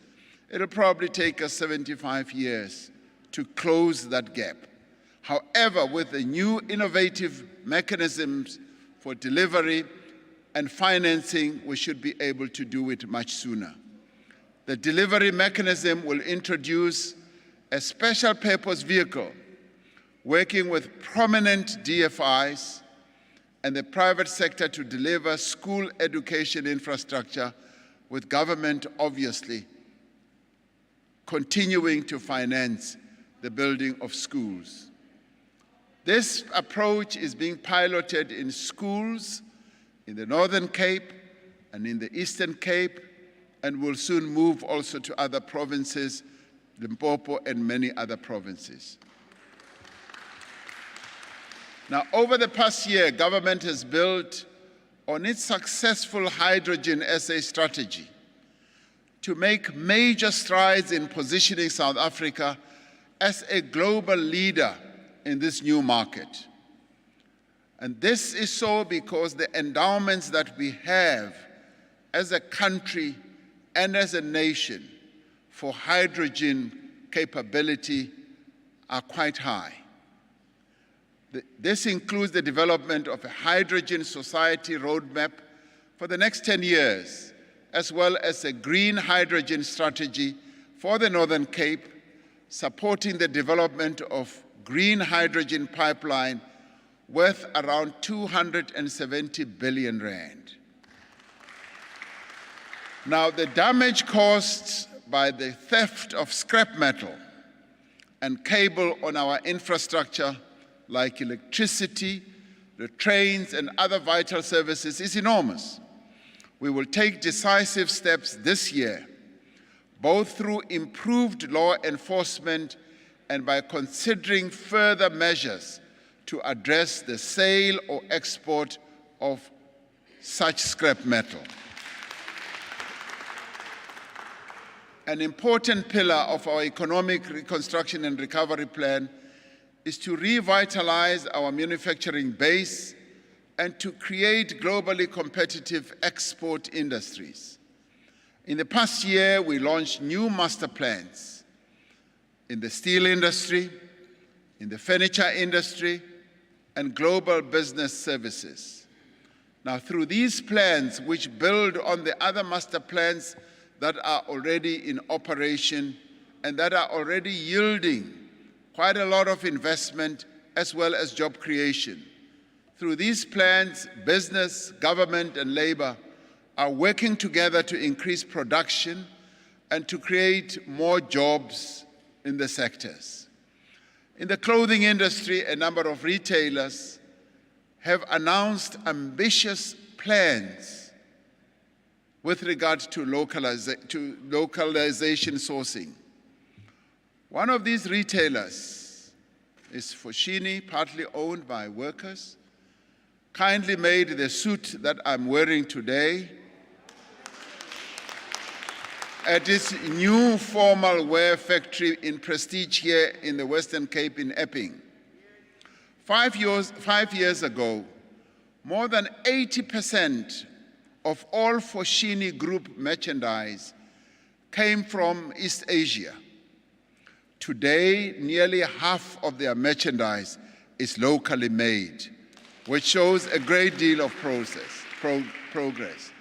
it'll probably take us 75 years to close that gap. However, with the new innovative mechanisms for delivery and financing, we should be able to do it much sooner. The delivery mechanism will introduce a special purpose vehicle working with prominent DFIs and the private sector to deliver school education infrastructure, with government obviously continuing to finance the building of schools. This approach is being piloted in schools in the Northern Cape and in the Eastern Cape, and will soon move also to other provinces, Limpopo and many other provinces. Now, over the past year, government has built on its successful Hydrogen SA strategy to make major strides in positioning South Africa as a global leader in this new market. And this is so because the endowments that we have as a country and as a nation for hydrogen capability are quite high. This includes the development of a hydrogen society roadmap for the next 10 years, as well as a green hydrogen strategy for the Northern Cape, supporting the development of green hydrogen pipeline worth around 270 billion rand. Now, the damage caused by the theft of scrap metal and cable on our infrastructure, like electricity, the trains and other vital services, is enormous. We will take decisive steps this year, both through improved law enforcement and by considering further measures to address the sale or export of such scrap metal. An important pillar of our economic reconstruction and recovery plan is to revitalize our manufacturing base and to create globally competitive export industries. In the past year, we launched new master plans in the steel industry, in the furniture industry, and global business services. Now, through these plans, which build on the other master plans that are already in operation and that are already yielding quite a lot of investment as well as job creation. Through these plans, business, government, and labor are working together to increase production and to create more jobs in the sectors. In the clothing industry, a number of retailers have announced ambitious plans with regard to localization sourcing. One of these retailers is Foschini, partly owned by workers, kindly made the suit that I'm wearing today at its new formal wear factory in Prestige here in the Western Cape in Epping. 5 years ago, more than 80% of all Foschini Group merchandise came from East Asia. Today, nearly half of their merchandise is locally made, which shows a great deal of progress.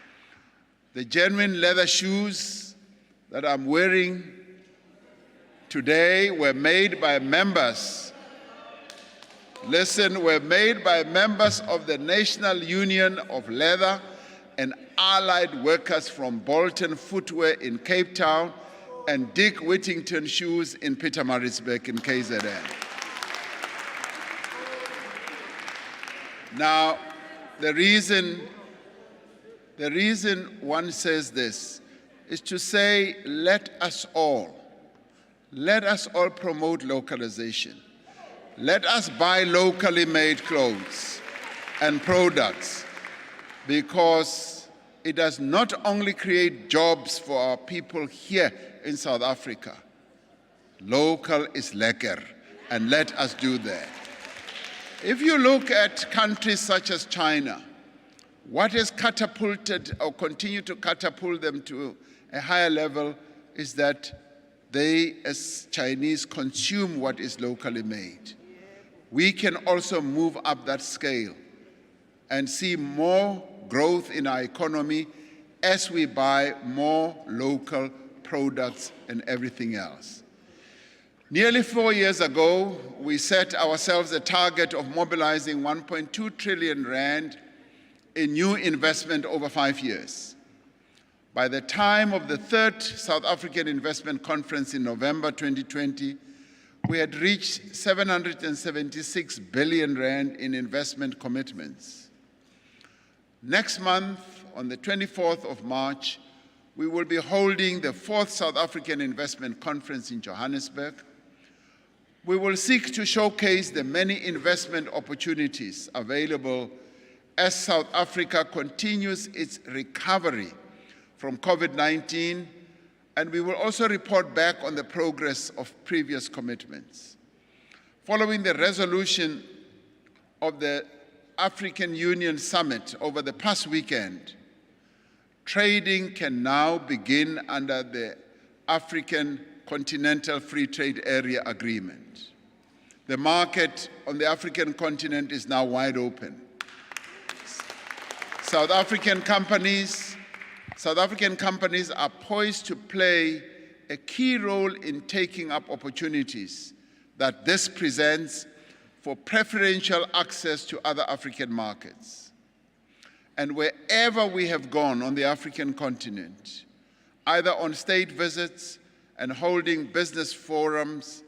The genuine leather shoes that I'm wearing today were made by members. Listen, were made by members of the National Union of Leather and Allied Workers from Bolton Footwear in Cape Town and Dick Whittington Shoes in Pietermaritzburg in KZN. Now, the reason one says this is to say, let us all promote localization. Let us buy locally made clothes and products, because it does not only create jobs for our people here in South Africa. Local is lekker, and let us do that. If you look at countries such as China, what has catapulted or continue to catapult them to a higher level is that they, as Chinese, consume what is locally made. We can also move up that scale and see more growth in our economy as we buy more local products and everything else. Nearly 4 years ago, we set ourselves a target of mobilizing 1.2 trillion rand in new investment over 5 years. By the time of the third South African Investment Conference in November 2020, we had reached 776 billion rand in investment commitments. Next month, on the 24th of March, we will be holding the fourth South African Investment Conference in Johannesburg. We will seek to showcase the many investment opportunities available as South Africa continues its recovery from COVID-19, and we will also report back on the progress of previous commitments. Following the resolution of the African Union Summit over the past weekend, trading can now begin under the African Continental Free Trade Area Agreement. The market on the African continent is now wide open. South African companies are poised to play a key role in taking up opportunities that this presents for preferential access to other African markets. And wherever we have gone on the African continent, either on state visits and holding business forums,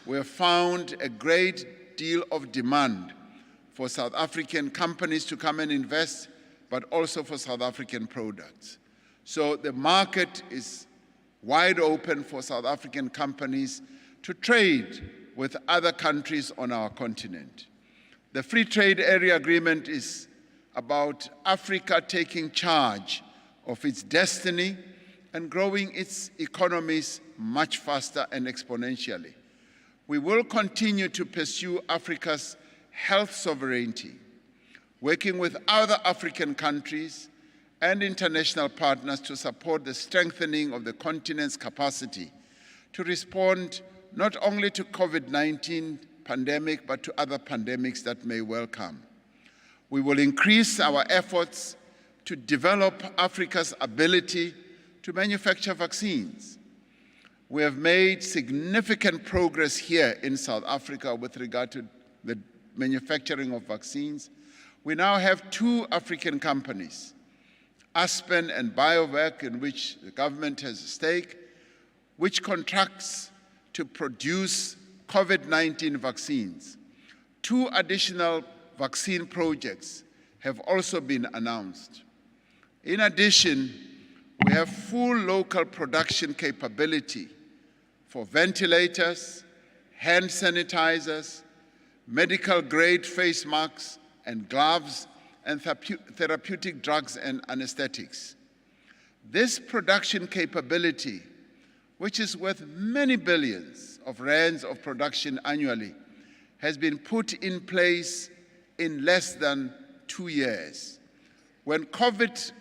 we have found a great deal of demand for South African companies to come and invest, but also for South African products. So the market is wide open for South African companies to trade with other countries on our continent. The Free Trade Area Agreement is about Africa taking charge of its destiny and growing its economies much faster and exponentially. We will continue to pursue Africa's health sovereignty, working with other African countries and international partners to support the strengthening of the continent's capacity to respond not only to COVID-19 pandemic, but to other pandemics that may well come. We will increase our efforts to develop Africa's ability to manufacture vaccines. We have made significant progress here in South Africa with regard to the manufacturing of vaccines. We now have 2 African companies, Aspen and BioVac, in which the government has a stake, which contracts to produce COVID-19 vaccines. 2 additional vaccine projects have also been announced. In addition, we have full local production capability for ventilators, hand sanitizers, medical-grade face masks and gloves, and therapeutic drugs and anesthetics. This production capability, which is worth many billions of rands of production annually, has been put in place in less than 2 years. When COVID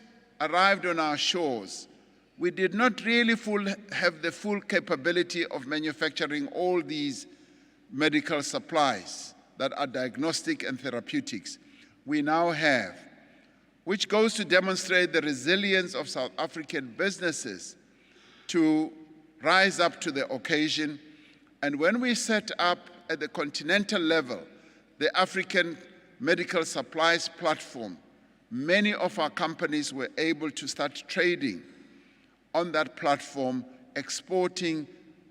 arrived on our shores, we did not really have the full capability of manufacturing all these medical supplies that are diagnostic and therapeutics. We now have, which goes to demonstrate the resilience of South African businesses to rise up to the occasion. And when we set up at the continental level the African Medical Supplies Platform, many of our companies were able to start trading on that platform, exporting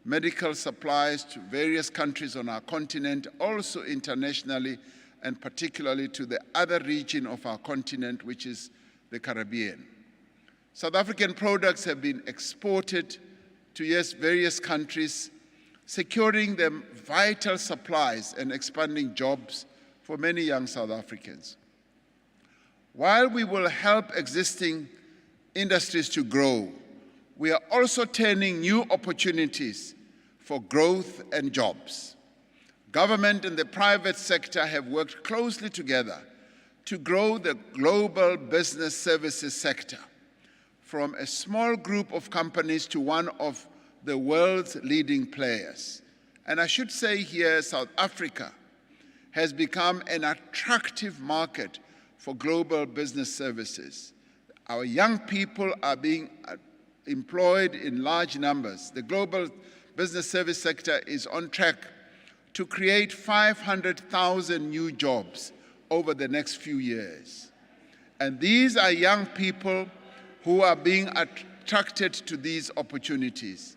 medical supplies to various countries on our continent, also internationally, and particularly to the other region of our continent, which is the Caribbean. South African products have been exported to various countries, securing them vital supplies and expanding jobs for many young South Africans. While we will help existing industries to grow, we are also turning new opportunities for growth and jobs. Government and the private sector have worked closely together to grow the global business services sector from a small group of companies to one of the world's leading players. And I should say here, South Africa has become an attractive market for global business services. Our young people are being employed in large numbers. The global business service sector is on track to create 500,000 new jobs over the next few years. And these are young people who are being attracted to these opportunities.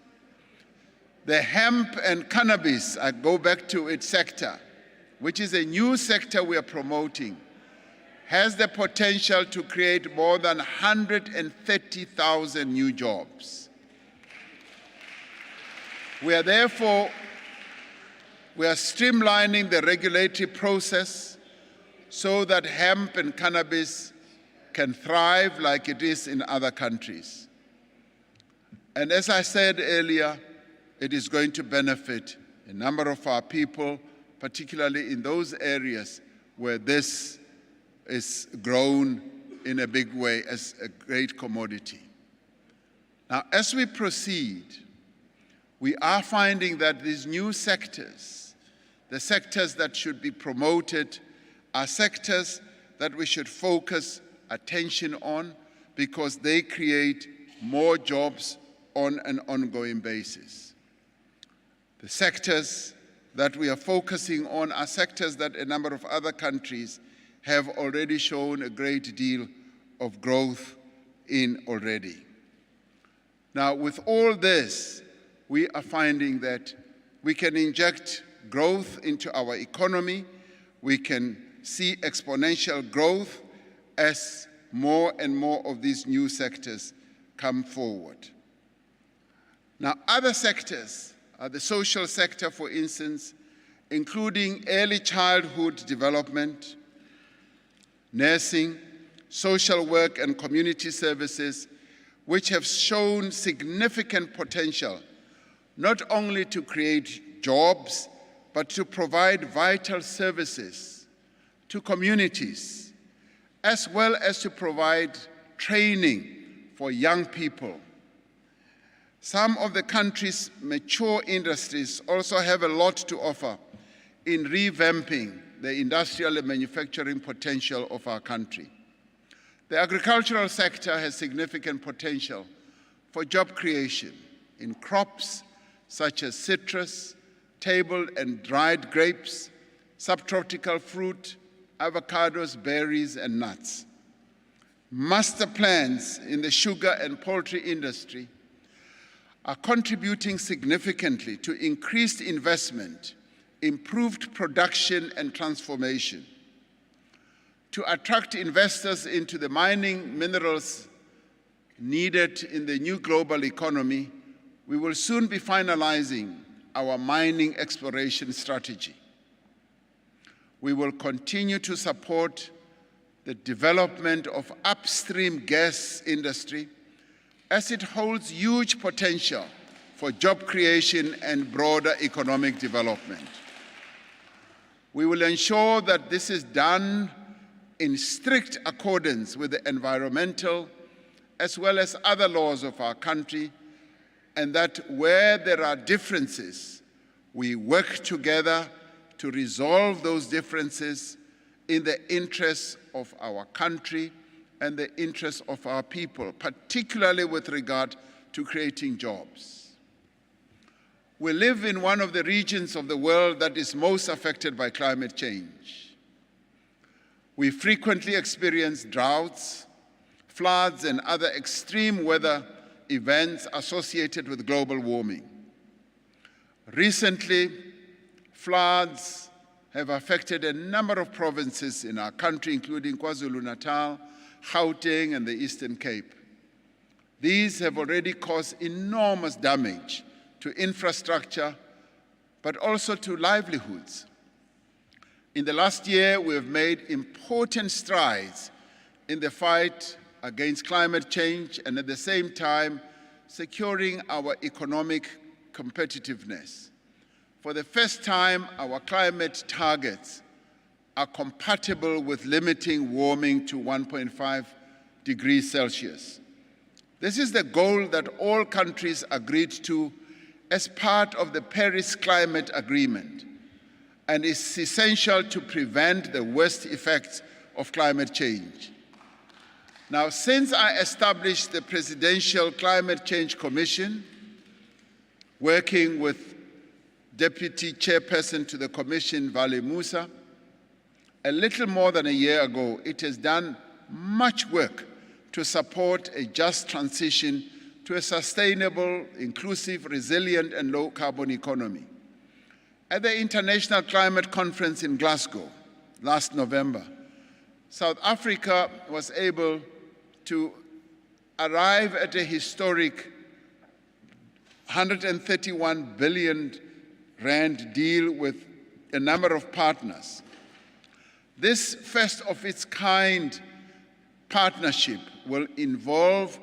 The hemp and cannabis, I go back to its sector, which is a new sector we are promoting, has the potential to create more than 130,000 new jobs. We are streamlining the regulatory process so that hemp and cannabis can thrive like it is in other countries. And as I said earlier, it is going to benefit a number of our people, particularly in those areas where this is grown in a big way as a great commodity. Now, as we proceed, we are finding that these new sectors, the sectors that should be promoted, are sectors that we should focus attention on because they create more jobs on an ongoing basis. The sectors that we are focusing on are sectors that a number of other countries have already shown a great deal of growth in already. Now, with all this, we are finding that we can inject growth into our economy. We can see exponential growth as more and more of these new sectors come forward. Now, other sectors are the social sector, for instance, including early childhood development, nursing, social work, and community services, which have shown significant potential not only to create jobs, but to provide vital services to communities, as well as to provide training for young people. Some of the country's mature industries also have a lot to offer in revamping the industrial and manufacturing potential of our country. The agricultural sector has significant potential for job creation in crops such as citrus, table and dried grapes, subtropical fruit, avocados, berries, and nuts. Master plans in the sugar and poultry industry are contributing significantly to increased investment, improved production and transformation. To attract investors into the mining minerals needed in the new global economy, we will soon be finalizing our mining exploration strategy. We will continue to support the development of upstream gas industry as it holds huge potential for job creation and broader economic development. We will ensure that this is done in strict accordance with the environmental as well as other laws of our country, and that where there are differences, we work together to resolve those differences in the interests of our country and the interests of our people, particularly with regard to creating jobs. We live in one of the regions of the world that is most affected by climate change. We frequently experience droughts, floods, and other extreme weather events associated with global warming. Recently, floods have affected a number of provinces in our country, including KwaZulu-Natal, Gauteng, and the Eastern Cape. These have already caused enormous damage to infrastructure, but also to livelihoods. In the last year, we have made important strides in the fight against climate change and at the same time securing our economic competitiveness. For the first time, our climate targets are compatible with limiting warming to 1.5 degrees Celsius. This is the goal that all countries agreed to as part of the Paris Climate Agreement and is essential to prevent the worst effects of climate change. Now, since I established the Presidential Climate Change Commission, working with Deputy Chairperson to the Commission, Vale Musa, a little more than a year ago, it has done much work to support a just transition to a sustainable, inclusive, resilient, and low-carbon economy. At the International Climate Conference in Glasgow last November, South Africa was able to arrive at a historic 131 billion rand deal with a number of partners. This first of its kind partnership will involve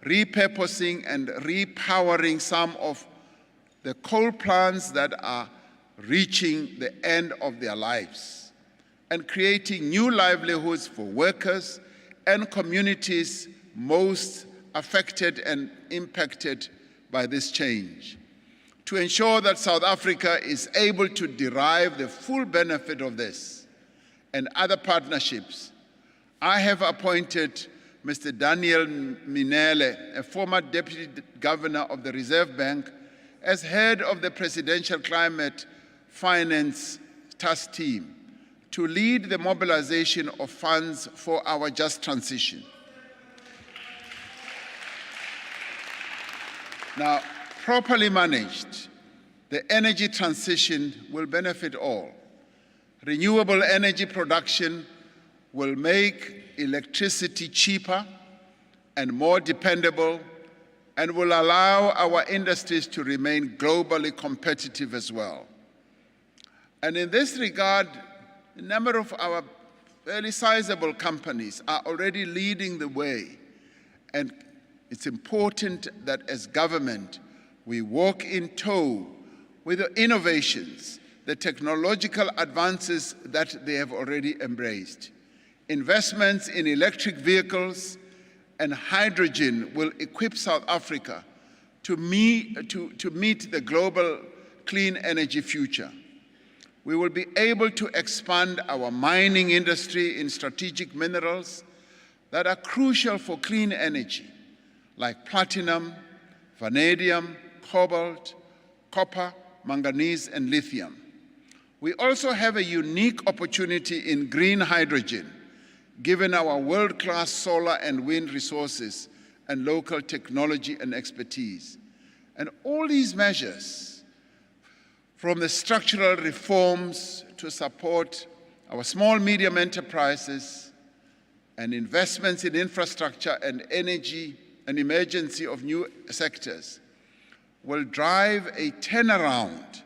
repurposing and repowering some of the coal plants that are reaching the end of their lives and creating new livelihoods for workers and communities most affected and impacted by this change. To ensure that South Africa is able to derive the full benefit of this and other partnerships, I have appointed Mr. Daniel Minele, a former Deputy Governor of the Reserve Bank, as head of the Presidential Climate Finance Task Team to lead the mobilization of funds for our just transition. Now, properly managed, the energy transition will benefit all. Renewable energy production will make electricity cheaper and more dependable and will allow our industries to remain globally competitive as well. And in this regard, a number of our fairly sizable companies are already leading the way. And it's important that as government, we walk in tow with the innovations, the technological advances that they have already embraced. Investments in electric vehicles and hydrogen will equip South Africa to meet the global clean energy future. We will be able to expand our mining industry in strategic minerals that are crucial for clean energy, like platinum, vanadium, cobalt, copper, manganese, and lithium. We also have a unique opportunity in green hydrogen, given our world-class solar and wind resources and local technology and expertise. And all these measures, from the structural reforms to support our small, medium enterprises and investments in infrastructure and energy and emergency of new sectors, will drive a turnaround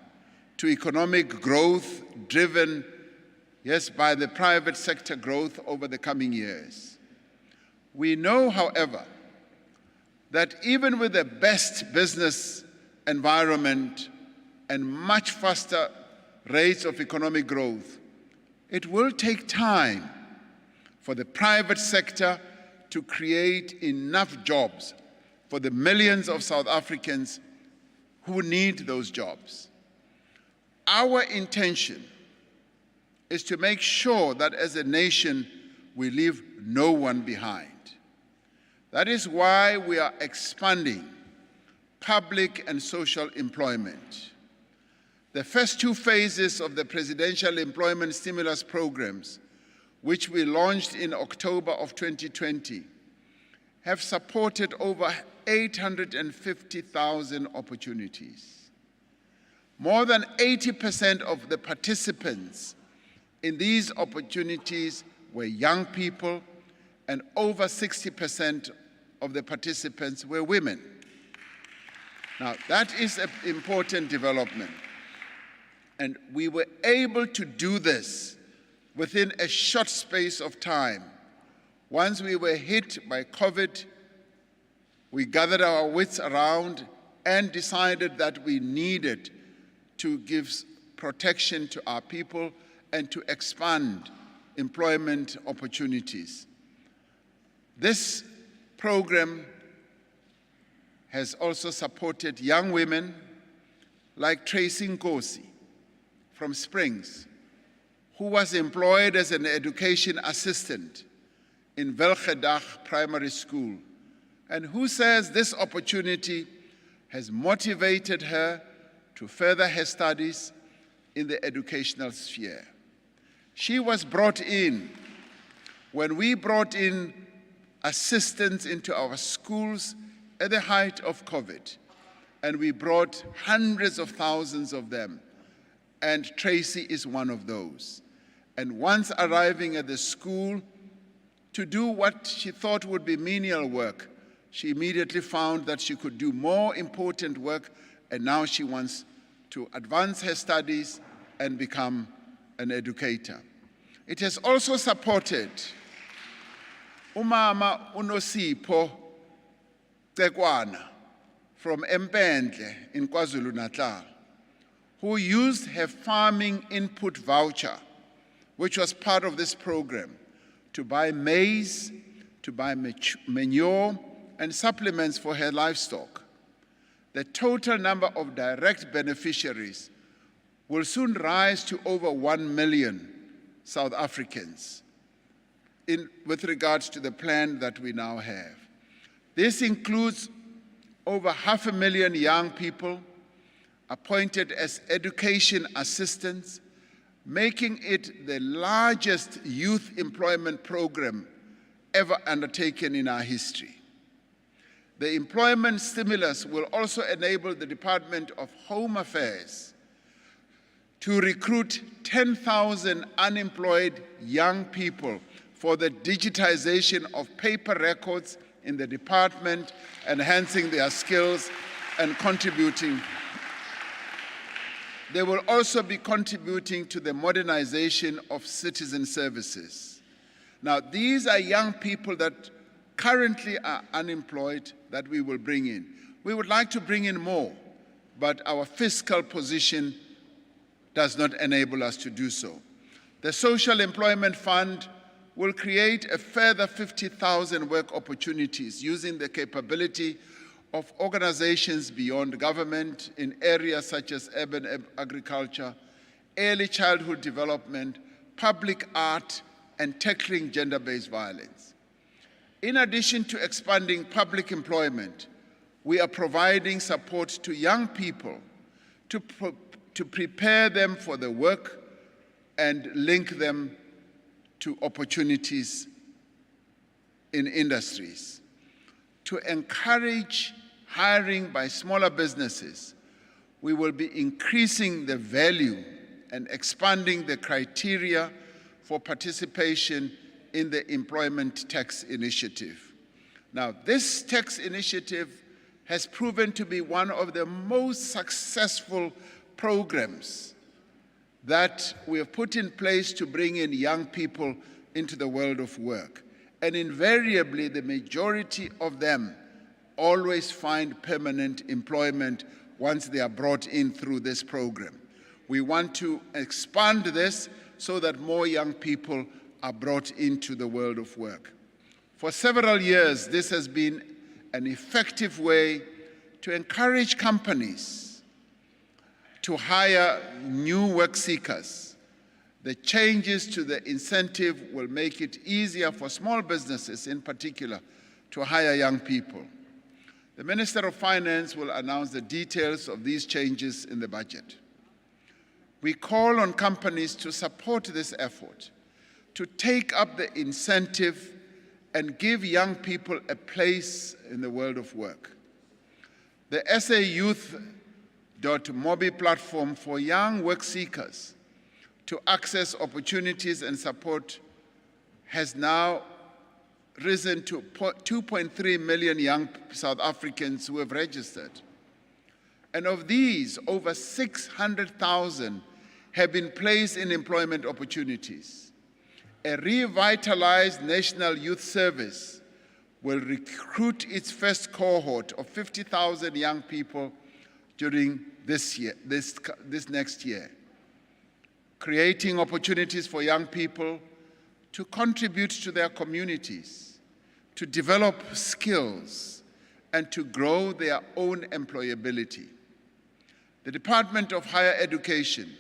to economic growth driven, yes, by the private sector growth over the coming years. We know, however, that even with the best business environment and much faster rates of economic growth, it will take time for the private sector to create enough jobs for the millions of South Africans who need those jobs. Our intention is to make sure that as a nation we leave no one behind. That is why we are expanding public and social employment. The first two phases of the Presidential Employment Stimulus Programs, which we launched in October of 2020, have supported over 850,000 opportunities. More than 80% of the participants in these opportunities were young people, and over 60% of the participants were women. Now, that is an important development. And we were able to do this within a short space of time. Once we were hit by COVID, we gathered our wits around and decided that we needed to give protection to our people and to expand employment opportunities. This program has also supported young women like Tracy Nkosi from Springs, who was employed as an education assistant in Welgedag Primary School, and who says this opportunity has motivated her to further her studies in the educational sphere. She was brought in when we brought in assistants into our schools at the height of COVID, and we brought hundreds of thousands of them, and Tracy is one of those. And once arriving at the school to do what she thought would be menial work, she immediately found that she could do more important work, and now she wants to advance her studies and become an educator. It has also supported Umama Unosipho Tekwana from Empendle in KwaZulu-Natal, who used her farming input voucher, which was part of this program, to buy maize, to buy manure, and supplements for her livestock. The total number of direct beneficiaries will soon rise to over 1 million South Africans with regards to the plan that we now have. This includes over 500,000 young people appointed as education assistants, making it the largest youth employment program ever undertaken in our history. The employment stimulus will also enable the Department of Home Affairs to recruit 10,000 unemployed young people for the digitization of paper records in the department, enhancing their skills and contributing. They will also be contributing to the modernization of citizen services. Now, these are young people that currently are unemployed that we will bring in. We would like to bring in more, but our fiscal position does not enable us to do so. The Social Employment Fund will create a further 50,000 work opportunities using the capability of organizations beyond government in areas such as urban agriculture, early childhood development, public art, and tackling gender-based violence. In addition to expanding public employment, we are providing support to young people to prepare them for the work and link them to opportunities in industries. To encourage hiring by smaller businesses, we will be increasing the value and expanding the criteria for participation in the Employment Tax Initiative. Now, this tax initiative has proven to be one of the most successful programs that we have put in place to bring in young people into the world of work. And invariably, the majority of them always find permanent employment once they are brought in through this program. We want to expand this so that more young people are brought into the world of work. For several years, this has been an effective way to encourage companies to hire new work seekers. The changes to the incentive will make it easier for small businesses in particular to hire young people. The Minister of Finance will announce the details of these changes in the budget. We call on companies to support this effort, to take up the incentive and give young people a place in the world of work. The SA Youth.mobi platform for young work seekers to access opportunities and support has now risen to 2.3 million young South Africans who have registered. And of these, over 600,000 have been placed in employment opportunities. A revitalized National Youth Service will recruit its first cohort of 50,000 young people during this next year, creating opportunities for young people to contribute to their communities, to develop skills, and to grow their own employability. The Department of Higher Education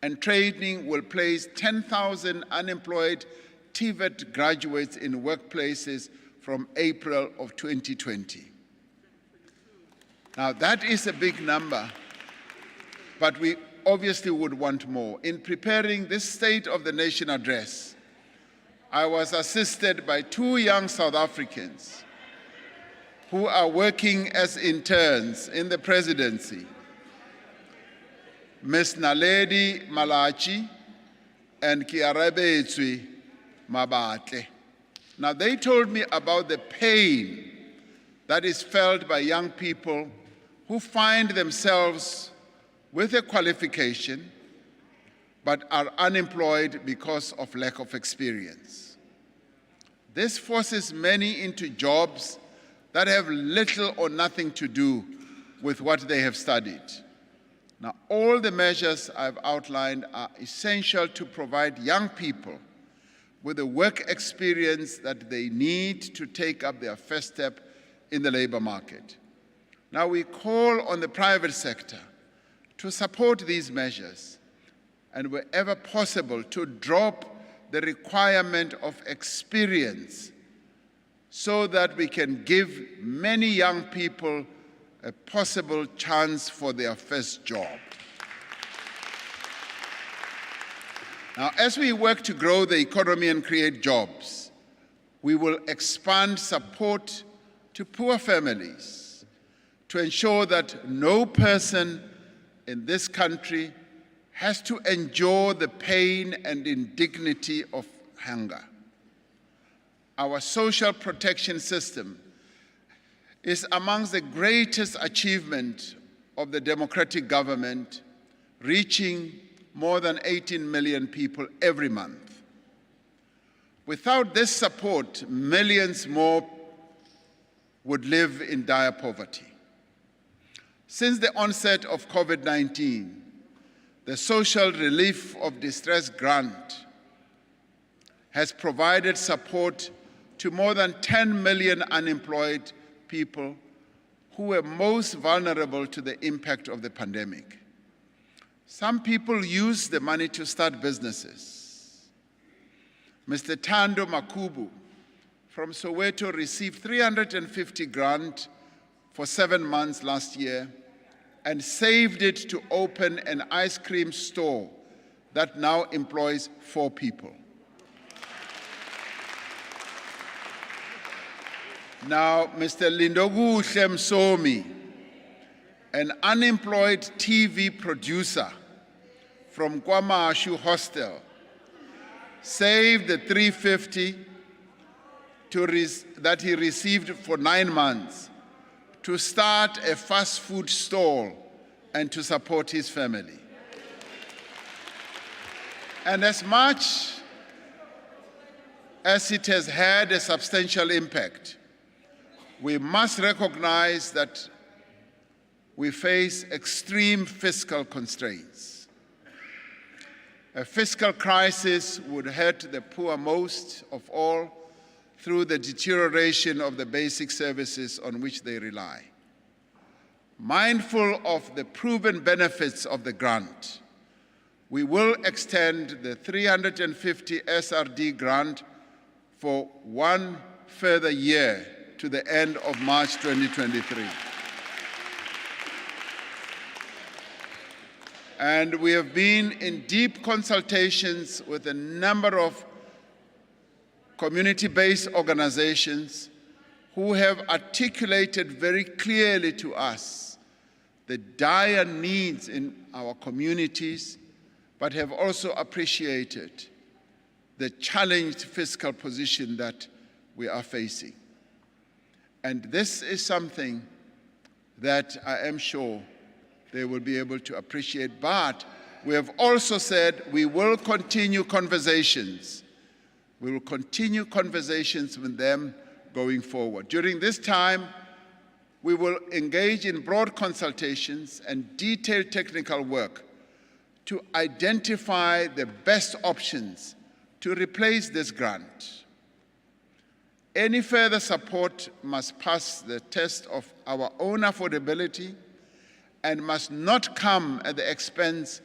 and Training will place 10,000 unemployed TVET graduates in workplaces from April of 2020. Now, that is a big number, but we obviously would want more. In preparing this State of the Nation address, I was assisted by 2 young South Africans who are working as interns in the presidency, Ms. Naledi Malachi and Kiarabetswe Mabatle. Now, they told me about the pain that is felt by young people who find themselves with a qualification but are unemployed because of lack of experience. This forces many into jobs that have little or nothing to do with what they have studied. Now, all the measures I've outlined are essential to provide young people with the work experience that they need to take up their first step in the labor market. Now, we call on the private sector to support these measures and wherever possible to drop the requirement of experience so that we can give many young people a possible chance for their first job. Now, as we work to grow the economy and create jobs, we will expand support to poor families to ensure that no person in this country has to endure the pain and indignity of hunger. Our social protection system is amongst the greatest achievement of the democratic government, reaching more than 18 million people every month. Without this support, millions more would live in dire poverty. Since the onset of COVID-19, the Social Relief of Distress Grant has provided support to more than 10 million unemployed people who were most vulnerable to the impact of the pandemic. Some people use the money to start businesses. Mr. Thando Makubu from Soweto received 350 grant for 7 months last year and saved it to open an ice cream store that now employs 4 people. Now, Mr. Lindoguhle Msomi, an unemployed TV producer from KwaMashu Hostel, saved the 350 that he received for 9 months to start a fast food stall and to support his family. And as much as it has had a substantial impact, we must recognize that we face extreme fiscal constraints. A fiscal crisis would hurt the poor most of all through the deterioration of the basic services on which they rely. Mindful of the proven benefits of the grant, we will extend the 350 SRD grant for one further year to the end of March 2023. And we have been in deep consultations with a number of community-based organizations who have articulated very clearly to us the dire needs in our communities, but have also appreciated the challenged fiscal position that we are facing. And this is something that I am sure they will be able to appreciate. But we have also said we will continue conversations. We will continue conversations with them going forward. During this time, we will engage in broad consultations and detailed technical work to identify the best options to replace this grant. Any further support must pass the test of our own affordability and must not come at the expense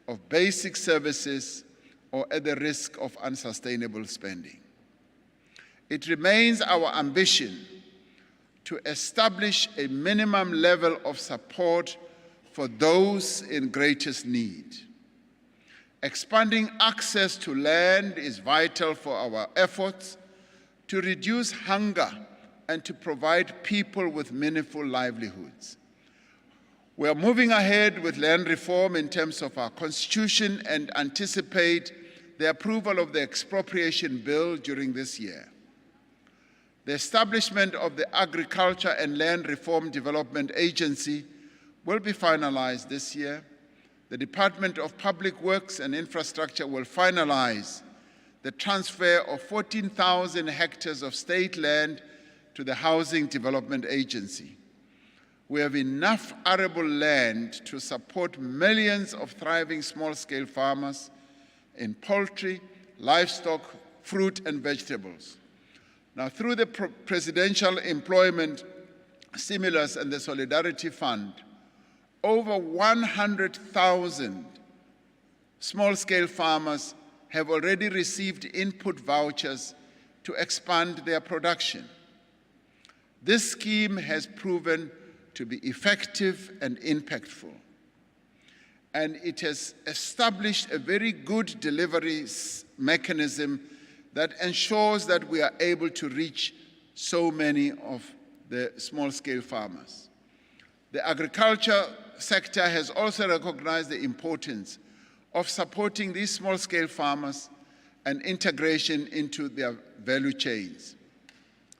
of basic services or at the risk of unsustainable spending. It remains our ambition to establish a minimum level of support for those in greatest need. Expanding access to land is vital for our efforts to reduce hunger and to provide people with meaningful livelihoods. We are moving ahead with land reform in terms of our constitution and anticipate the approval of the expropriation bill during this year. The establishment of the Agriculture and Land Reform Development Agency will be finalized this year. The Department of Public Works and Infrastructure will finalize the transfer of 14,000 hectares of state land to the Housing Development Agency. We have enough arable land to support millions of thriving small-scale farmers in poultry, livestock, fruit, and vegetables. Now, through the Presidential Employment Stimulus and the Solidarity Fund, over 100,000 small-scale farmers have already received input vouchers to expand their production. This scheme has proven to be effective and impactful, and it has established a very good delivery mechanism that ensures that we are able to reach so many of the small-scale farmers. The agriculture sector has also recognized the importance of supporting these small-scale farmers and integration into their value chains.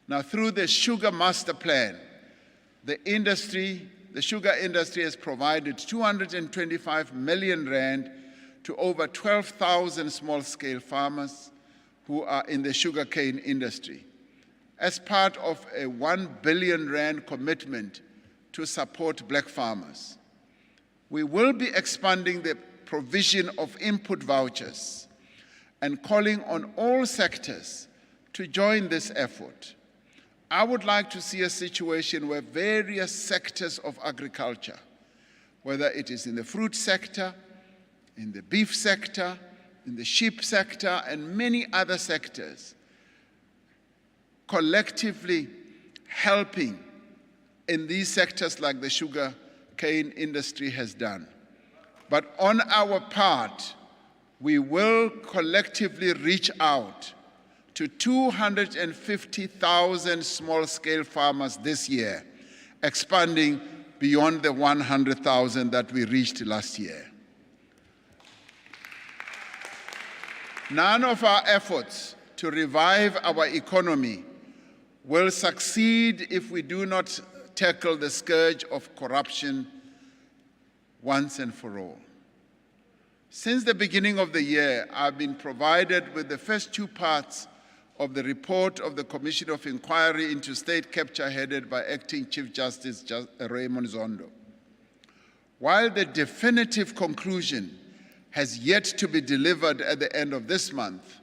Now, through the Sugar Master Plan, the sugar industry has provided 225 million rand to over 12,000 small-scale farmers who are in the sugarcane industry as part of a 1 billion rand commitment to support black farmers. We will be expanding the provision of input vouchers and calling on all sectors to join this effort. I would like to see a situation where various sectors of agriculture, whether it is in the fruit sector, in the beef sector, in the sheep sector, and many other sectors, collectively helping in these sectors like the sugar cane industry has done. But on our part, we will collectively reach out to 250,000 small-scale farmers this year, expanding beyond the 100,000 that we reached last year. None of our efforts to revive our economy will succeed if we do not tackle the scourge of corruption once and for all. Since the beginning of the year, I've been provided with the first two parts of the report of the Commission of Inquiry into State Capture headed by Acting Chief Justice Raymond Zondo. While the definitive conclusion has yet to be delivered at the end of this month,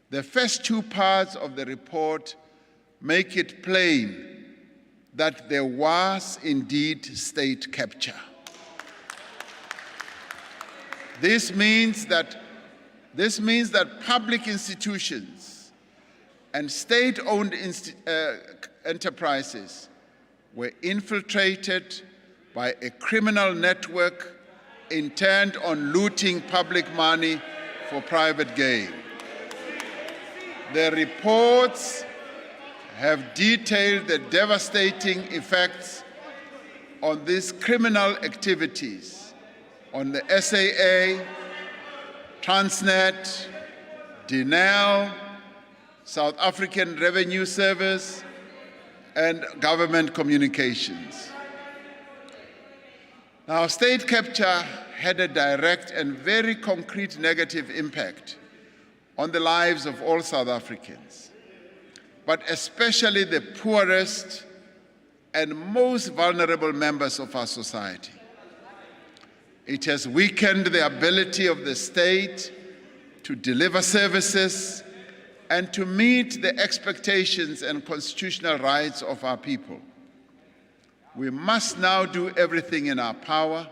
the first two parts of the report make it plain that there was indeed state capture. This means that public institutions and state-owned enterprises were infiltrated by a criminal network intent on looting public money for private gain. The reports have detailed the devastating effects on these criminal activities on the SAA, Transnet, Denel, South African Revenue Service, and government communications. Now, state capture had a direct and very concrete negative impact on the lives of all South Africans, but especially the poorest and most vulnerable members of our society. It has weakened the ability of the state to deliver services and to meet the expectations and constitutional rights of our people. We must now do everything in our power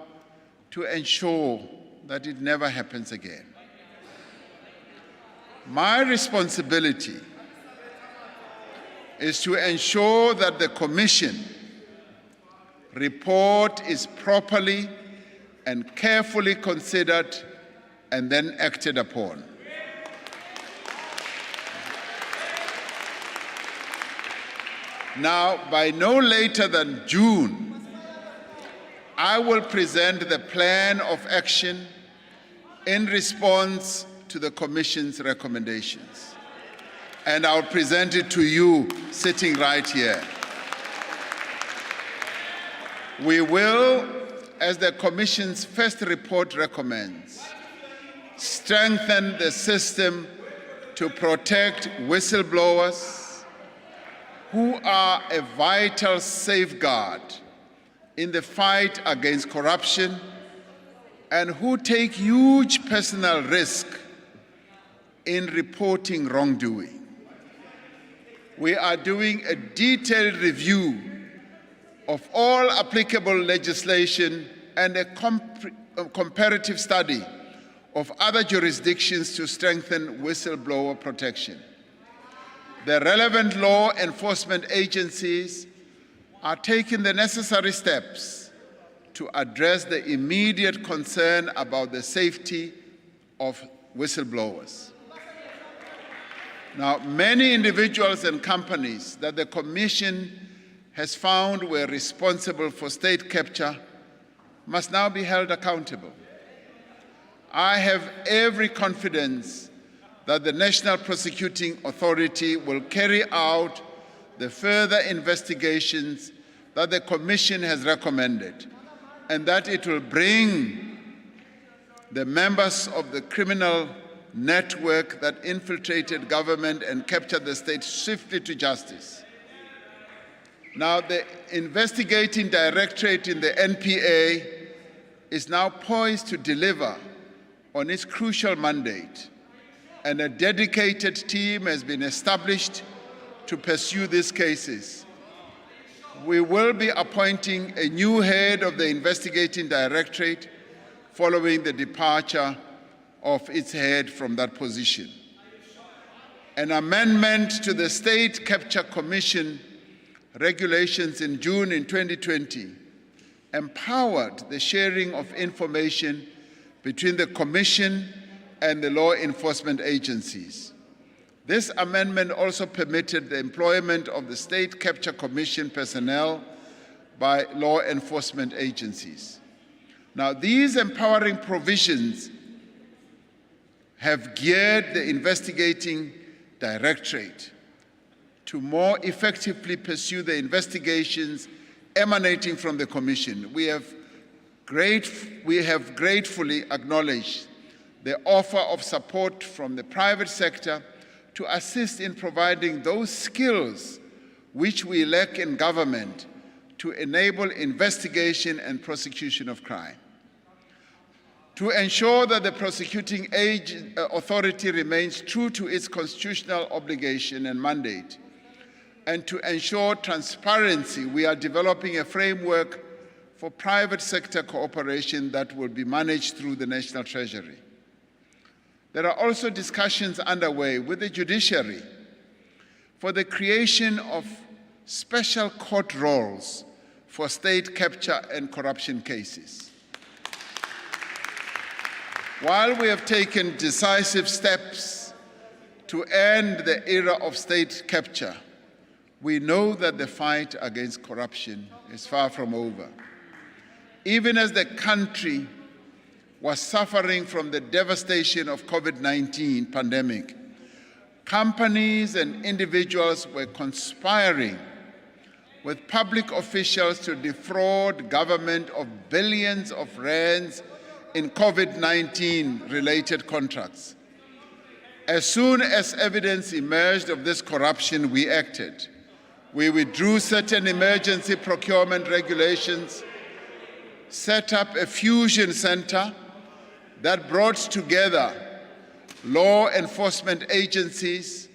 to ensure that it never happens again. My responsibility is to ensure that the Commission report is properly and carefully considered and then acted upon. Now, by no later than June, I will present the plan of action in response to the Commission's recommendations. And I'll present it to you sitting right here. We will, as the Commission's first report recommends, strengthen the system to protect whistleblowers who are a vital safeguard in the fight against corruption and who take huge personal risk in reporting wrongdoing. We are doing a detailed review of all applicable legislation and a comparative study of other jurisdictions to strengthen whistleblower protection. The relevant law enforcement agencies are taking the necessary steps to address the immediate concern about the safety of whistleblowers. Now, many individuals and companies that the Commission has found were responsible for state capture must now be held accountable. I have every confidence that the National Prosecuting Authority will carry out the further investigations that the Commission has recommended, and that it will bring the members of the criminal network that infiltrated government and captured the state swiftly to justice. Now, the investigating directorate in the NPA is now poised to deliver on its crucial mandate, and a dedicated team has been established to pursue these cases. We will be appointing a new head of the investigating directorate following the departure of its head from that position. An amendment to the State Capture Commission regulations in June in 2020 empowered the sharing of information between the Commission and the law enforcement agencies. This amendment also permitted the employment of the State Capture Commission personnel by law enforcement agencies. Now, these empowering provisions have geared the investigating directorate to more effectively pursue the investigations emanating from the Commission. We have gratefully acknowledged the offer of support from the private sector to assist in providing those skills which we lack in government to enable investigation and prosecution of crime. To ensure that the prosecuting authority remains true to its constitutional obligation and mandate, and to ensure transparency, we are developing a framework for private sector cooperation that will be managed through the National Treasury. There are also discussions underway with the judiciary for the creation of special court roles for state capture and corruption cases. While we have taken decisive steps to end the era of state capture, we know that the fight against corruption is far from over. Even as the country was suffering from the devastation of COVID-19 pandemic, companies and individuals were conspiring with public officials to defraud government of billions of rands in COVID-19 related contracts. As soon as evidence emerged of this corruption, we acted. We withdrew certain emergency procurement regulations, set up a fusion center that brought together law enforcement agencies.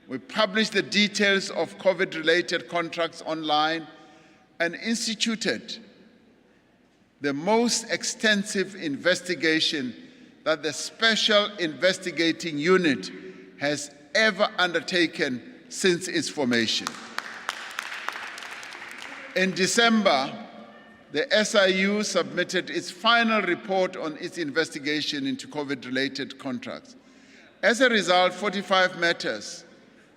We published the details of COVID-related contracts online and instituted the most extensive investigation that the Special Investigating Unit has ever undertaken since its formation. In December, the SIU submitted its final report on its investigation into COVID-related contracts. As a result, 45 matters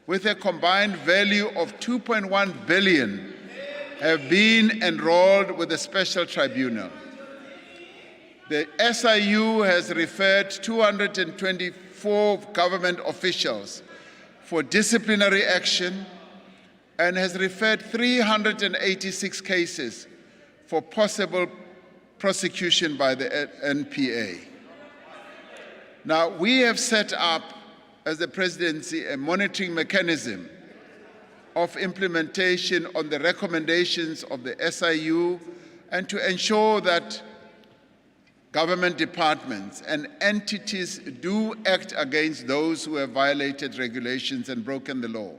with a combined value of 2.1 billion have been enrolled with the Special Tribunal. The SIU has referred 224 government officials for disciplinary action and has referred 386 cases for possible prosecution by the NPA. Now, we have set up, as the Presidency, a monitoring mechanism of implementation on the recommendations of the SIU and to ensure that government departments and entities do act against those who have violated regulations and broken the law.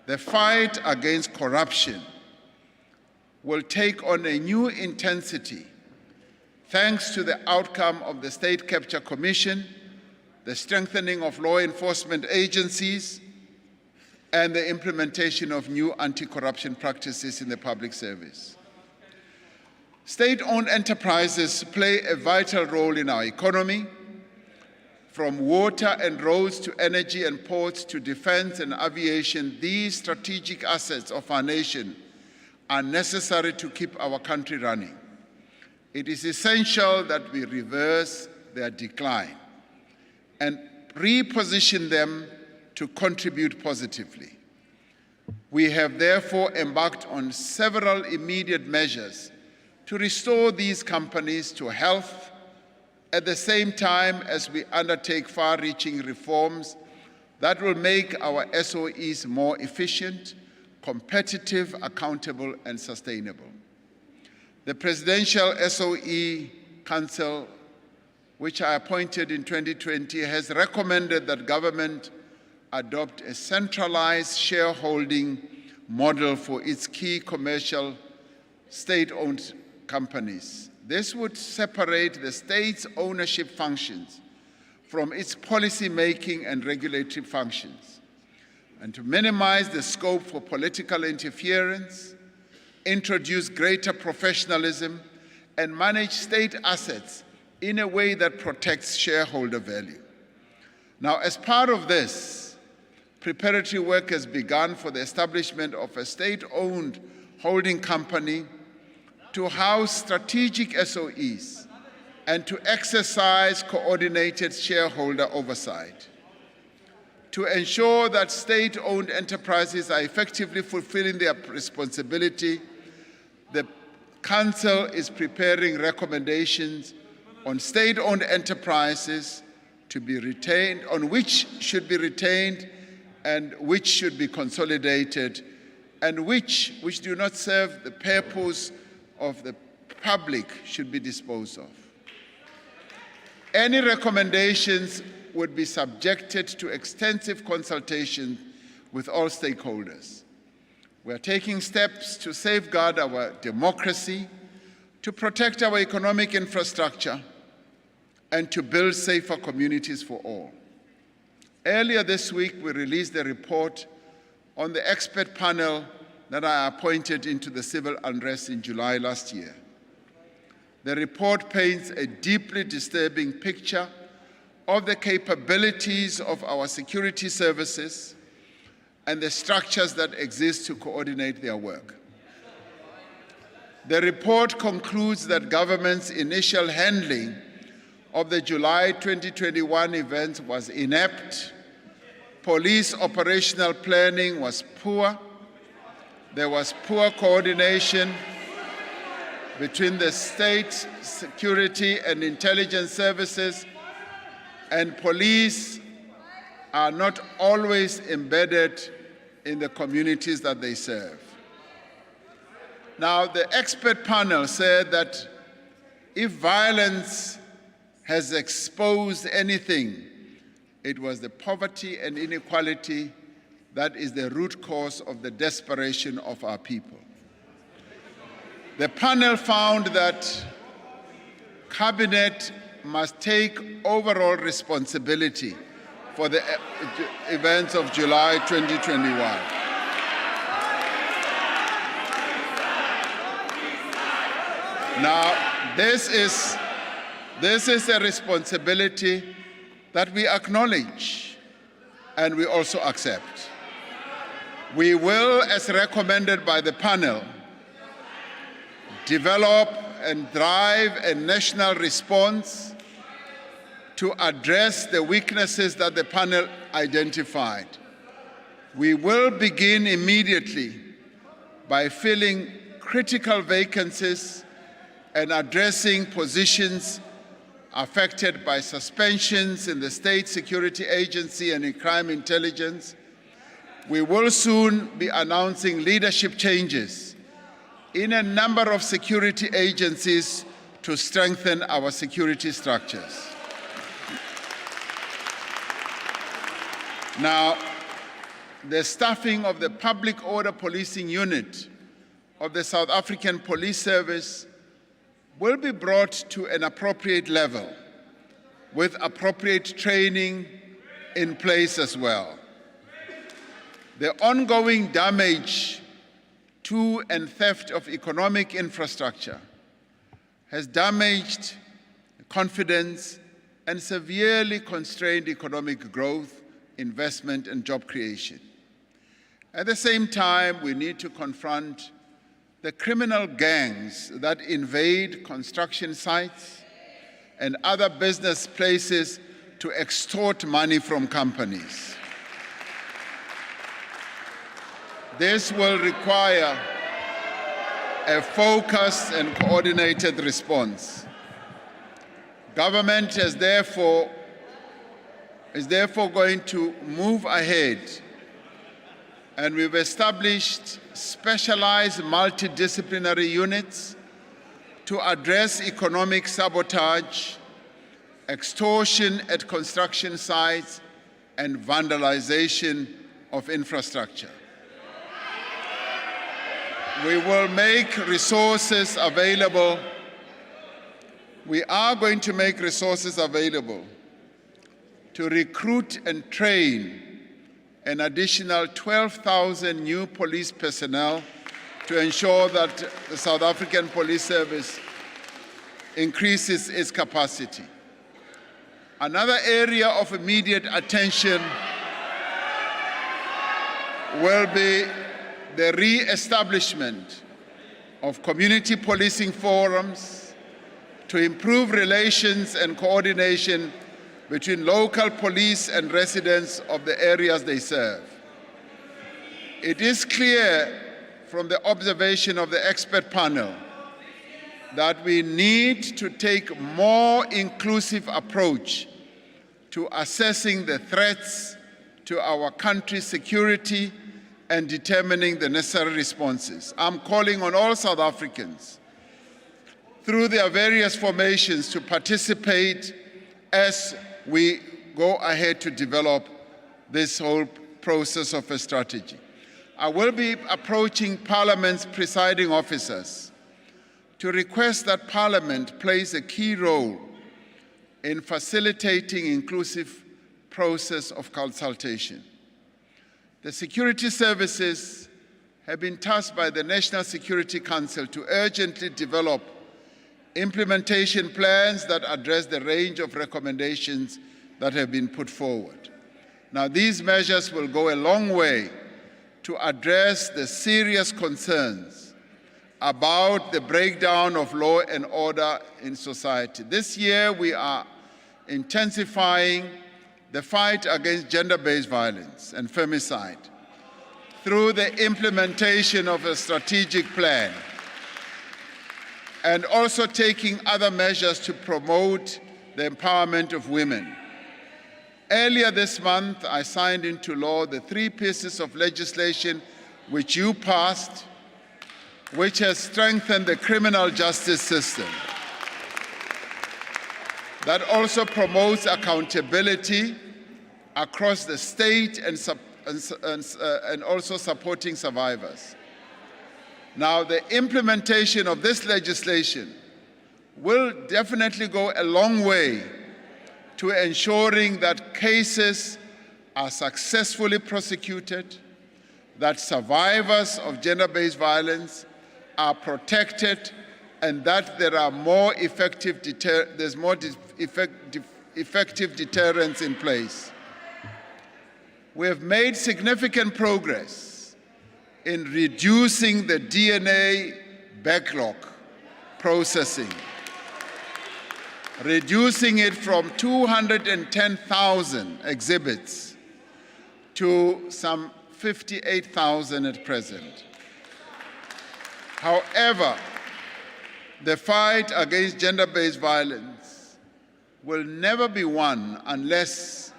The fight against corruption will take on a new intensity thanks to the outcome of the State Capture Commission, the strengthening of law enforcement agencies, and the implementation of new anti-corruption practices in the public service. State-owned enterprises play a vital role in our economy, from water and roads to energy and ports to defense and aviation. These strategic assets of our nation are necessary to keep our country running. It is essential that we reverse their decline and reposition them to contribute positively. We have therefore embarked on several immediate measures to restore these companies to health at the same time as we undertake far-reaching reforms that will make our SOEs more efficient, competitive, accountable, and sustainable. The Presidential SOE Council, which I appointed in 2020, has recommended that government adopt a centralized shareholding model for its key commercial state-owned companies. This would separate the state's ownership functions from its policy-making and regulatory functions, and to minimize the scope for political interference, introduce greater professionalism, and manage state assets in a way that protects shareholder value. Now, as part of this, preparatory work has begun for the establishment of a state-owned holding company to house strategic SOEs and to exercise coordinated shareholder oversight. To ensure that state-owned enterprises are effectively fulfilling their responsibility, the Council is preparing recommendations on state-owned enterprises to be retained, on which should be retained and which should be consolidated, and which do not serve the purpose of the public should be disposed of. Any recommendations would be subjected to extensive consultation with all stakeholders. We are taking steps to safeguard our democracy, to protect our economic infrastructure, and to build safer communities for all. Earlier this week, we released a report on the expert panel that I appointed into the civil unrest in July last year. The report paints a deeply disturbing picture of the capabilities of our security services and the structures that exist to coordinate their work. The report concludes that government's initial handling of the July 2021 events was inept, police operational planning was poor, there was poor coordination between the state security and intelligence services, and police are not always embedded in the communities that they serve. Now, the expert panel said that if violence has exposed anything, it was the poverty and inequality that is the root cause of the desperation of our people. The panel found that Cabinet must take overall responsibility for the events of July 2021. Now, this is a responsibility that we acknowledge and we also accept. We will, as recommended by the panel, develop and drive a national response to address the weaknesses that the panel identified. We will begin immediately by filling critical vacancies and addressing positions affected by suspensions in the State Security Agency and in crime intelligence. We will soon be announcing leadership changes in a number of security agencies to strengthen our security structures. Now, the staffing of the Public Order Policing Unit of the South African Police Service will be brought to an appropriate level with appropriate training in place as well. The ongoing damage to and theft of economic infrastructure has damaged confidence and severely constrained economic growth, investment, and job creation. At the same time, we need to confront the criminal gangs that invade construction sites and other business places to extort money from companies. This will require a focused and coordinated response. Government is therefore going to move ahead, and we've established specialized multidisciplinary units to address economic sabotage, extortion at construction sites, and vandalization of infrastructure. We will make resources available. We are going to make resources available to recruit and train an additional 12,000 new police personnel to ensure that the South African Police Service increases its capacity. Another area of immediate attention will be the re-establishment of community policing forums to improve relations and coordination between local police and residents of the areas they serve. It is clear from the observation of the expert panel that we need to take a more inclusive approach to assessing the threats to our country's security and determining the necessary responses. I'm calling on all South Africans through their various formations to participate as we go ahead to develop this whole process of a strategy. I will be approaching Parliament's presiding officers to request that Parliament plays a key role in facilitating inclusive process of consultation. The security services have been tasked by the National Security Council to urgently develop implementation plans that address the range of recommendations that have been put forward. Now, these measures will go a long way to address the serious concerns about the breakdown of law and order in society. This year, we are intensifying the fight against gender-based violence and femicide through the implementation of a strategic plan, and also taking other measures to promote the empowerment of women. Earlier this month, I signed into law the 3 pieces of legislation which you passed, which has strengthened the criminal justice system. That also promotes accountability across the state and also supporting survivors. Now, the implementation of this legislation will definitely go a long way to ensuring that cases are successfully prosecuted, that survivors of gender-based violence are protected, and that there are more effective effective deterrents in place. We have made significant progress in reducing the DNA backlog processing, reducing it from 210,000 exhibits to some 58,000 at present. However, the fight against gender-based violence will never be won unless,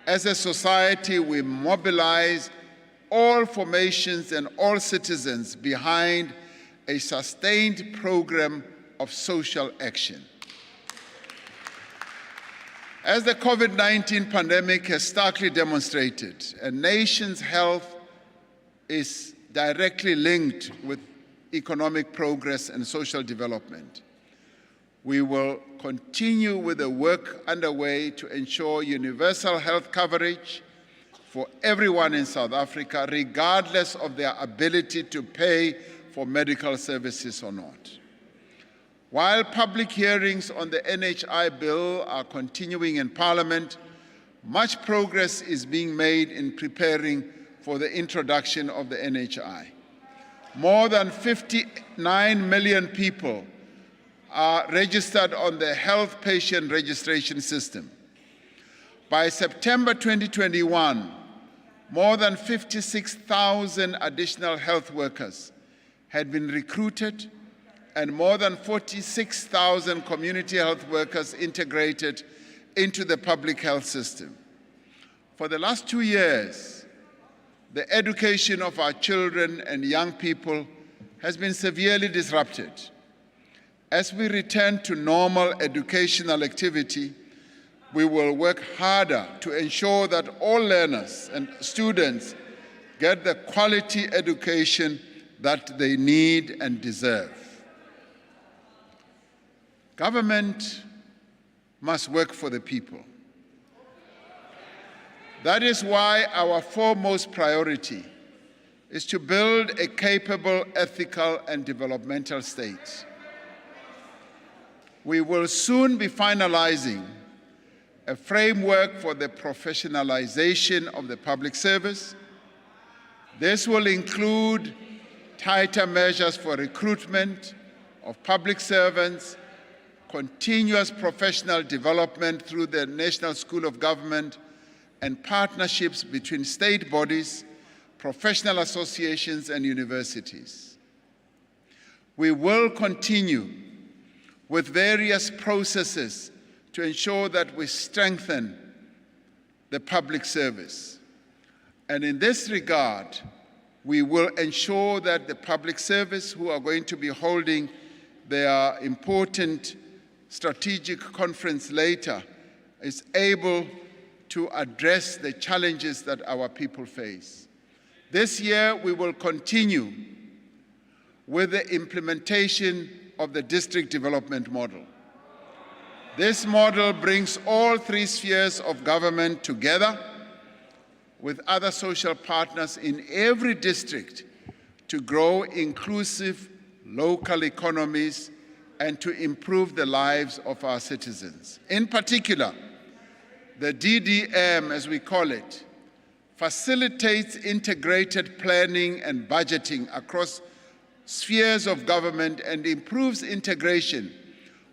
as a society, we mobilize all formations and all citizens behind a sustained program of social action. As the COVID-19 pandemic has starkly demonstrated, a nation's health is directly linked with economic progress and social development. We will continue with the work underway to ensure universal health coverage for everyone in South Africa, regardless of their ability to pay for medical services or not. While public hearings on the NHI bill are continuing in Parliament, much progress is being made in preparing for the introduction of the NHI. More than 59 million people are registered on the health patient registration system. By September 2021, more than 56,000 additional health workers had been recruited and more than 46,000 community health workers integrated into the public health system. For the last 2 years, the education of our children and young people has been severely disrupted. As we return to normal educational activity, we will work harder to ensure that all learners and students get the quality education that they need and deserve. Government must work for the people. That is why our foremost priority is to build a capable, ethical, and developmental state. We will soon be finalizing a framework for the professionalization of the public service. This will include tighter measures for recruitment of public servants, continuous professional development through the National School of Government, and partnerships between state bodies, professional associations, and universities. We will continue with various processes to ensure that we strengthen the public service. And in this regard, we will ensure that the public service who are going to be holding their important strategic conference later is able to address the challenges that our people face. This year, we will continue with the implementation of the district development model. This model brings all three spheres of government together with other social partners in every district to grow inclusive local economies and to improve the lives of our citizens. In particular, the DDM, as we call it, facilitates integrated planning and budgeting across spheres of government and improves integration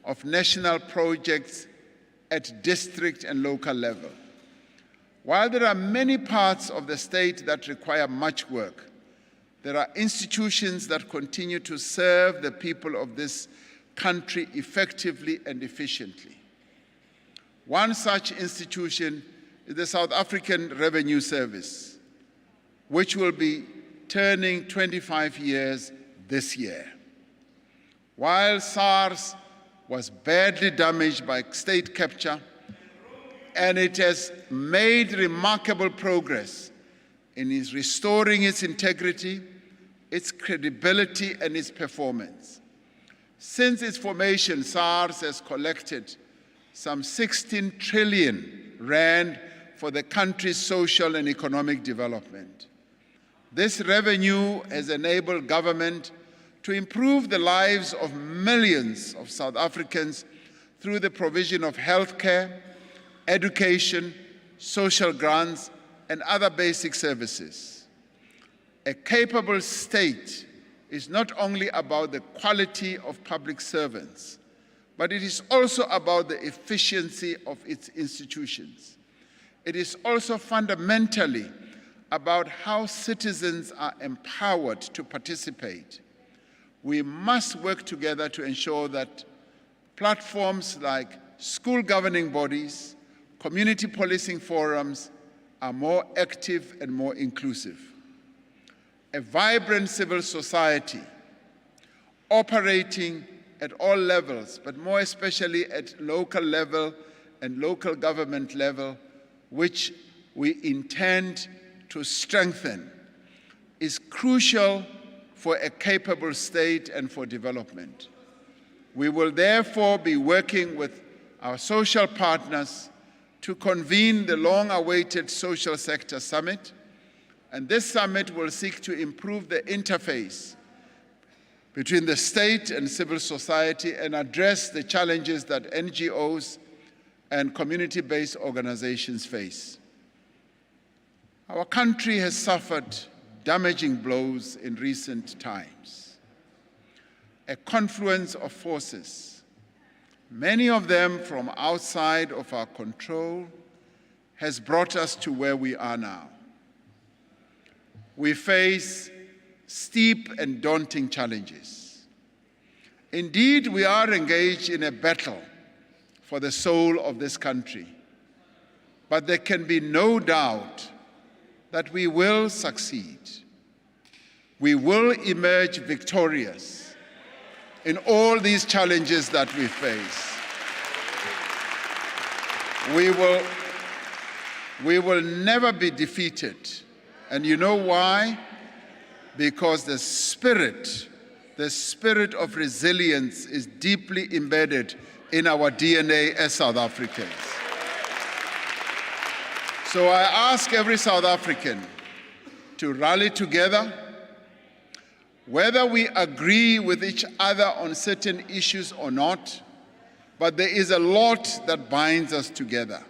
of national projects at district and local level. While there are many parts of the state that require much work, there are institutions that continue to serve the people of this country effectively and efficiently. One such institution is the South African Revenue Service, which will be turning 25 years this year. While SARS was badly damaged by state capture, and it has made remarkable progress in restoring its integrity, its credibility, and its performance. Since its formation, SARS has collected some 16 trillion rand for the country's social and economic development. This revenue has enabled government to improve the lives of millions of South Africans through the provision of healthcare, education, social grants, and other basic services. A capable state is not only about the quality of public servants, but it is also about the efficiency of its institutions. It is also fundamentally about how citizens are empowered to participate. We must work together to ensure that platforms like school governing bodies, community policing forums are more active and more inclusive. A vibrant civil society operating at all levels, but more especially at local level and local government level, which we intend to strengthen, is crucial for a capable state and for development. We will therefore be working with our social partners to convene the long-awaited Social Sector Summit, and this summit will seek to improve the interface between the state and civil society and address the challenges that NGOs and community-based organizations face. Our country has suffered damaging blows in recent times. A confluence of forces, many of them from outside of our control, has brought us to where we are now. We face steep and daunting challenges. Indeed, we are engaged in a battle for the soul of this country, but there can be no doubt that we will succeed. We will emerge victorious in all these challenges that we face. We will never be defeated. And you know why? Because the spirit of resilience is deeply embedded in our DNA as South Africans. So I ask every South African to rally together, whether we agree with each other on certain issues or not, but there is a lot that binds us together.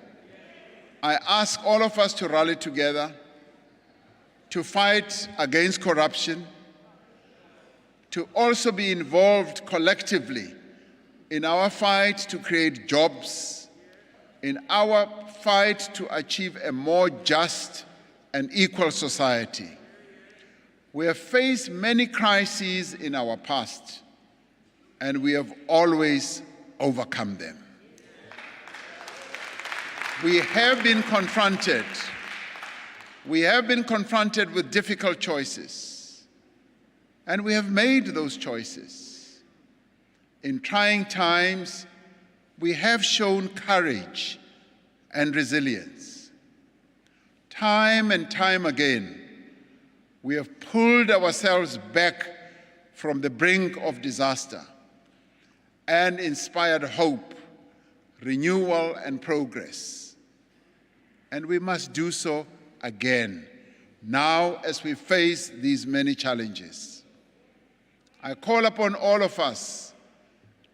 I ask all of us to rally together, to fight against corruption, to also be involved collectively in our fight to create jobs, in our fight to achieve a more just and equal society. We have faced many crises in our past, and we have always overcome them. We have been confronted with difficult choices, and we have made those choices. In trying times, we have shown courage and resilience. Time and time again, we have pulled ourselves back from the brink of disaster and inspired hope, renewal, and progress. And we must do so again, now as we face these many challenges. I call upon all of us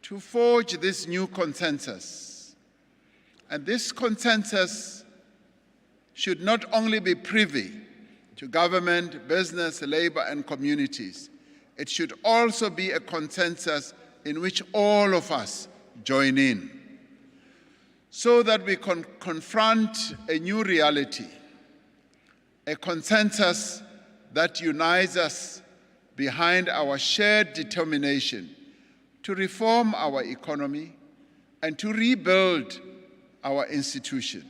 to forge this new consensus. And this consensus should not only be privy to government, business, labor, and communities, it should also be a consensus in which all of us join in, so that we can confront a new reality, a consensus that unites us behind our shared determination to reform our economy and to rebuild our institution.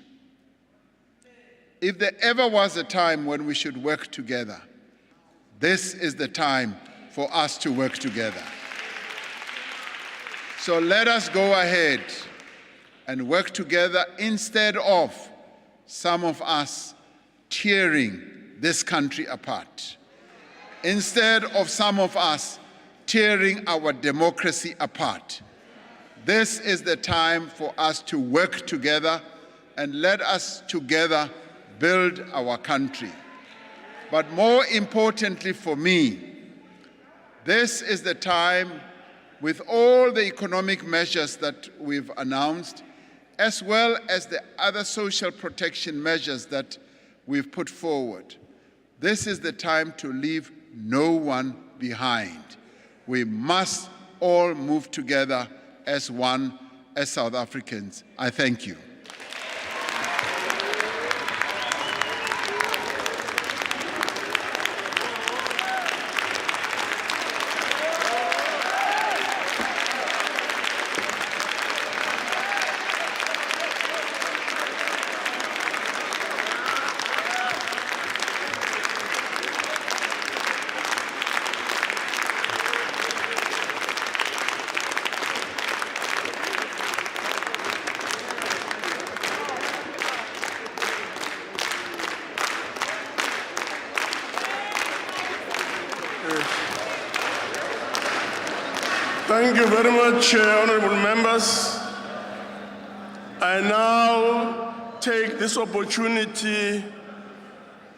If there ever was a time when we should work together, this is the time for us to work together. So let us go ahead and work together instead of some of us tearing this country apart, instead of some of us tearing our democracy apart. This is the time for us to work together, and let us together build our country. But more importantly for me, this is the time, with all the economic measures that we've announced, as well as the other social protection measures that we've put forward, this is the time to leave no one behind. We must all move together as one, as South Africans. I thank you. Thank you very much, honorable members. I now take this opportunity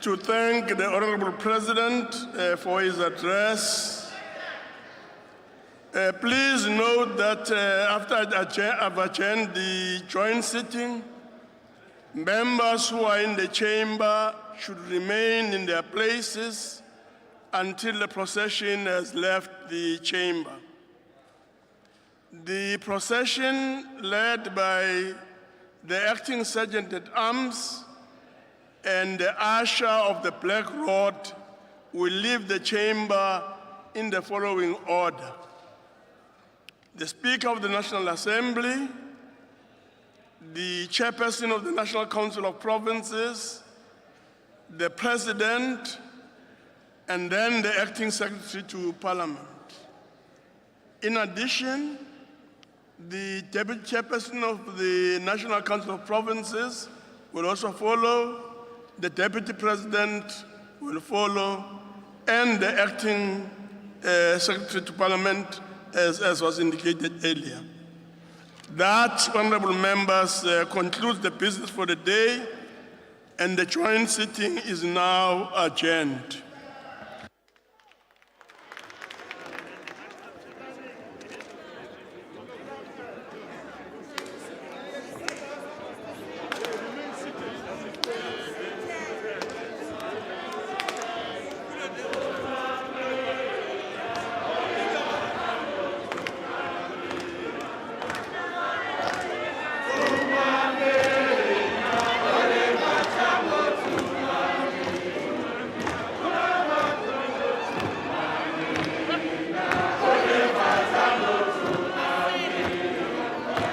to thank the Honorable President for his address. Please note that after I've adjourned the joint sitting, members who are in the chamber should remain in their places until the procession has left the chamber. The procession, led by the acting sergeant at arms and the usher of the Black Rod, will leave the chamber in the following order: the Speaker of the National Assembly, the Chairperson of the National Council of Provinces, the President, and then the Acting Secretary to Parliament. In addition, the Deputy Chairperson of the National Council of Provinces will also follow, the Deputy President will follow, and the Acting Secretary to Parliament, as was indicated earlier. That, honorable members, concludes the business for the day, and the joint sitting is now adjourned.